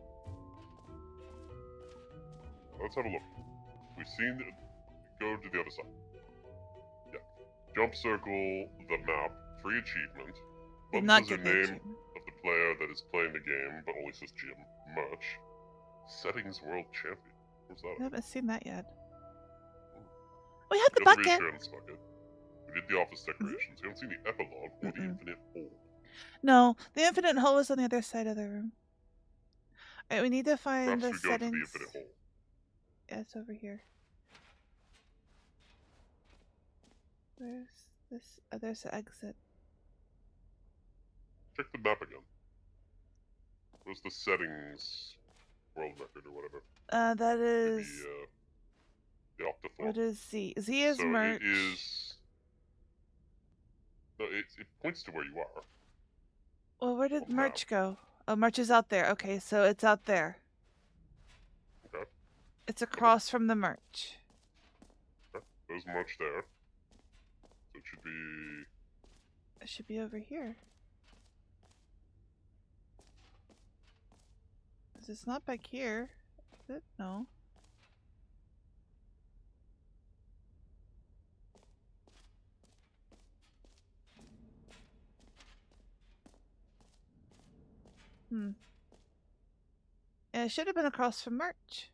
Let's have a look. We've seen it. Go to the other side. Yeah. Jump circle the map. Free achievement. Did What not is the get the name achievement. of the player that is playing the game, but only says Jim? Merch. Settings World Champion. What's that? I haven't seen that yet. We have the We got the bucket! reassurance bucket. We did the office decorations. We haven't seen the epilogue or the infinite hole. No, the infinite hole is on the other side of the room. Alright, we need to find Perhaps the we go to the settings. infinite hole. Yeah, it's over here. Where's this? Oh, there's the exit. Check the map again. Where's the settings world record or whatever. That is. Maybe, the octoform. What is Z? Z is so merch. it is. No, it points to where you are. Well, where did on the merch map. go? Oh, merch is out there. Okay, so it's out there. Okay. It's across from the merch. Okay. There's merch there. So it should be. It should be over here. 'Cause it's not back here. Is it? No. Yeah, it should have been across from merch.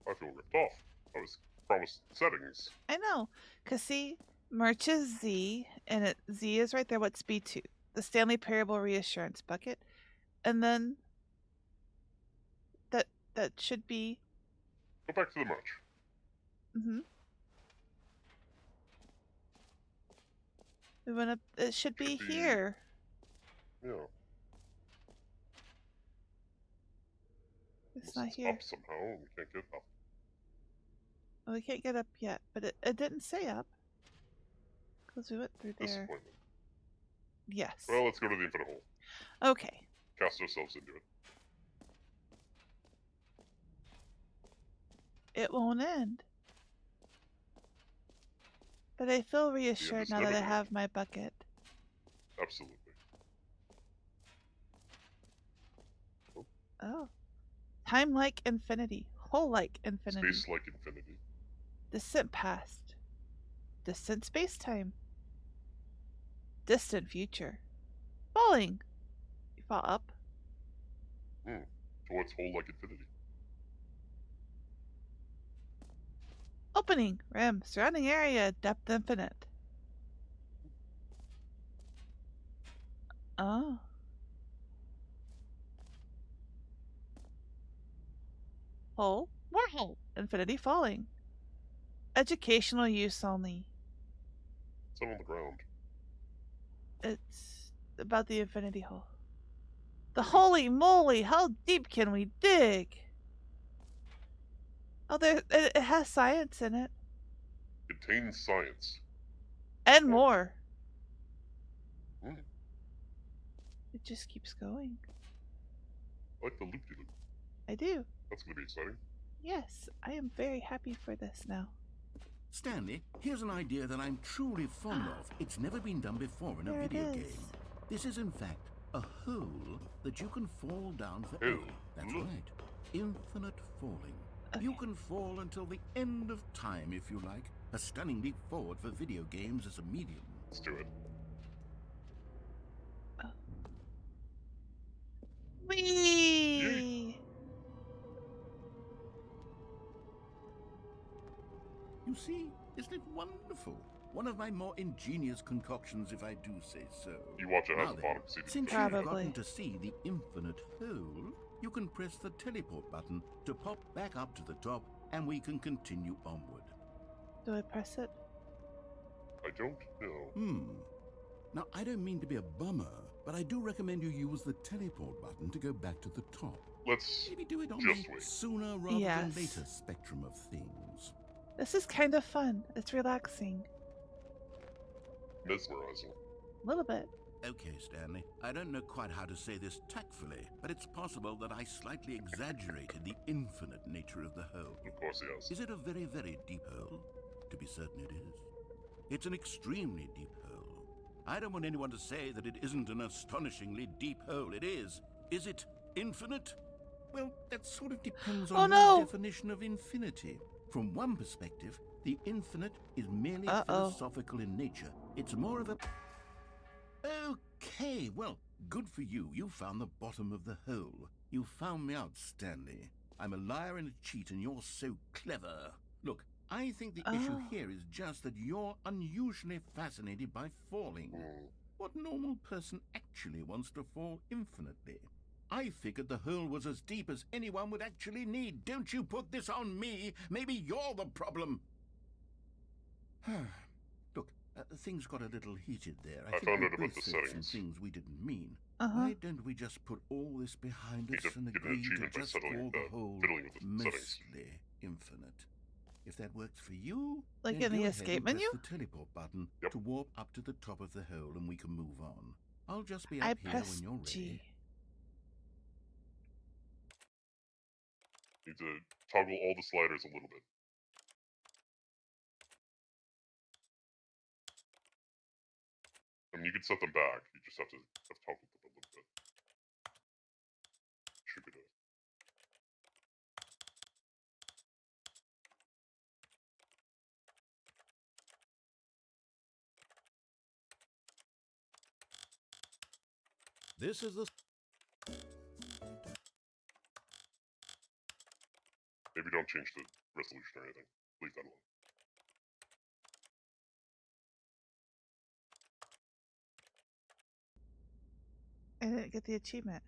I feel ripped off. I was promised settings. I know. Cause see, merch is Z, and Z is right there. What's B2? The Stanley Parable Reassurance bucket, and then that should be. Go back to the merch. We went up. It should be here. Yeah. It's not It's here. up somehow. We can't get up. Well, we can't get up yet, but it didn't say up. Because we went through there. Disappointment. Yes. Well, let's go to the infinite hole. Okay. Cast ourselves into it. It won't end. But I feel reassured is now that never I gonna have my bucket. Absolutely. Oh. Time like infinity. Hole like infinity. Space like infinity. Distant past. Distant space-time. Distant future. Falling. You fall up. Towards hole like infinity. Opening. Rim. Surrounding area. Depth infinite. Oh. Hole. More hole. Infinity falling. Educational use only. It's on the ground. It's about the infinity hole. The holy moly! How deep can we dig? Oh, it has science in it. Contains science. And more. Hmm. It just keeps going. I like the loop-de-loop. I do. That's gonna be exciting. Yes, I am very happy for this now. Stanley, here's an idea that I'm truly fond of. It's never been done before in a There it video is. game. This is, in fact, a hole that you can fall down forever. Hole. That's right. Infinite falling. Okay. You can fall until the end of time, if you like. A stunning leap forward for video games as a medium. Let's do it. Whee! You see, isn't it wonderful? One of my more ingenious concoctions, if I do say so. You watch it Now at the then, bottom. See the since Probably. you've gotten to see the infinite hole, you can press the teleport button to pop back up to the top, and we can continue onward. Do I press it? I don't know. Now, I don't mean to be a bummer, but I do recommend you use the teleport button to go back to the top. Let's Maybe do it on just the wait. sooner rather Yes. than later spectrum of things. This is kind of fun. It's relaxing. Mesmerizing. A little bit. Okay, Stanley, I don't know quite how to say this tactfully, but it's possible that I slightly exaggerated the infinite nature of the hole. Of course he has. Is it a very, very deep hole? To be certain it is. It's an extremely deep hole. I don't want anyone to say that it isn't an astonishingly deep hole. It is. Is it infinite? Well, that sort of depends on your definition of infinity. From one perspective, the infinite is merely philosophical in nature. It's more of a... Okay, well, good for you. You found the bottom of the hole. You found me out, Stanley. I'm a liar and a cheat, and you're so clever. Look, I think the issue here is just that you're unusually fascinated by falling. What normal person actually wants to fall infinitely? I figured the hole was as deep as anyone would actually need. Don't you put this on me. Maybe you're the problem. Look, Things got a little heated there. I think found we out about both the said some settings. things we didn't mean. Uh-huh. Why don't we just put all this behind us and Get an agree to achievement by just settling, call the whole fiddling with the settings. mostly infinite? If that works for you, Like then in the go ahead escape and press menu? the teleport button Yep. to warp up to the top of the hole and we can move on. I'll just be I up here pressed when you're ready. G. Need to toggle all the sliders a little bit. I mean, you can set them back. You just have to toggle them a little bit. Should be done. This is the... Maybe don't change the resolution or anything. Leave that alone. I didn't get the achievement.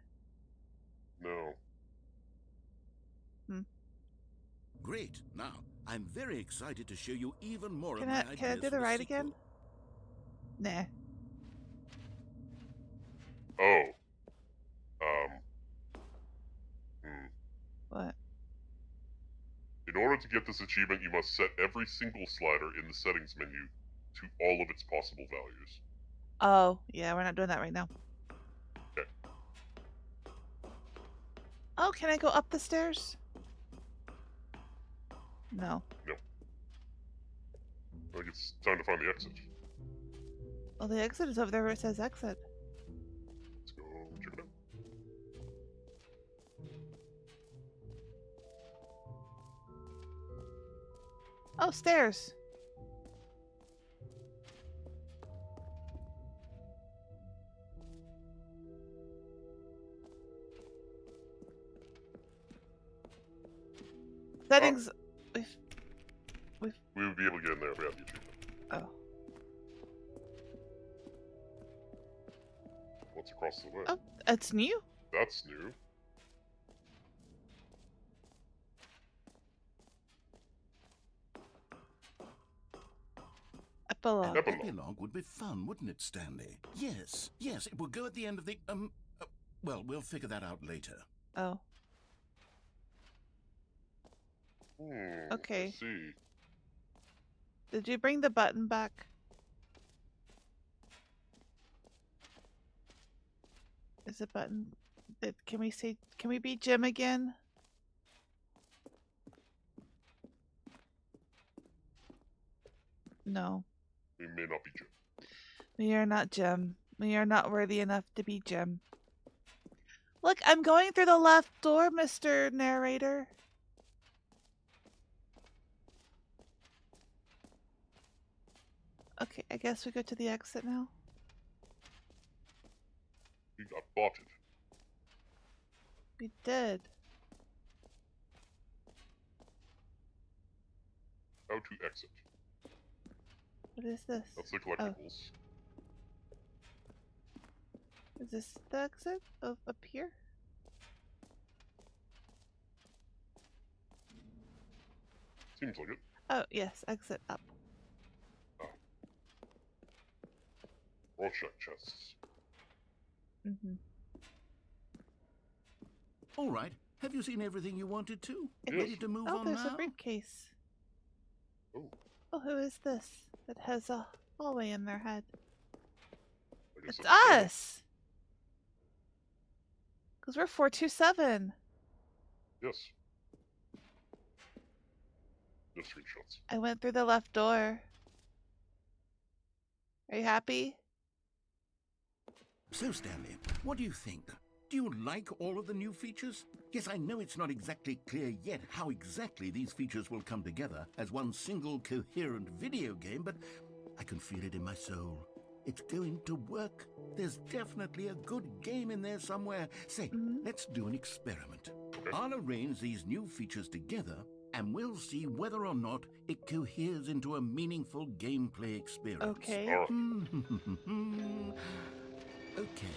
No. Great. Now, I'm very excited to show you even more Can of I my can I ideas do for the ride sequel. again? Nah. Oh. What? In order to get this achievement, you must set every single slider in the settings menu to all of its possible values. Oh, yeah, we're not doing that right now. Okay. Oh, can I go up the stairs? No. No. I think it's time to find the exit. Well, the exit is over there where it says exit. Let's go check it out. Oh, stairs. Settings. We would be able to get in there if we had the achievement. Oh. What's across the way? Oh, it's new. That's new. Epilogue. Epilogue would be fun, wouldn't it, Stanley? Yes, it will go at the end of the, well, we'll figure that out later. Oh. Okay. I see. Did you bring the button back? Is the button... Can we be Jim again? No. We may not be Jim. We are not Jim. We are not worthy enough to be Jim. Look, I'm going through the left door, Mr. Narrator. Okay, I guess we go to the exit now. We got botted. We did. How to exit. What is this? That's the collectibles. Is this the exit of up here? Seems like it. Oh, yes, exit up. Rorschach chests. Mm-hmm. All right. Have you seen everything you wanted to? Yes. Ready to move on there's now? a briefcase. Oh. Oh, who is this that has a hallway in their head? I guess It's that's us! Because we're 427. Yes. No screenshots. I went through the left door. Are you happy? So, Stanley, what do you think? Do you like all of the new features? Yes, I know it's not exactly clear yet how exactly these features will come together as one single coherent video game, but I can feel it in my soul. It's going to work. There's definitely a good game in there somewhere. Say, let's do an experiment. I'll arrange these new features together, and we'll see whether or not it coheres into a meaningful gameplay experience. Okay. Okay.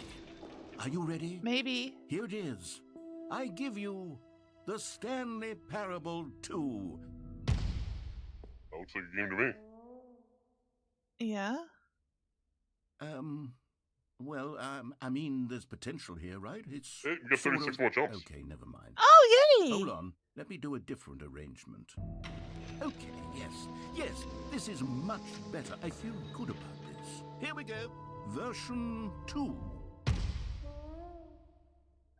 Are you ready? Maybe. Here it is. I give you the Stanley Parable 2. That looks like a game to me. Yeah. Well, I mean, there's potential here, right? It's Hey, we got 36 more jumps. Okay, never mind. Oh, yay! Hold on. Let me do a different arrangement. Okay, yes, this is much better. I feel good about this. Here we go. Version 2.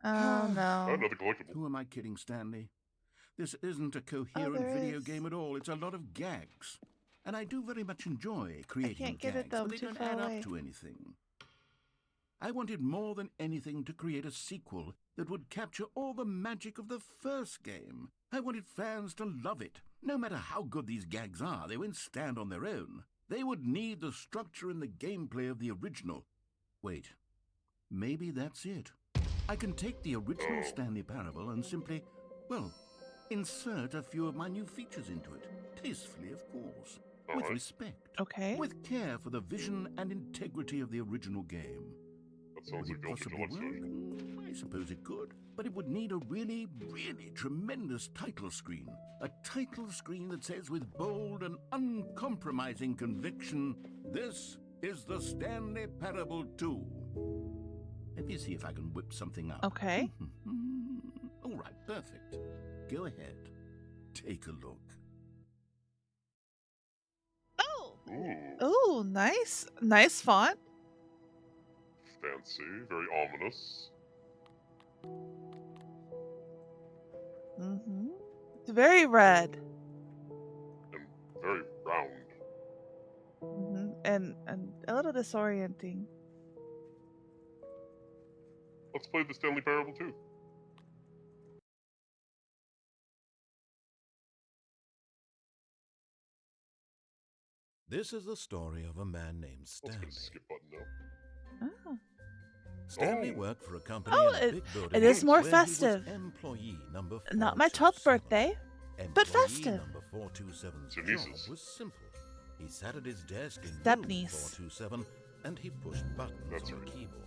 Oh, no. Another collectible. Who am I kidding, Stanley? This isn't a coherent there video is. game at all. It's a lot of gags. And I do very much enjoy creating can't get gags, it, though. but I'm they too don't far add away. up to anything. I wanted more than anything to create a sequel that would capture all the magic of the first game. I wanted fans to love it. No matter how good these gags are, they won't stand on their own. They would need the structure and the gameplay of the original. Wait, maybe that's it. I can take the original Stanley Parable and simply, well, insert a few of my new features into it. Tastefully, of course. With respect. Okay. With care for the vision and integrity of the original game. That sounds Would like it the Ultra possibly Deluxe work? version. I suppose it could, but it would need a really, really tremendous title screen. A title screen that says with bold and uncompromising conviction, "This is the Stanley Parable 2." Let me see if I can whip something up. Okay. All right, perfect. Go ahead. Take a look. Oh! Ooh, Ooh, nice. Nice font. fancy, very ominous. Mm-hmm. It's very red. And very round. Mm-hmm. And a little disorienting. Let's play the Stanley Parable 2. This is the story of a man named Let's Stanley. get a skip button now. Oh. Stanley Oh. worked for a company Oh, in a big building. it is more where he was festive. employee number Not my 12th 427. birthday, but Employee festive. number 427's It's your job niece's. was simple. He sat at his desk in room Step-niece. 427 and he pushed buttons That's on a right. keyboard.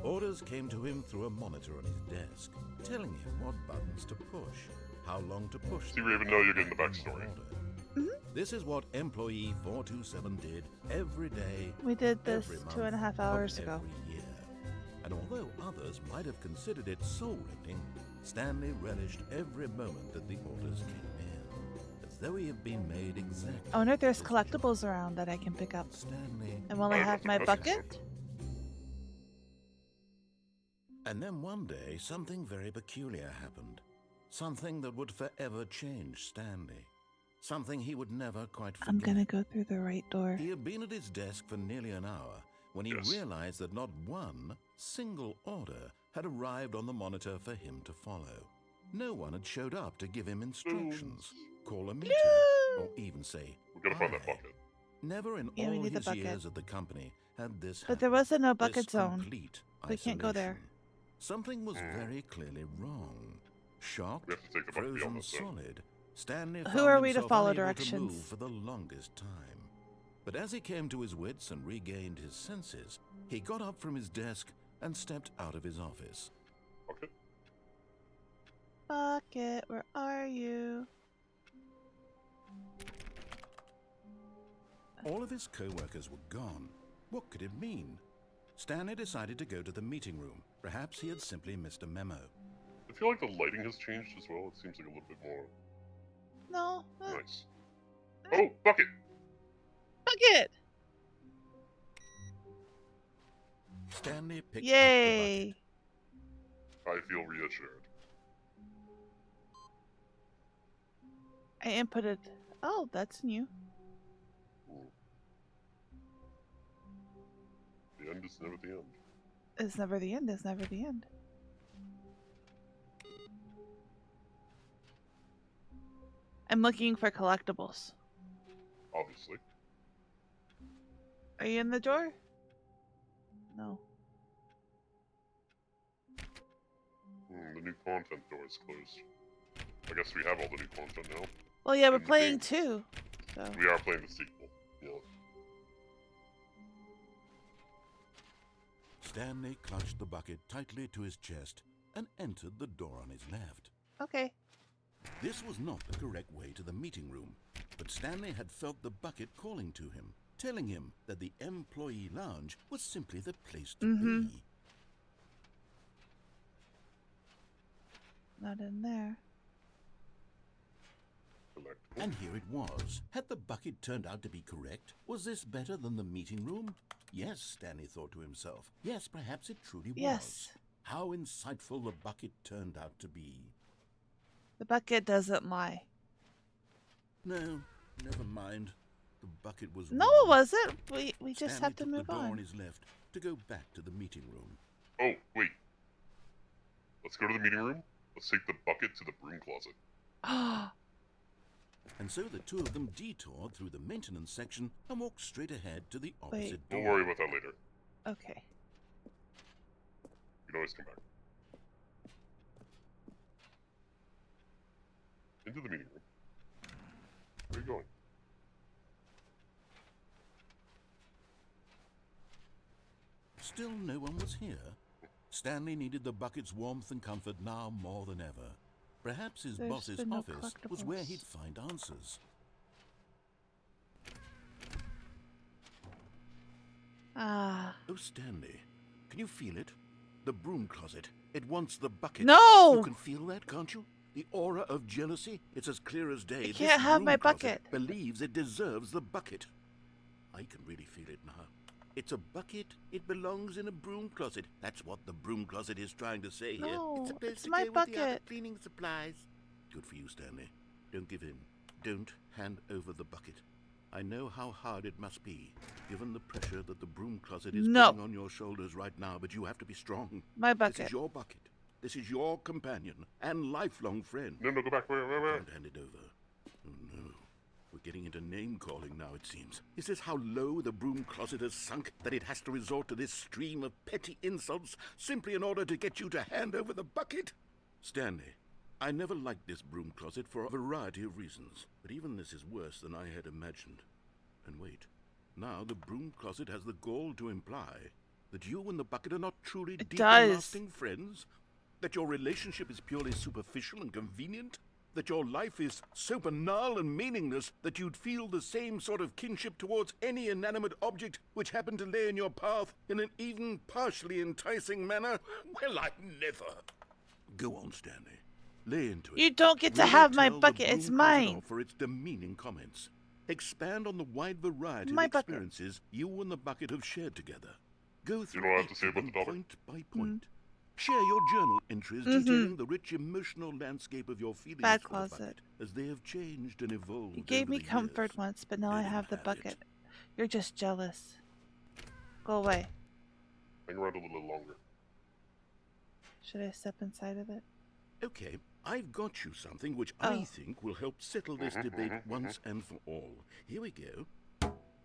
Orders came to him through a monitor on his desk, telling him what buttons to push, how long to push See, them, we even know you're getting the and in what backstory. order. Mhm. This is what employee 427 did every day. We did this every month 2.5 of hours ago. every year. And although others might have considered it soul-rending, Stanley relished every moment that the orders came in, as though he had been made exactly. I wonder if there's for his job. collectibles around that I can pick up. Stanley. And will I have my bucket? And then one day, something very peculiar happened. Something that would forever change Stanley. Something he would never quite forget. I'm gonna go through the right door. He had been at his desk for nearly an hour when he Yes. realized that not one single order had arrived on the monitor for him to follow. No one had showed up to give him instructions, call a meeting, or even say, We've got to find that "Hi." bucket. Never in Yeah, we all need the his bucket. years at the company had this But there happened. was a no This bucket zone. complete We can't go there. isolation. Something was very clearly wrong. Shocked, We have to take the bucket beyond frozen this zone. solid, Stanley Who found are we to himself follow unable directions? to move for the longest time. But as he came to his wits and regained his senses, he got up from his desk and stepped out of his office. Okay. Bucket, where are you? All of his co-workers were gone. What could it mean? Stanley decided to go to the meeting room. Perhaps he had simply missed a memo. I feel like the lighting has changed as well. It seems like a little bit more No. nice. Oh, bucket! Bucket! Stanley picked Yay! up the bucket. I feel reassured. I inputted. Oh, that's new. Ooh. The end is never the end. It's never the end. It's never the end. I'm looking for collectibles. Obviously. Are you in the door? No. The new content door is closed. I guess we have all the new content now. Well, yeah, we're In the playing game. two. So. We are playing the sequel. Yeah. Stanley clutched the bucket tightly to his chest and entered the door on his left. Okay. This was not the correct way to the meeting room, but Stanley had felt the bucket calling to him. telling him that the employee lounge was simply the place to Mm-hmm. be. Not in there. And here it was. Had the bucket turned out to be correct? Was this better than the meeting room? Yes, Stanley thought to himself. Yes, perhaps it truly Yes. was. How insightful the bucket turned out to be. The bucket doesn't lie. No, never mind. The bucket was No, wrong. it wasn't. We just Stanley have to took move the door on on. his left to go back to the meeting room. Oh, wait. Let's go to the meeting room. Let's take the bucket to the broom closet. And so the two of them detoured through the maintenance section and walked straight ahead to the opposite We'll door. worry about that later. Okay. You can always come back. Into the meeting room. Where are you going? Still no one was here. Stanley needed the bucket's warmth and comfort now more than ever. Perhaps his There's boss's been no office was where collectibles. he'd find answers. Ah. Oh, Stanley, can you feel it? The broom closet. It wants the bucket. No! You can feel that, can't you? The aura of jealousy. It's as clear as day. I can't have my bucket. Believes it deserves the bucket. I can really feel it now. It's a bucket. It belongs in a broom closet. That's what the broom closet is trying to say here. No, It's supposed it's to my go with the other bucket. cleaning supplies. Good for you, Stanley. Don't give in. Don't hand over the bucket. I know how hard it must be, given the pressure that the broom closet is No. putting on your shoulders right now, but you have to be strong. My This bucket. is your bucket. This is your companion and lifelong friend. No, go back. Wait. Don't hand it over. Oh, no. We're getting into name-calling now, it seems. Is this how low the broom closet has sunk, that it has to resort to this stream of petty insults simply in order to get you to hand over the bucket? Stanley, I never liked this broom closet for a variety of reasons, but even this is worse than I had imagined. And wait, now the broom closet has the gall to imply that you and the bucket are not truly It deep does. and lasting friends? That your relationship is purely superficial and convenient? That your life is so banal and meaningless that you'd feel the same sort of kinship towards any inanimate object which happened to lay in your path in an even partially enticing manner? Well, I never. Go on, Stanley. Lay into it. You don't get to Really have my tell the bucket. It's broom closet mine. off for its demeaning comments. Expand on the wide variety My of bucket. experiences you and the bucket have shared together. Go through know what I have to each say of about the them topic? point by point. Share your journal entries detailing the rich emotional landscape of your feelings Bad for the closet. bucket as they have changed and evolved. You gave over me the comfort years. once, but now I Let him have the have it. bucket. You're just jealous. Go away. Hang around a little longer. Should I step inside of it? Okay, I've got you something which Oh. I think will help settle this debate once and for all. Here we go.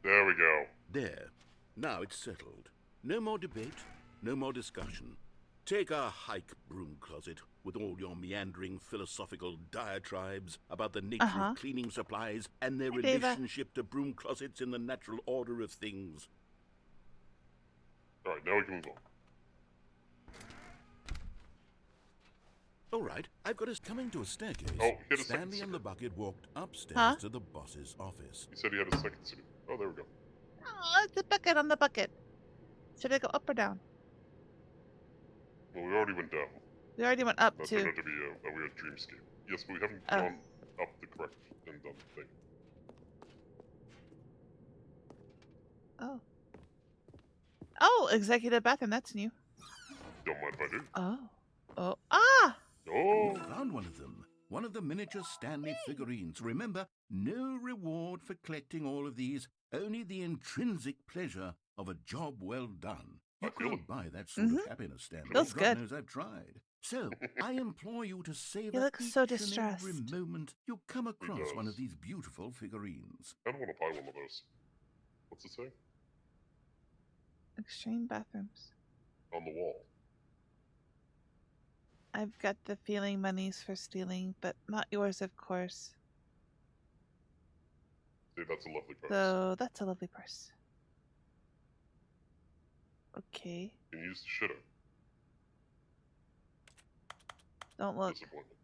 There we go. There. Now it's settled. No more debate, no more discussion. Take a hike, broom closet, with all your meandering philosophical diatribes about the nature of cleaning supplies and their Hey, Deva. relationship to broom closets in the natural order of things. Alright, now we can move on. All right, I've got us coming to a staircase. Oh, he had a second Stanley and the secret. bucket walked upstairs Huh? to the boss's office. He said he had a second suit. Oh, there we go. Oh, it's a bucket on the bucket. Should I go up or down? Well, we already went down. We already went up That turned too. out to be a weird dreamscape. Yes, but we haven't Oh. gone up the correct and done thing. Oh. Oh, executive bathroom. That's new. Don't mind if I do. Oh. Oh. Ah! Oh! You found one of them. One of the miniature Stanley figurines. Remember, no reward for collecting all of these, only the intrinsic pleasure of a job well done. You I feel can't it. buy that sort of happiness, Stanley. Feels God good. knows I've tried. So, I implore you to savor looks each so and every distressed. moment you come across one does. of these beautiful figurines. I don't want to buy one of those. What's it say? Extreme bathrooms. On the wall. I've got the feeling money's for stealing, but not yours, of course. See, that's a lovely price. So that's a lovely purse. Okay. You can use the shit out. Don't look. Disappointed.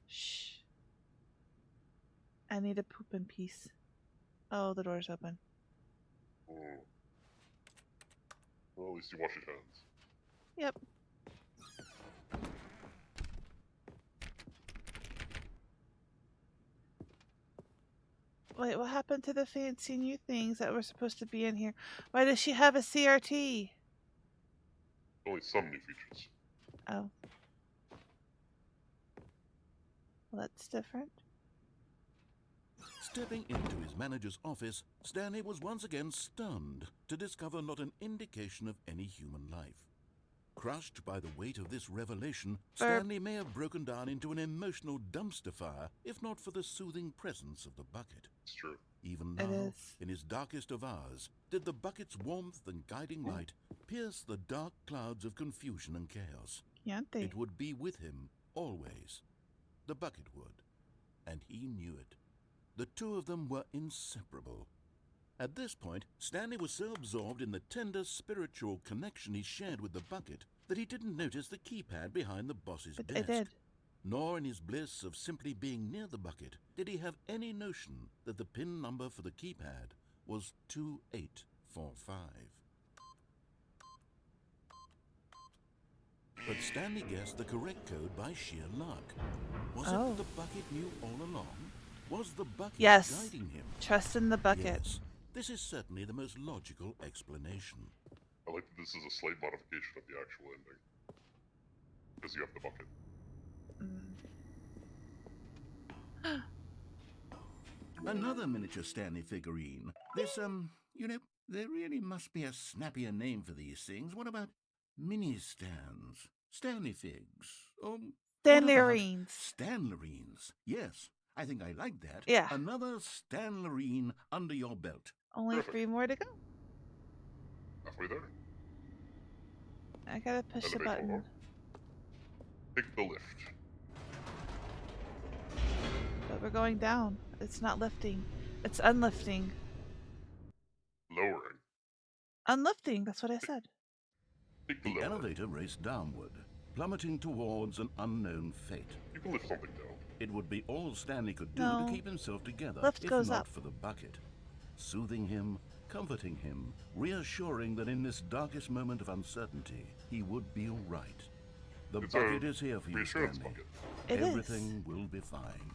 Shh. I need a poop in peace. Oh, the door's open. Mm. Well, at least you wash your hands. Yep. Wait, what happened to the fancy new things that were supposed to be in here? Why does she have a CRT? Only some new features. Oh. Well, that's different. Stepping into his manager's office, Stanley was once again stunned to discover not an indication of any human life. Crushed by the weight of this revelation, Stanley may have broken down into an emotional dumpster fire if not for the soothing presence of the bucket. It's true. Even It now, is. in his darkest of hours, did the bucket's warmth and guiding light pierce the dark clouds of confusion and chaos. Can't they? It would be with him, always. The bucket would. And he knew it. The two of them were inseparable. At this point, Stanley was so absorbed in the tender spiritual connection he shared with the bucket that he didn't notice the keypad behind the boss's But desk. I did. Nor in his bliss of simply being near the bucket did he have any notion that the PIN number for the keypad was 2845. But Stanley guessed the correct code by sheer luck. Was it that the bucket knew all along? Was the bucket guiding him? Trust in the bucket. Yes. This is certainly the most logical explanation. I like that this is a slight modification of the actual ending. Because you have the bucket. Another miniature Stanley figurine. This, there really must be a snappier name for these things. What about mini-stands? Stanley figs? Stanlerines. Stanlerines. Yes, I think I like that. Yeah. Another Stanlerine under your belt. Only Perfect. 3 more to go. Halfway there. I gotta push the Elevate button. over. Take the lift. But we're going down. It's not lifting. It's unlifting. Lowering. Unlifting, that's what I said. Take the The lower. elevator raced downward, plummeting towards an unknown fate. You can lift something down. It would be all Stanley could do No. to keep himself together, Lift if goes not up. for the bucket. Soothing him, comforting him, reassuring that in this darkest moment of uncertainty, he would be all right. The It's bucket a is here for you, reassurance Stanley. bucket. It is. Everything will be fine.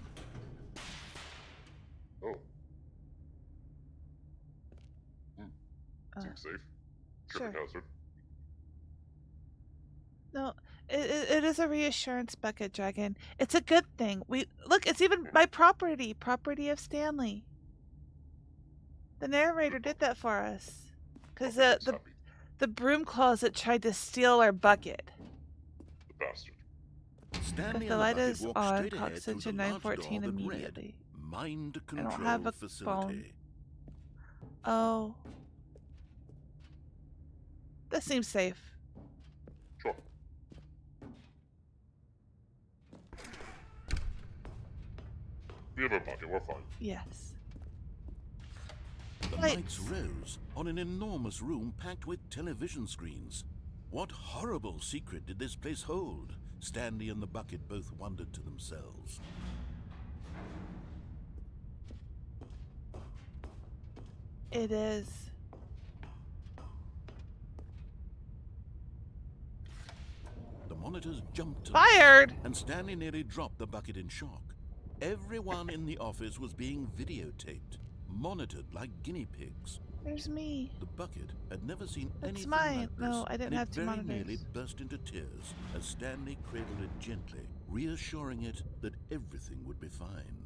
Oh. Seems safe. Tripping Sure. hazard. No, it is a reassurance bucket, Dragon. It's a good thing. Look, it's even my property of Stanley. The narrator did that for us. Because Bucket's the happy. the broom closet tried to steal our bucket. The bastard. Stanley If the and light bucket is walked on, straight call ahead through the extension large door 914 that read, immediately. Mind I don't Control have a Facility. Oh. That seems safe. Sure. We have our bucket, we're fine. Yes. The Lights. lights rose on an enormous room packed with television screens. What horrible secret did this place hold? Stanley and the bucket both wondered to themselves. It is. The monitors jumped to Fired! life, and Stanley nearly dropped the bucket in shock. Everyone in the office was being videotaped, monitored like guinea pigs. There's me. The bucket had never seen That's anything mine. like this, No, I didn't and have it 2 very monitors. nearly burst into tears as Stanley cradled it gently, reassuring it that everything would be fine.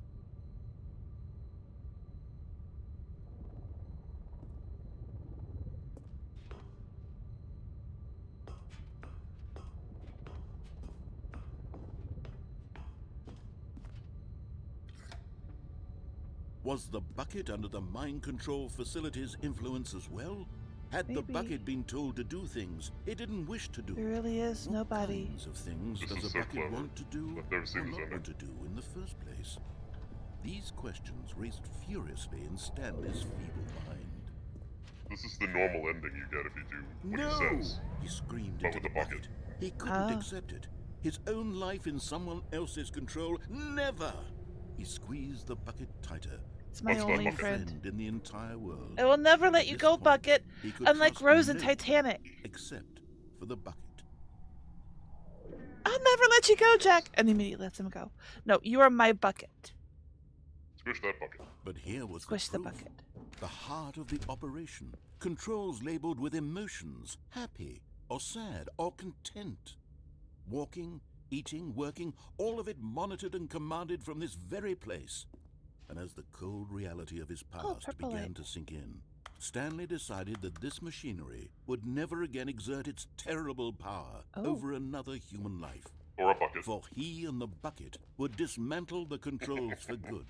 Was the bucket under the mind control facility's influence as well? Had the Maybe. bucket been told to do things it didn't wish to do? There really is What nobody. kinds of things This does is a so bucket clever. want to do I've never seen or this not ending. want to do in the first place? These questions raced furiously in Stanley's feeble mind. This is the normal ending you get if you do what No! he says. He screamed But into with the the bucket. bucket. He couldn't Ah. accept it. His own life in someone else's control, never! He squeezed the bucket tighter. It's my What's that only bucket? friend. In the entire world. I will never let At you this go, point, Bucket. he could Unlike trust Rose and no one Titanic. except for the bucket. I'll never let you go, Jack. And immediately lets him go. No, you are my bucket. Squish that bucket. But here was Squish the the proof. bucket. The heart of the operation. Controls labeled with emotions, happy or sad or content. Walking, eating, working, all of it monitored and commanded from this very place. And as the cold reality of his past purple began light. to sink in, Stanley decided that this machinery would never again exert its terrible power over another human life. Or a bucket. For he and the bucket would dismantle the controls for good.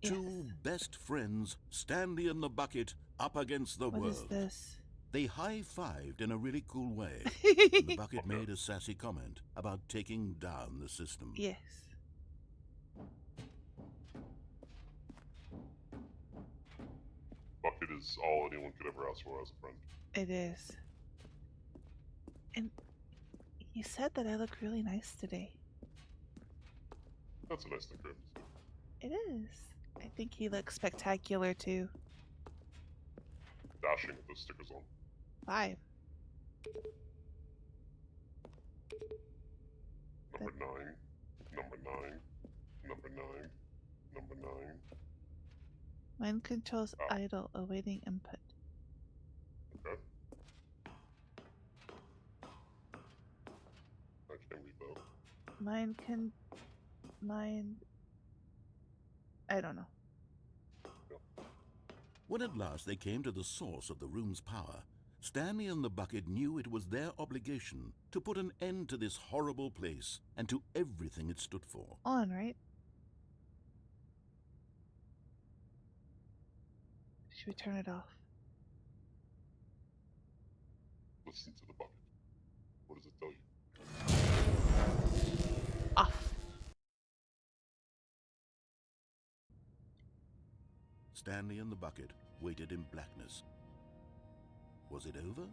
Yes. Two best friends, Stanley and the bucket, up against the What world. is this? They high-fived in a really cool way. And the bucket made a sassy comment about taking down the system. Yes. Bucket is all anyone could ever ask for as a friend. It is. And you said that I look really nice today. That's a nice thing for him to say. It is. I think he looks spectacular too. Dashing with those stickers on. 5. Number 9. Number 9. Number 9. Number 9. Mind controls idle, awaiting input. Okay. I can read both. I don't know. When at last they came to the source of the room's power, Stanley and the bucket knew it was their obligation to put an end to this horrible place and to everything it stood for. On, right? Should we turn it off? Listen to the bucket. What does it tell you? Off. Stanley and the bucket waited in blackness. Was it over?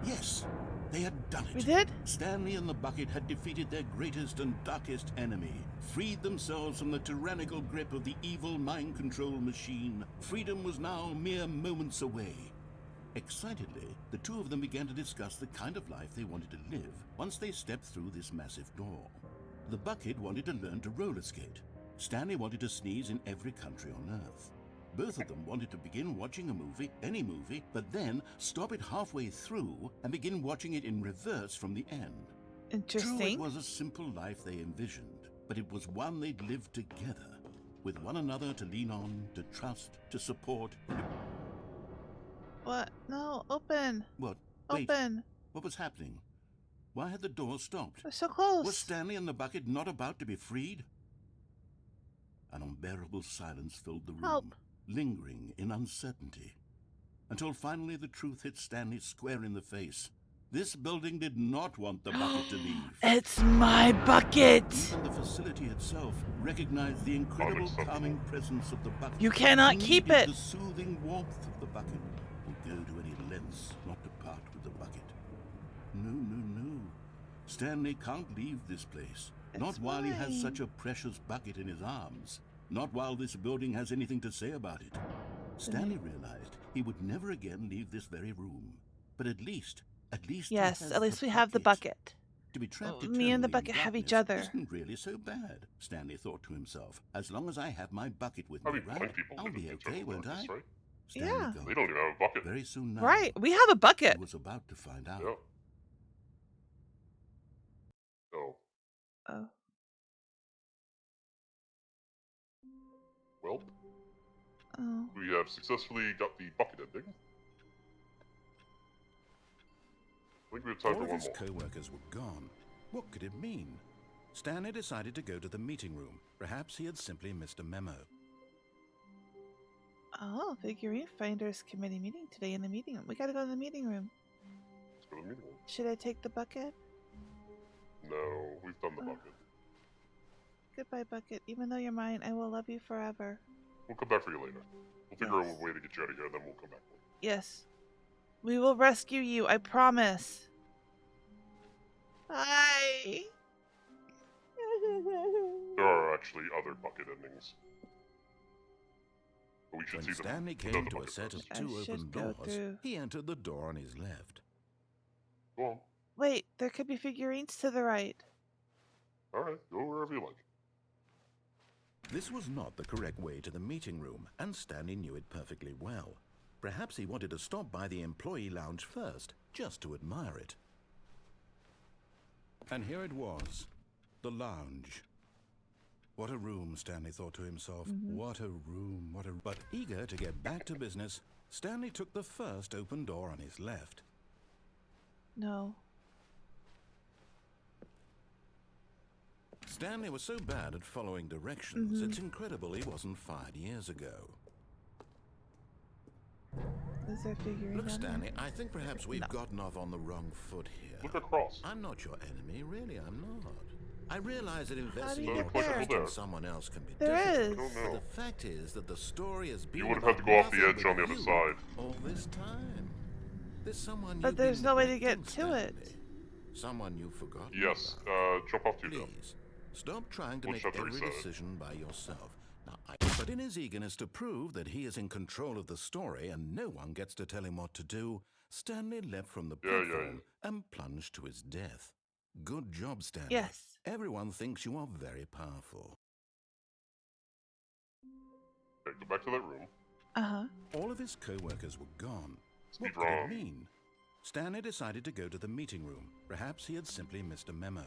Yes, they had done it. We did? Stanley and the bucket had defeated their greatest and darkest enemy, freed themselves from the tyrannical grip of the evil mind control machine. Freedom was now mere moments away. Excitedly, the two of them began to discuss the kind of life they wanted to live once they stepped through this massive door. The bucket wanted to learn to roller skate. Stanley wanted to sneeze in every country on Earth. Both of them wanted to begin watching a movie, any movie, but then stop it halfway through and begin watching it in reverse from the end. Interesting. True, it was a simple life they envisioned, but it was one they'd lived together, with one another to lean on, to trust, to support. What? No, open. What? Wait, Open. what was happening? Why had the door stopped? We're so close. Was Stanley and the bucket not about to be freed? An unbearable silence filled the room, Help. lingering in uncertainty, until finally the truth hit Stanley square in the face. This building did not want the bucket to leave. It's my bucket. Even the facility itself recognized the incredible Unacceptable. calming presence of the bucket. You cannot It keep needed it. The soothing warmth of the bucket will go to any lengths not to part with the bucket. No, no, no. Stanley can't leave this place. Not It's while he has mine. such a precious bucket in his arms. Not while this building has anything to say about it. Stanley realized he would never again leave this very room. But at least he Yes, has at least we have the bucket. To be trapped Me and the eternally in bucket have each darkness other. isn't really so bad, Stanley thought to himself. As long as I have my bucket with I me, mean, right? blind people I'll live in be the okay, eternal won't I? darkness, right? Stanley Yeah. gulped. They don't even have a bucket. Very soon now, Right, we have a bucket. he was about to find out. Yeah. Oh. Oh. Well, Oh. we have successfully got the bucket ending. I think we have time All for of one his more. co-workers were gone. What could it mean? Stanley decided to go to the meeting room. Perhaps he had simply missed a memo. Oh, figurine finders committee meeting today in the meeting room. We gotta go to the meeting room. Let's go to the meeting room. Should I take the bucket? No, we've done the Oh. bucket. Goodbye, bucket. Even though you're mine, I will love you forever. We'll come back for you later. We'll figure out Yes. a way to get you out of here, and then we'll come back for you. Yes. We will rescue you, I promise. Bye. There are actually other bucket endings. But we should When see them Stanley without came the to a bucket set of first. I two should open go doors, through. he entered the door on his left. Go on. Wait, there could be figurines to the right. Alright, go wherever you like. This was not the correct way to the meeting room, and Stanley knew it perfectly well. Perhaps he wanted to stop by the employee lounge first, just to admire it. And here it was, the lounge. What a room, Stanley thought to himself. What a room, what a... But eager to get back to business, Stanley took the first open door on his left. No. Stanley was so bad at following directions, it's incredible he wasn't fired years ago. Is there a figurine Look, on Stanley, I think perhaps we've No. gotten off on the wrong foot here. Look across. I'm not your enemy, really, I'm not. I realize that do investing you your get there? trust in someone else can be There difficult. is. I don't But know. the fact is that the story has been You would have had to go off the edge on the other side. all this time. There's someone But you've there's been no way to get neglecting, to it. Stanley. Someone you've forgotten Yes, about. jump off 2 down. Please, stop trying to We'll make just have to every reset it. decision by yourself. Now, but in his eagerness to prove that he is in control of the story and no one gets to tell him what to do, Stanley leapt from the platform and plunged to his death. Good job, Stanley. Yes. Everyone thinks you are very powerful. Okay, go back to that room. Uh-huh. All of his co-workers were gone. Speed What could it wrong. mean? Stanley decided to go to the meeting room. Perhaps he had simply missed a memo.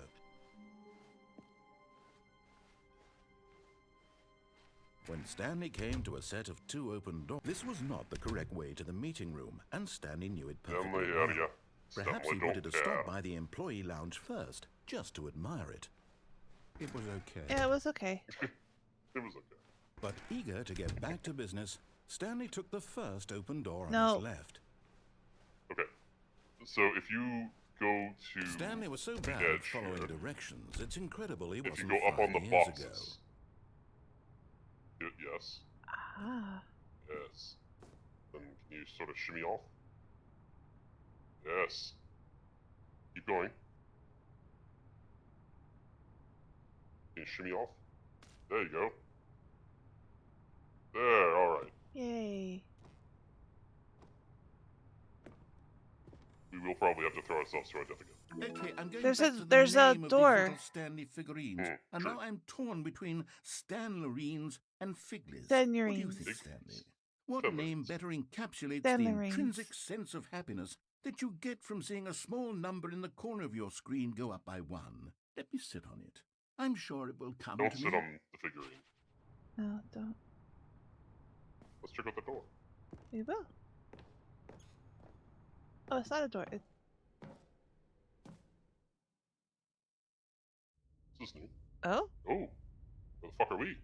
When Stanley came to a set of 2 open doors, this was not the correct way to the meeting room, and Stanley knew it perfectly Stanley, well. yeah. Perhaps Stanley he wanted don't to care. stop by the employee lounge first, just to admire it. It was okay. Yeah, it was okay. It was okay. But eager to get back to business, Stanley took the first open door on No. his left. Okay. So if you go to... Stanley was so bad edge at following here. directions, it's incredible he If you wasn't go up on the 5 years ago. boxes. Yes. Ah. Yes. Then can you sort of shimmy off? Yes. Keep going. Can you shimmy off? There you go. There, alright. Yay. We will probably have to throw ourselves to our death again. Okay, I'm going There's back a- to the there's a name of door. these little Stanley figurines, and true. now I'm torn between Stanlerines and Figlers. What do you Stanlerines. think, Stanley? What Stanlerines. name better encapsulates Stanlerines. the intrinsic sense of happiness that you get from seeing a small number in the corner of your screen go up by 1? Let me sit on it. I'm sure it will come Don't to sit me. on the figurine. No, don't. Let's check out the door. We will. Oh, it's not a door. It's... This is new. Oh? Oh. Where the fuck are we?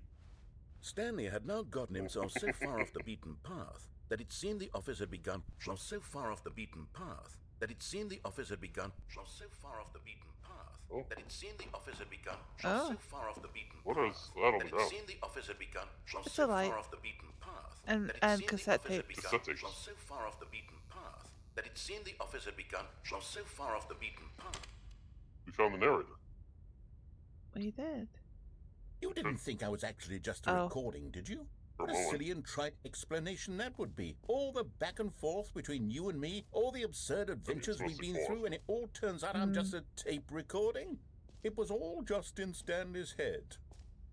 Stanley had now gotten himself so far off the beaten path that it seemed the office had begun. So far off the beaten path that it seemed the office had begun. So far off the beaten path Oh. that it seemed the office had begun. Oh. So far off the beaten What path is that on that the it ground? seemed the office had begun. It's So a light. far off the beaten path And- that it and seemed the cassette office had tapes. begun. Cassette tapes. So far off the beaten path that it seemed the office had begun. So far off the beaten path. We found the narrator. We did. You didn't think I was actually just a Oh. recording, did you? For What a a moment. silly and trite explanation that would be. All the back and forth between you and me, all the absurd adventures we've mostly been forth. through, and it all turns out I'm just a tape recording? It was all just in Stanley's head.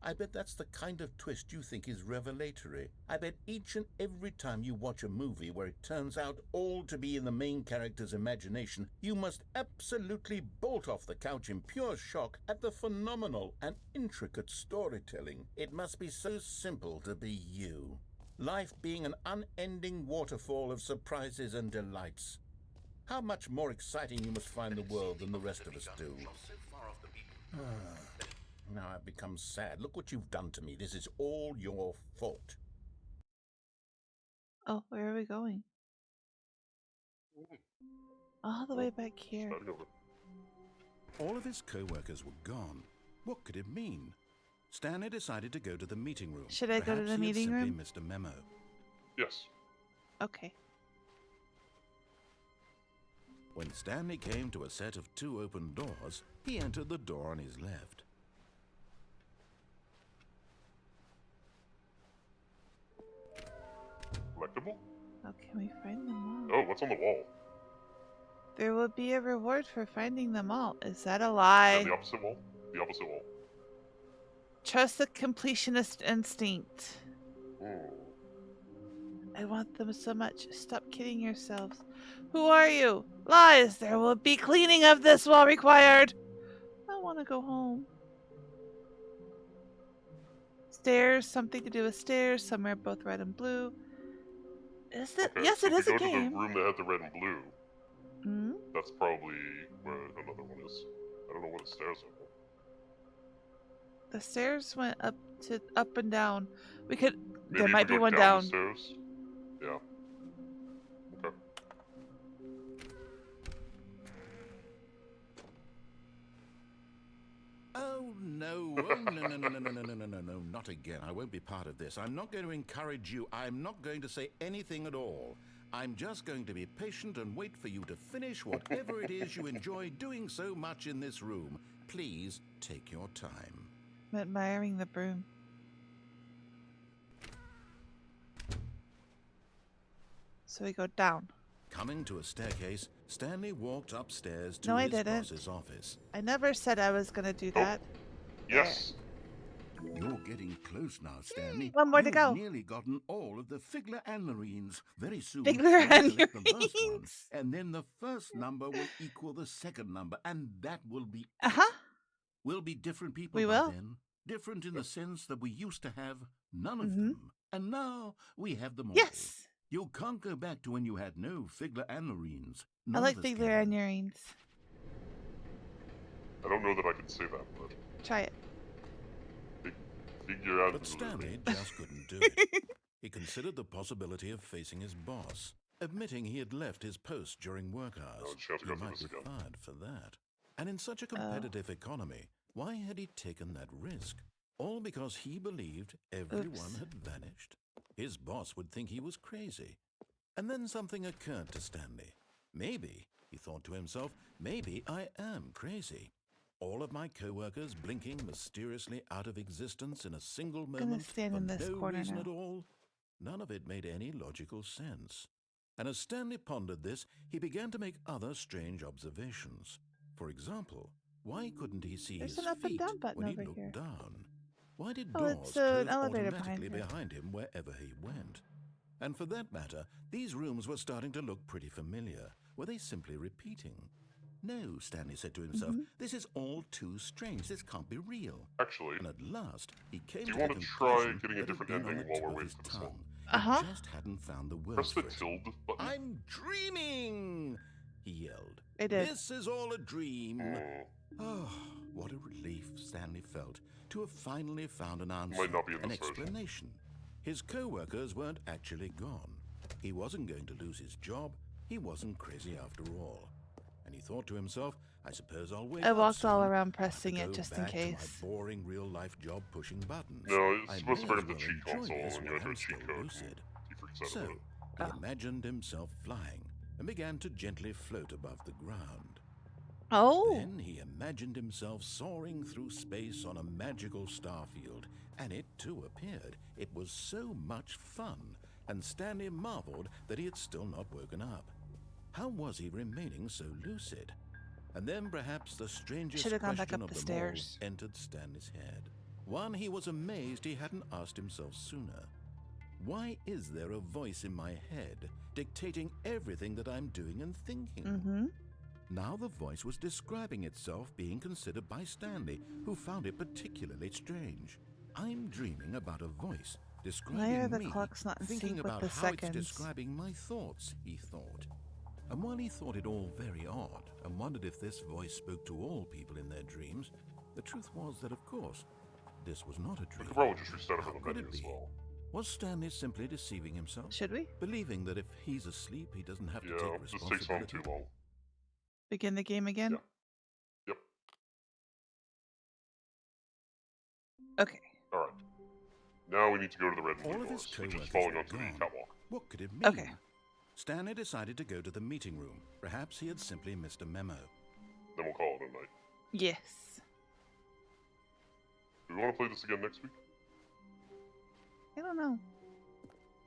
I bet that's the kind of twist you think is revelatory. I bet each and every time you watch a movie where it turns out all to be in the main character's imagination, you must absolutely bolt off the couch in pure shock at the phenomenal and intricate storytelling. It must be so simple to be you. Life being an unending waterfall of surprises and delights. How much more exciting you must find the world than the rest of us do. Now I've become sad. Look what you've done to me. This is all your fault. Oh, where are we going? All the way back here. Starting over. All of his co-workers were gone. What could it mean? Stanley decided to go to the meeting room. Should I go to Perhaps the he had meeting simply room? missed a memo. Yes. Okay. When Stanley came to a set of 2 open doors, he entered the door on his left. collectible? How can we find them all? Oh, what's on the wall? There will be a reward for finding them all. Is that a Is lie? that the opposite wall? The opposite wall. Trust the completionist instinct. Hmm. I want them so much. Stop kidding yourselves. Who are you? Lies! There will be cleaning of this wall required. I want to go home. Stairs, something to do with stairs, somewhere both red and blue. Is it? Okay, Yes, so it if is we a go to game. the room that had the red and blue, Hmm? that's probably where another one is. I don't know what the stairs are. The stairs went up and down. We could. Maybe There if might we be go one down down. the stairs? Yeah. Okay. Oh, no. Oh, no, not again. I won't be part of this. I'm not going to encourage you. I'm not going to say anything at all. I'm just going to be patient and wait for you to finish whatever it is you enjoy doing so much in this room. Please take your time. I'm admiring the broom. So we go down. Coming to a staircase, Stanley walked upstairs to No, I his didn't. boss's office. I never said I was gonna do Oh. that. Yes. You're getting close now, Stanley. One more to You've go. nearly gotten all of the Figler and Marines. Very soon, Figler you'll and collect the first one, Marines. and then the first number will equal the second number, and that will be it. Uh-huh. We'll be different people We by will. then. Different in the sense that we used to have none of Mhm. them, and now we have them all. Yes. You can't go back to when you had no Figler and Marines. I None like of us Figler can. and Marines. I don't know that I can say that, but Try it. figure out. But Stanley just couldn't do it. He considered the possibility of facing his boss, admitting he had left his post during work hours. Oh, just have to He go through might this be again. fired for that. And in such a competitive economy, why had he taken that risk? All because he believed everyone Oops. had vanished. His boss would think he was crazy. And then something occurred to Stanley. Maybe, he thought to himself, maybe I am crazy. All of my co-workers blinking mysteriously out of existence in a single Gonna moment stand for in this no corner reason now. at all. None of it made any logical sense. And as Stanley pondered this, he began to make other strange observations. For example, why couldn't he see There's his an up and feet down button when he over looked here. down? Why did Oh, doors it's close an elevator automatically behind him wherever he went? And for that matter, these rooms were starting to look pretty familiar. Were they simply repeating? No, Stanley said to himself, this is all too strange. This can't be real. Actually, And at last, he came do you to the want to try conclusion getting a that had different been on ending the while tip we're of waiting his for this one? tongue. Uh-huh. He just hadn't found the words Press the for it. tilde button. I'm dreaming, he yelled. I did. This is all a dream. Hmm. Oh, what a relief Stanley felt to have finally found an answer, Might not be in an this version. explanation. His co-workers weren't actually gone. He wasn't going to lose his job. He wasn't crazy after all. And he thought to himself, I suppose I'll wake I up walked all soon. around I'll have to pressing it go just in back case. to my boring real-life job pushing buttons. No, it's I supposed to may bring as up the well cheat enjoy console this when you while enter a I'm cheat still code. lucid. He freaks out So, about it. he imagined himself flying and began to gently float above the ground. Oh. Then he imagined himself soaring through space on a magical starfield, and it too appeared. It was so much fun, and Stanley marveled that he had still not woken up. How was he remaining so lucid? And then perhaps the strangest Should have gone back question up of the them all stairs. entered Stanley's head. One he was amazed he hadn't asked himself sooner. Why is there a voice in my head dictating everything that I'm doing and thinking? Mm-hmm. Now the voice was describing itself being considered by Stanley, who found it particularly strange. I'm dreaming about a voice describing Why are the me, clocks not in thinking sync with about the how seconds? it's describing my thoughts, he thought. And while he thought it all very odd and wondered if this voice spoke to all people in their dreams, the truth was that, of course, this was not a We dream. could probably just restart it How from the could menu it as be? well. Was Stanley simply deceiving himself? Should we Believing that if he's asleep, he doesn't have to Yeah, take this responsibility? takes long too long. begin the game again? Yeah. Yep. Okay. Alright. Now we need to go to the red and All blue of his doors, which is co-workers falling were onto the gone. catwalk. What could it mean? Okay. Stanley decided to go to the meeting room. Perhaps he had simply missed a memo. Then we'll call it a night. Yes. Do we want to play this again next week? I don't know.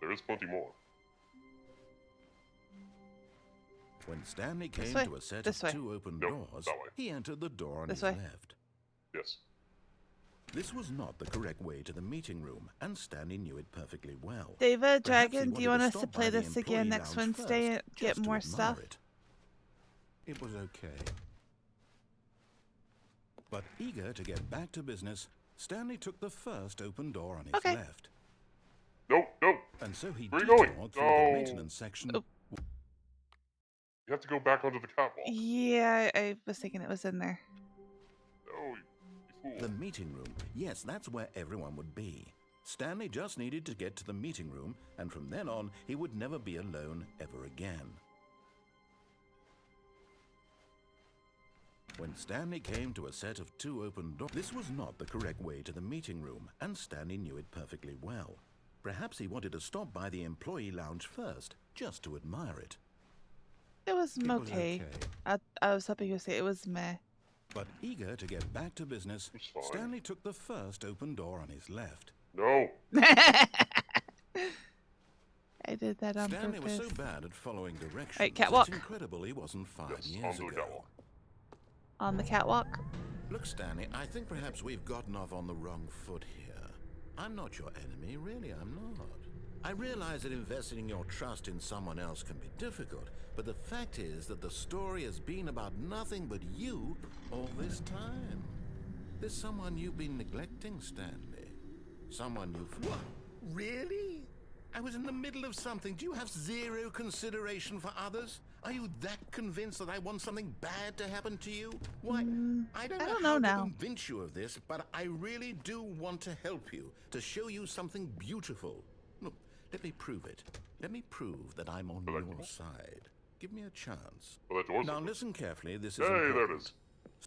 There is plenty more. When Stanley came way. to a set This of way. 2 open Nope, doors, that way. he entered the door on This his way. left. Yes. This was not the correct way to the meeting room, and Stanley knew it perfectly well. David, Perhaps he Dragon, do you wanted want to us to stop play by the this again employee next lounge Wednesday first, and get just to more admire stuff? It was okay. But eager to get back to business, Stanley took the first open door on his Okay. left. No, no. And so he Where are you going? detoured through No. the maintenance section. Oh. You have to go back onto the catwalk. Yeah, I was thinking it was in there. No, you fool. The meeting room. Yes, that's where everyone would be. Stanley just needed to get to the meeting room, and from then on, he would never be alone ever again. When Stanley came to a set of 2 open doors, this was not the correct way to the meeting room, and Stanley knew it perfectly well. Perhaps he wanted to stop by the employee lounge first, just to admire it. It was It was okay. okay. I was hoping you would say it was meh. But eager to get back to business, It's fine. Stanley took the first open door on his left. No. I did that on Stanley purpose. was so bad at following directions. Right, catwalk. It's incredible he wasn't 5 Yes, years onto the ago. catwalk. On the catwalk? Look, Stanley, I think perhaps we've gotten off on the wrong foot here. I'm not your enemy, really, I'm not. I realize that investing your trust in someone else can be difficult, but the fact is that the story has been about nothing but you all this time. There's someone you've been neglecting, Stanley. Someone you've... What? Really? I was in the middle of something. Do you have 0 consideration for others? Are you that convinced that I want something bad to happen to you? Why, I don't know how now. to convince you of this, but I really do want to help you, to show you something beautiful. Look, let me prove it. Let me prove that I'm on your side. Give me a chance. Well, that door's Now open. listen carefully, this is Hey, there it important. is.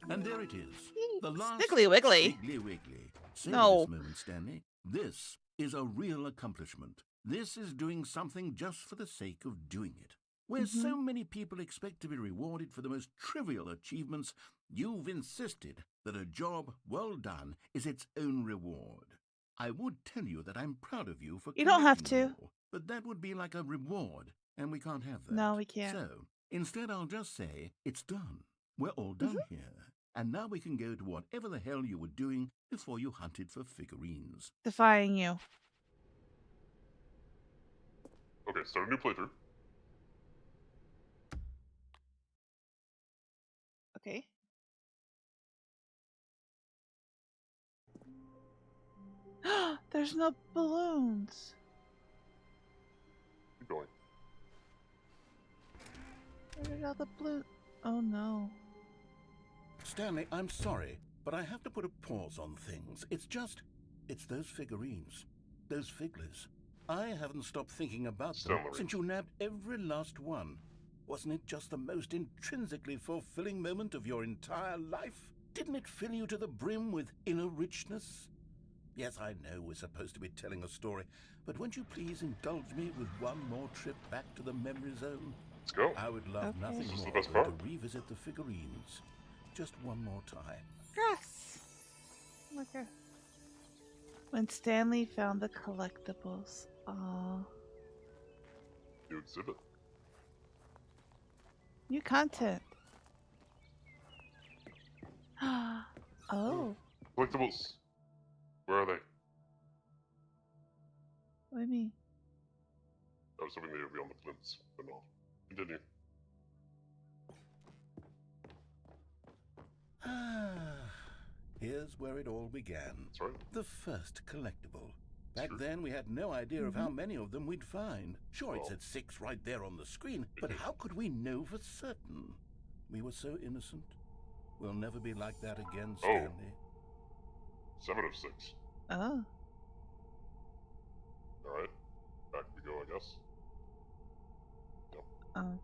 And there it is. The last Sniggly Wiggly. Sniggly Wiggly. Say No. this moment, Stanley. This is a real accomplishment. This is doing something just for the sake of doing it. Where so many people expect to be rewarded for the most trivial achievements, you've insisted that a job well done is its own reward. I would tell you that I'm proud of you for You don't have collecting to. more, but that would be like a reward, and we can't have that. No, we can't. So, instead I'll just say, it's done. We're all done here. And now we can go to whatever the hell you were doing before you hunted for figurines. Defying you. Okay, start a new playthrough. Okay. There's no balloons. Keep going. Where did all the blue... Oh no. Stanley, I'm sorry, but I have to put a pause on things. It's those figurines. Those figglers. I haven't stopped thinking about them Stanley. since you nabbed every last one. Wasn't it just the most intrinsically fulfilling moment of your entire life? Didn't it fill you to the brim with inner richness? Yes, I know we're supposed to be telling a story, but won't you please indulge me with one more trip back to the memory zone? Let's go. I would love Okay. nothing This is the more best than part. to revisit the figurines. Just one more time. Yes. Oh my god. When Stanley found the collectibles. Aw. New exhibit. New content. Oh. Collectibles. Where are they? What do you mean? I was hoping they would be on the plinths, but no. Continue. Here's where it all began. That's right. The first collectible. Back Sure. then, we had no idea of how many of them we'd find. Sure, it Well. said 6 right there on the screen, but how could we know for certain? We were so innocent. We'll never be like that again, Stanley. 7 of 6. Oh. Alright. Back we go, I guess. Oh.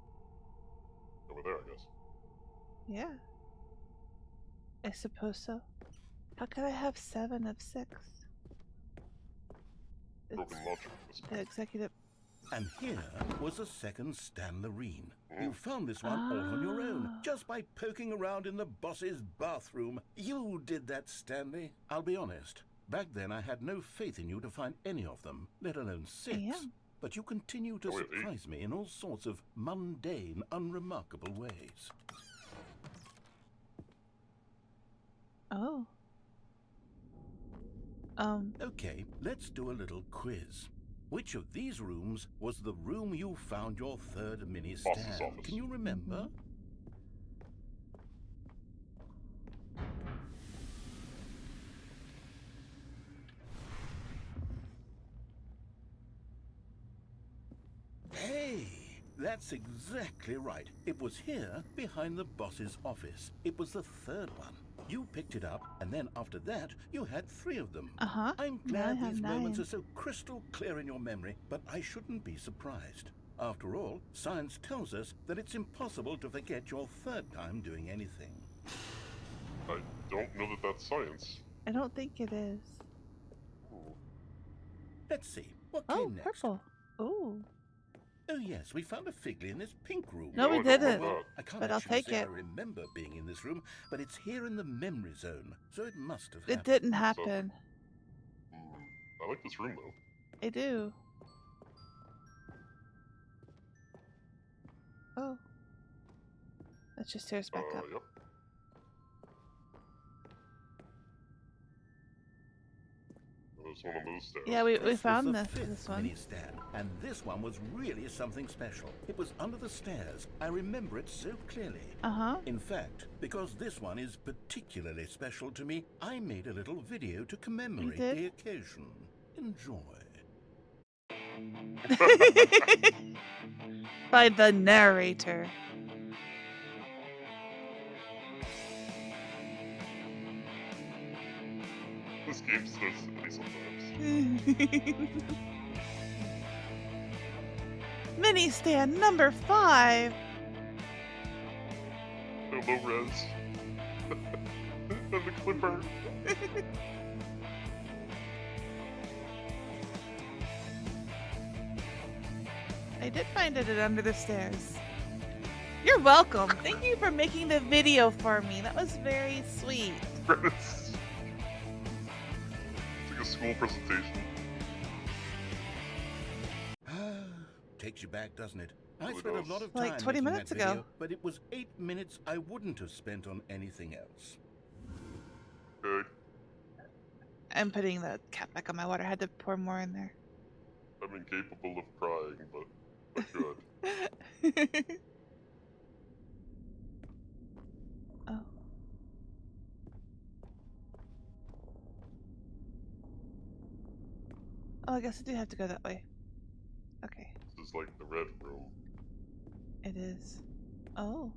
Over there, I guess. Yeah. I suppose so. How could I have 7 of 6? Broken It's logic. This the executive. And here was a second Stanlerine. You found this one all on your own, Ah. just by poking around in the boss's bathroom. You did that, Stanley. I'll be honest. Back then, I had no faith in you to find any of them, let alone 6. Yeah. but you continue to Oh, wait, surprise me in all sorts of mundane, unremarkable ways. Oh. Okay, let's do a little quiz. Which of these rooms was the room you found your third mini Boss's stand? office. Can you remember? Hey, that's exactly right. It was here, behind the boss's office. It was the third one. You picked it up, and then after that, you had 3 of them. Uh-huh. I'm Now I glad have these 9. moments are so crystal clear in your memory, but I shouldn't be surprised. After all, science tells us that it's impossible to forget your third time doing anything. I don't know that that's science. I don't think it is. Ooh. Let's see, what Oh, came next? purple. Ooh. Oh yes, we found a figly in this pink room. No, we I don't remember didn't. that. I can't But I'll actually take say it. I remember being in this room, but it's here in the memory zone, so it must have It happened. didn't happen. I like this room though. I do. Oh. Let's just stairs back up. Yep. There's one on those stairs. Yeah, we was found the this fifth one. mini stand, and this one was really something special. It was under the stairs. I remember it so clearly. Uh-huh. In fact, because this one is particularly special to me, I made a little video to commemorate did? the occasion. Enjoy. By the narrator. This game starts to me sometimes. Mini stand number 5. No low res. And the clipper. I did find it under the stairs. You're welcome. Thank you for making the video for me. That was very sweet. It's like a school presentation. Takes you back, doesn't it? I Really spent does. a lot of time Like 20 making minutes that ago. video, but it was 8 minutes I wouldn't have spent on anything else. Okay. I'm putting the cap back on my water. I had to pour more in there. I'm incapable of crying, but good. Oh. Oh, I guess I do have to go that way. Okay, This is like the red room. it is. Oh.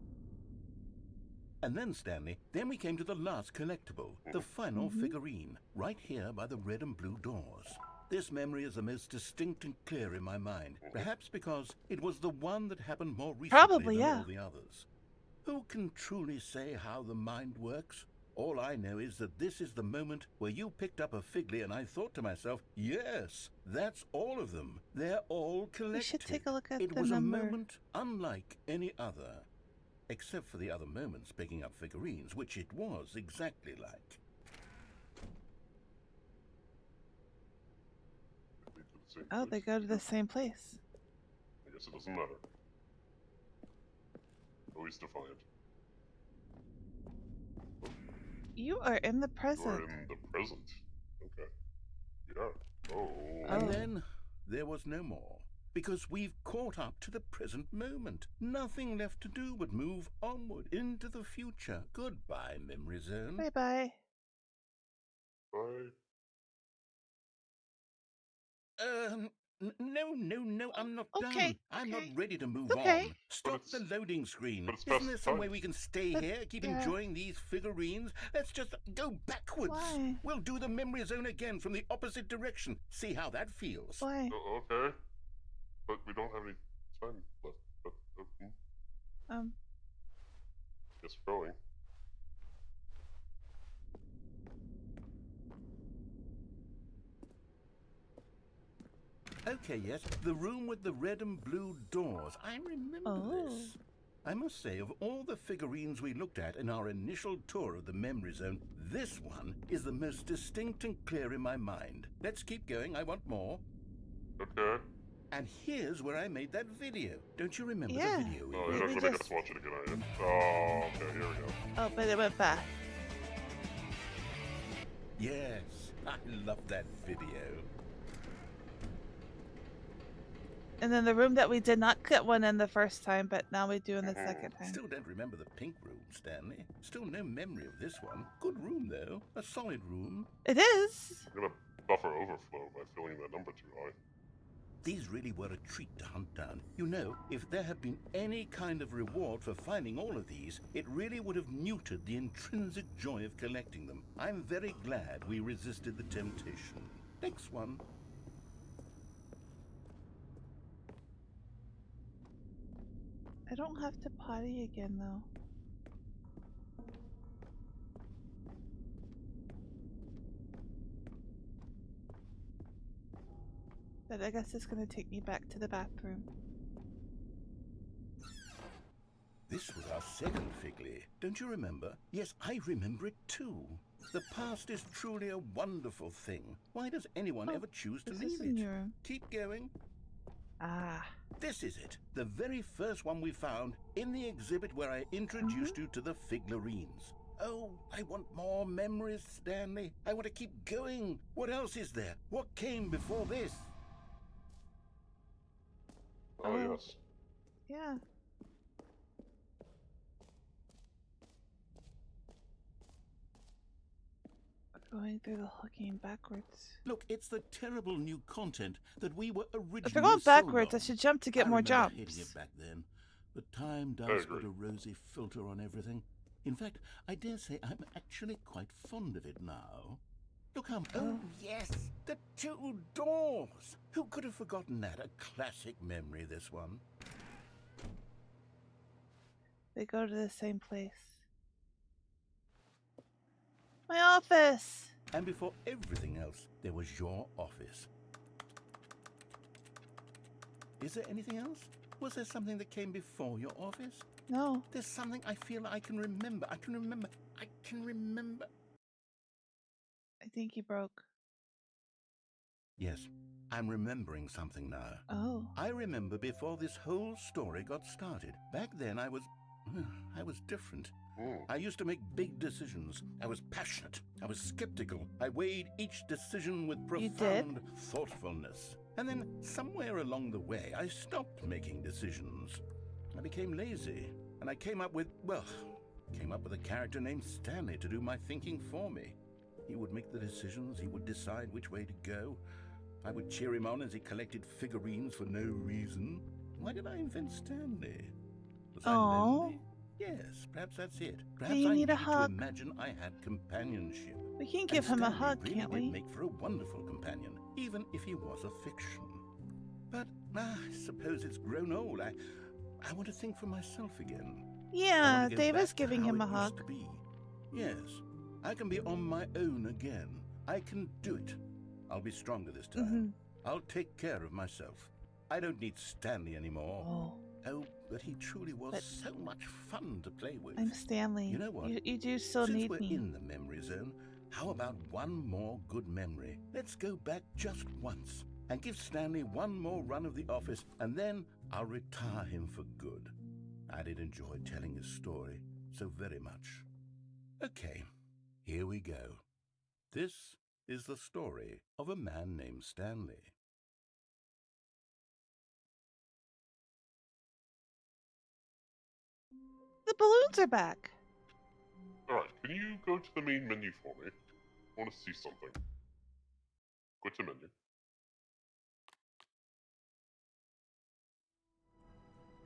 And then, Stanley, then we came to the last collectible, the final figurine, right here by the red and blue doors. This memory is the most distinct and clear in my mind, perhaps because it was the one that happened more recently Probably, than yeah. all the others. Who can truly say how the mind works? All I know is that this is the moment where you picked up a figly and I thought to myself, yes, that's all of them. They're all collected. We should take a look at It the was number. a moment unlike any other. Except for the other moments picking up figurines, which it was exactly like. Oh, they go to the same place. I guess it doesn't matter. Always defiant. You are in the You present. are in the present. Okay. Yeah. Oh. And then there was no more. Because we've caught up to the present moment. Nothing left to do but move onward into the future. Goodbye, Memory Zone. Bye-bye. Bye. No, I'm not Okay, done. I'm not okay. ready to move Okay. on. Stop But the loading screen. but it's Isn't past there the some time. way we can stay But- here, keep yeah. enjoying these figurines? Let's just go backwards. Why? We'll do the Memory Zone again from the opposite direction. See how that feels. Why? Okay. But we don't have any time left. But guess we're going. Okay, yes, the room with the red and blue doors. I remember this. I must say, of all the figurines we looked at in our initial tour of the Memory Zone, this one is the most distinct and clear in my mind. Let's keep going, I want more. Okay. And here's where I made that video. Don't you remember Yeah. the video? Oh, you're not gonna make us watch it again, are you? Oh, okay, here we go. Oh, but it went back. Yes, I love that video. And then the room that we did not get one in the first time, but now we do in the second time. Still don't remember the pink room, Stanley. Still no memory of this one. Good room, though. A solid room. It is. I'm gonna buffer overflow by filling that number too high. These really were a treat to hunt down. You know, if there had been any kind of reward for finding all of these, it really would have neutered the intrinsic joy of collecting them. I'm very glad we resisted the temptation. Next one. I don't have to potty again, though. But I guess it's gonna take me back to the bathroom. This was our second Figley. Don't you remember? Yes, I remember it too. The past is truly a wonderful thing. Why does anyone ever choose to This leave is in it? your room. Keep going. Ah. This is it. The very first one we found in the exhibit where I introduced you to the Figlarines. Oh, I want more memories, Stanley. I want to keep going. What else is there? What came before this? Oh, yes. Yeah. We're going through the whole game backwards. Look, it's the terrible new content that we were originally If we're going sold backwards, I on. should jump to get I more remember jumps. hating it back then, but time does put a rosy filter on everything. In fact, I dare say I'm actually quite fond of it now. Look how... Oh, yes! The two doors! Who could have forgotten that? A classic memory, this one. They go to the same place. My office! And before everything else, there was your office. Is there anything else? Was there something that came before your office? No. There's something I feel I can remember. I can remember. I think you broke. Yes, I'm remembering something now. Oh. I remember before this whole story got started. Back then I was different. I used to make big decisions. I was passionate. I was skeptical. I weighed each decision with profound thoughtfulness. And then somewhere along the way, I stopped making decisions. I became lazy, and I came up with a character named Stanley to do my thinking for me. He would make the decisions, he would decide which way to go. I would cheer him on as he collected figurines for no reason. Why did I invent Stanley? Was I lonely? Yes, perhaps that's it. Perhaps you I need needed a hug? to imagine I had companionship. We can give And him a Stanley hug, really can't did we? make for a wonderful companion, even if he was a fiction. But I suppose it's grown old. I want to think for myself again. Yeah, I want to go Dave is back to giving how him a it used hug. to be. Yes, I can be on my own again. I can do it. I'll be stronger this time. I'll take care of myself. I don't need Stanley anymore. Oh, but he truly was so much fun to play with. I'm Stanley. You know what? You do still Since need we're me. in the memory zone, how about one more good memory? Let's go back just once and give Stanley one more run of the office, and then I'll retire him for good. I did enjoy telling his story so very much. Okay, here we go. This is the story of a man named Stanley. The balloons are back. Alright, can you go to the main menu for me? I want to see something. Go to menu.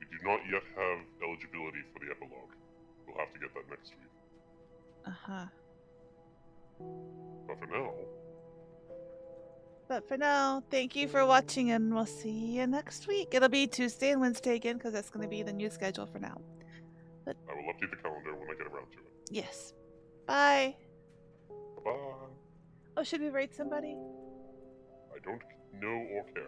We do not yet have eligibility for the epilogue. We'll have to get that next week. Uh-huh. But for now... But for now, thank you for watching, and we'll see you next week. It'll be Tuesday and Wednesday again, because that's going to be the new schedule for now. But I will update the calendar when I get around to it. yes. Bye. Bye-bye. Oh, should we rate somebody? I don't know or care.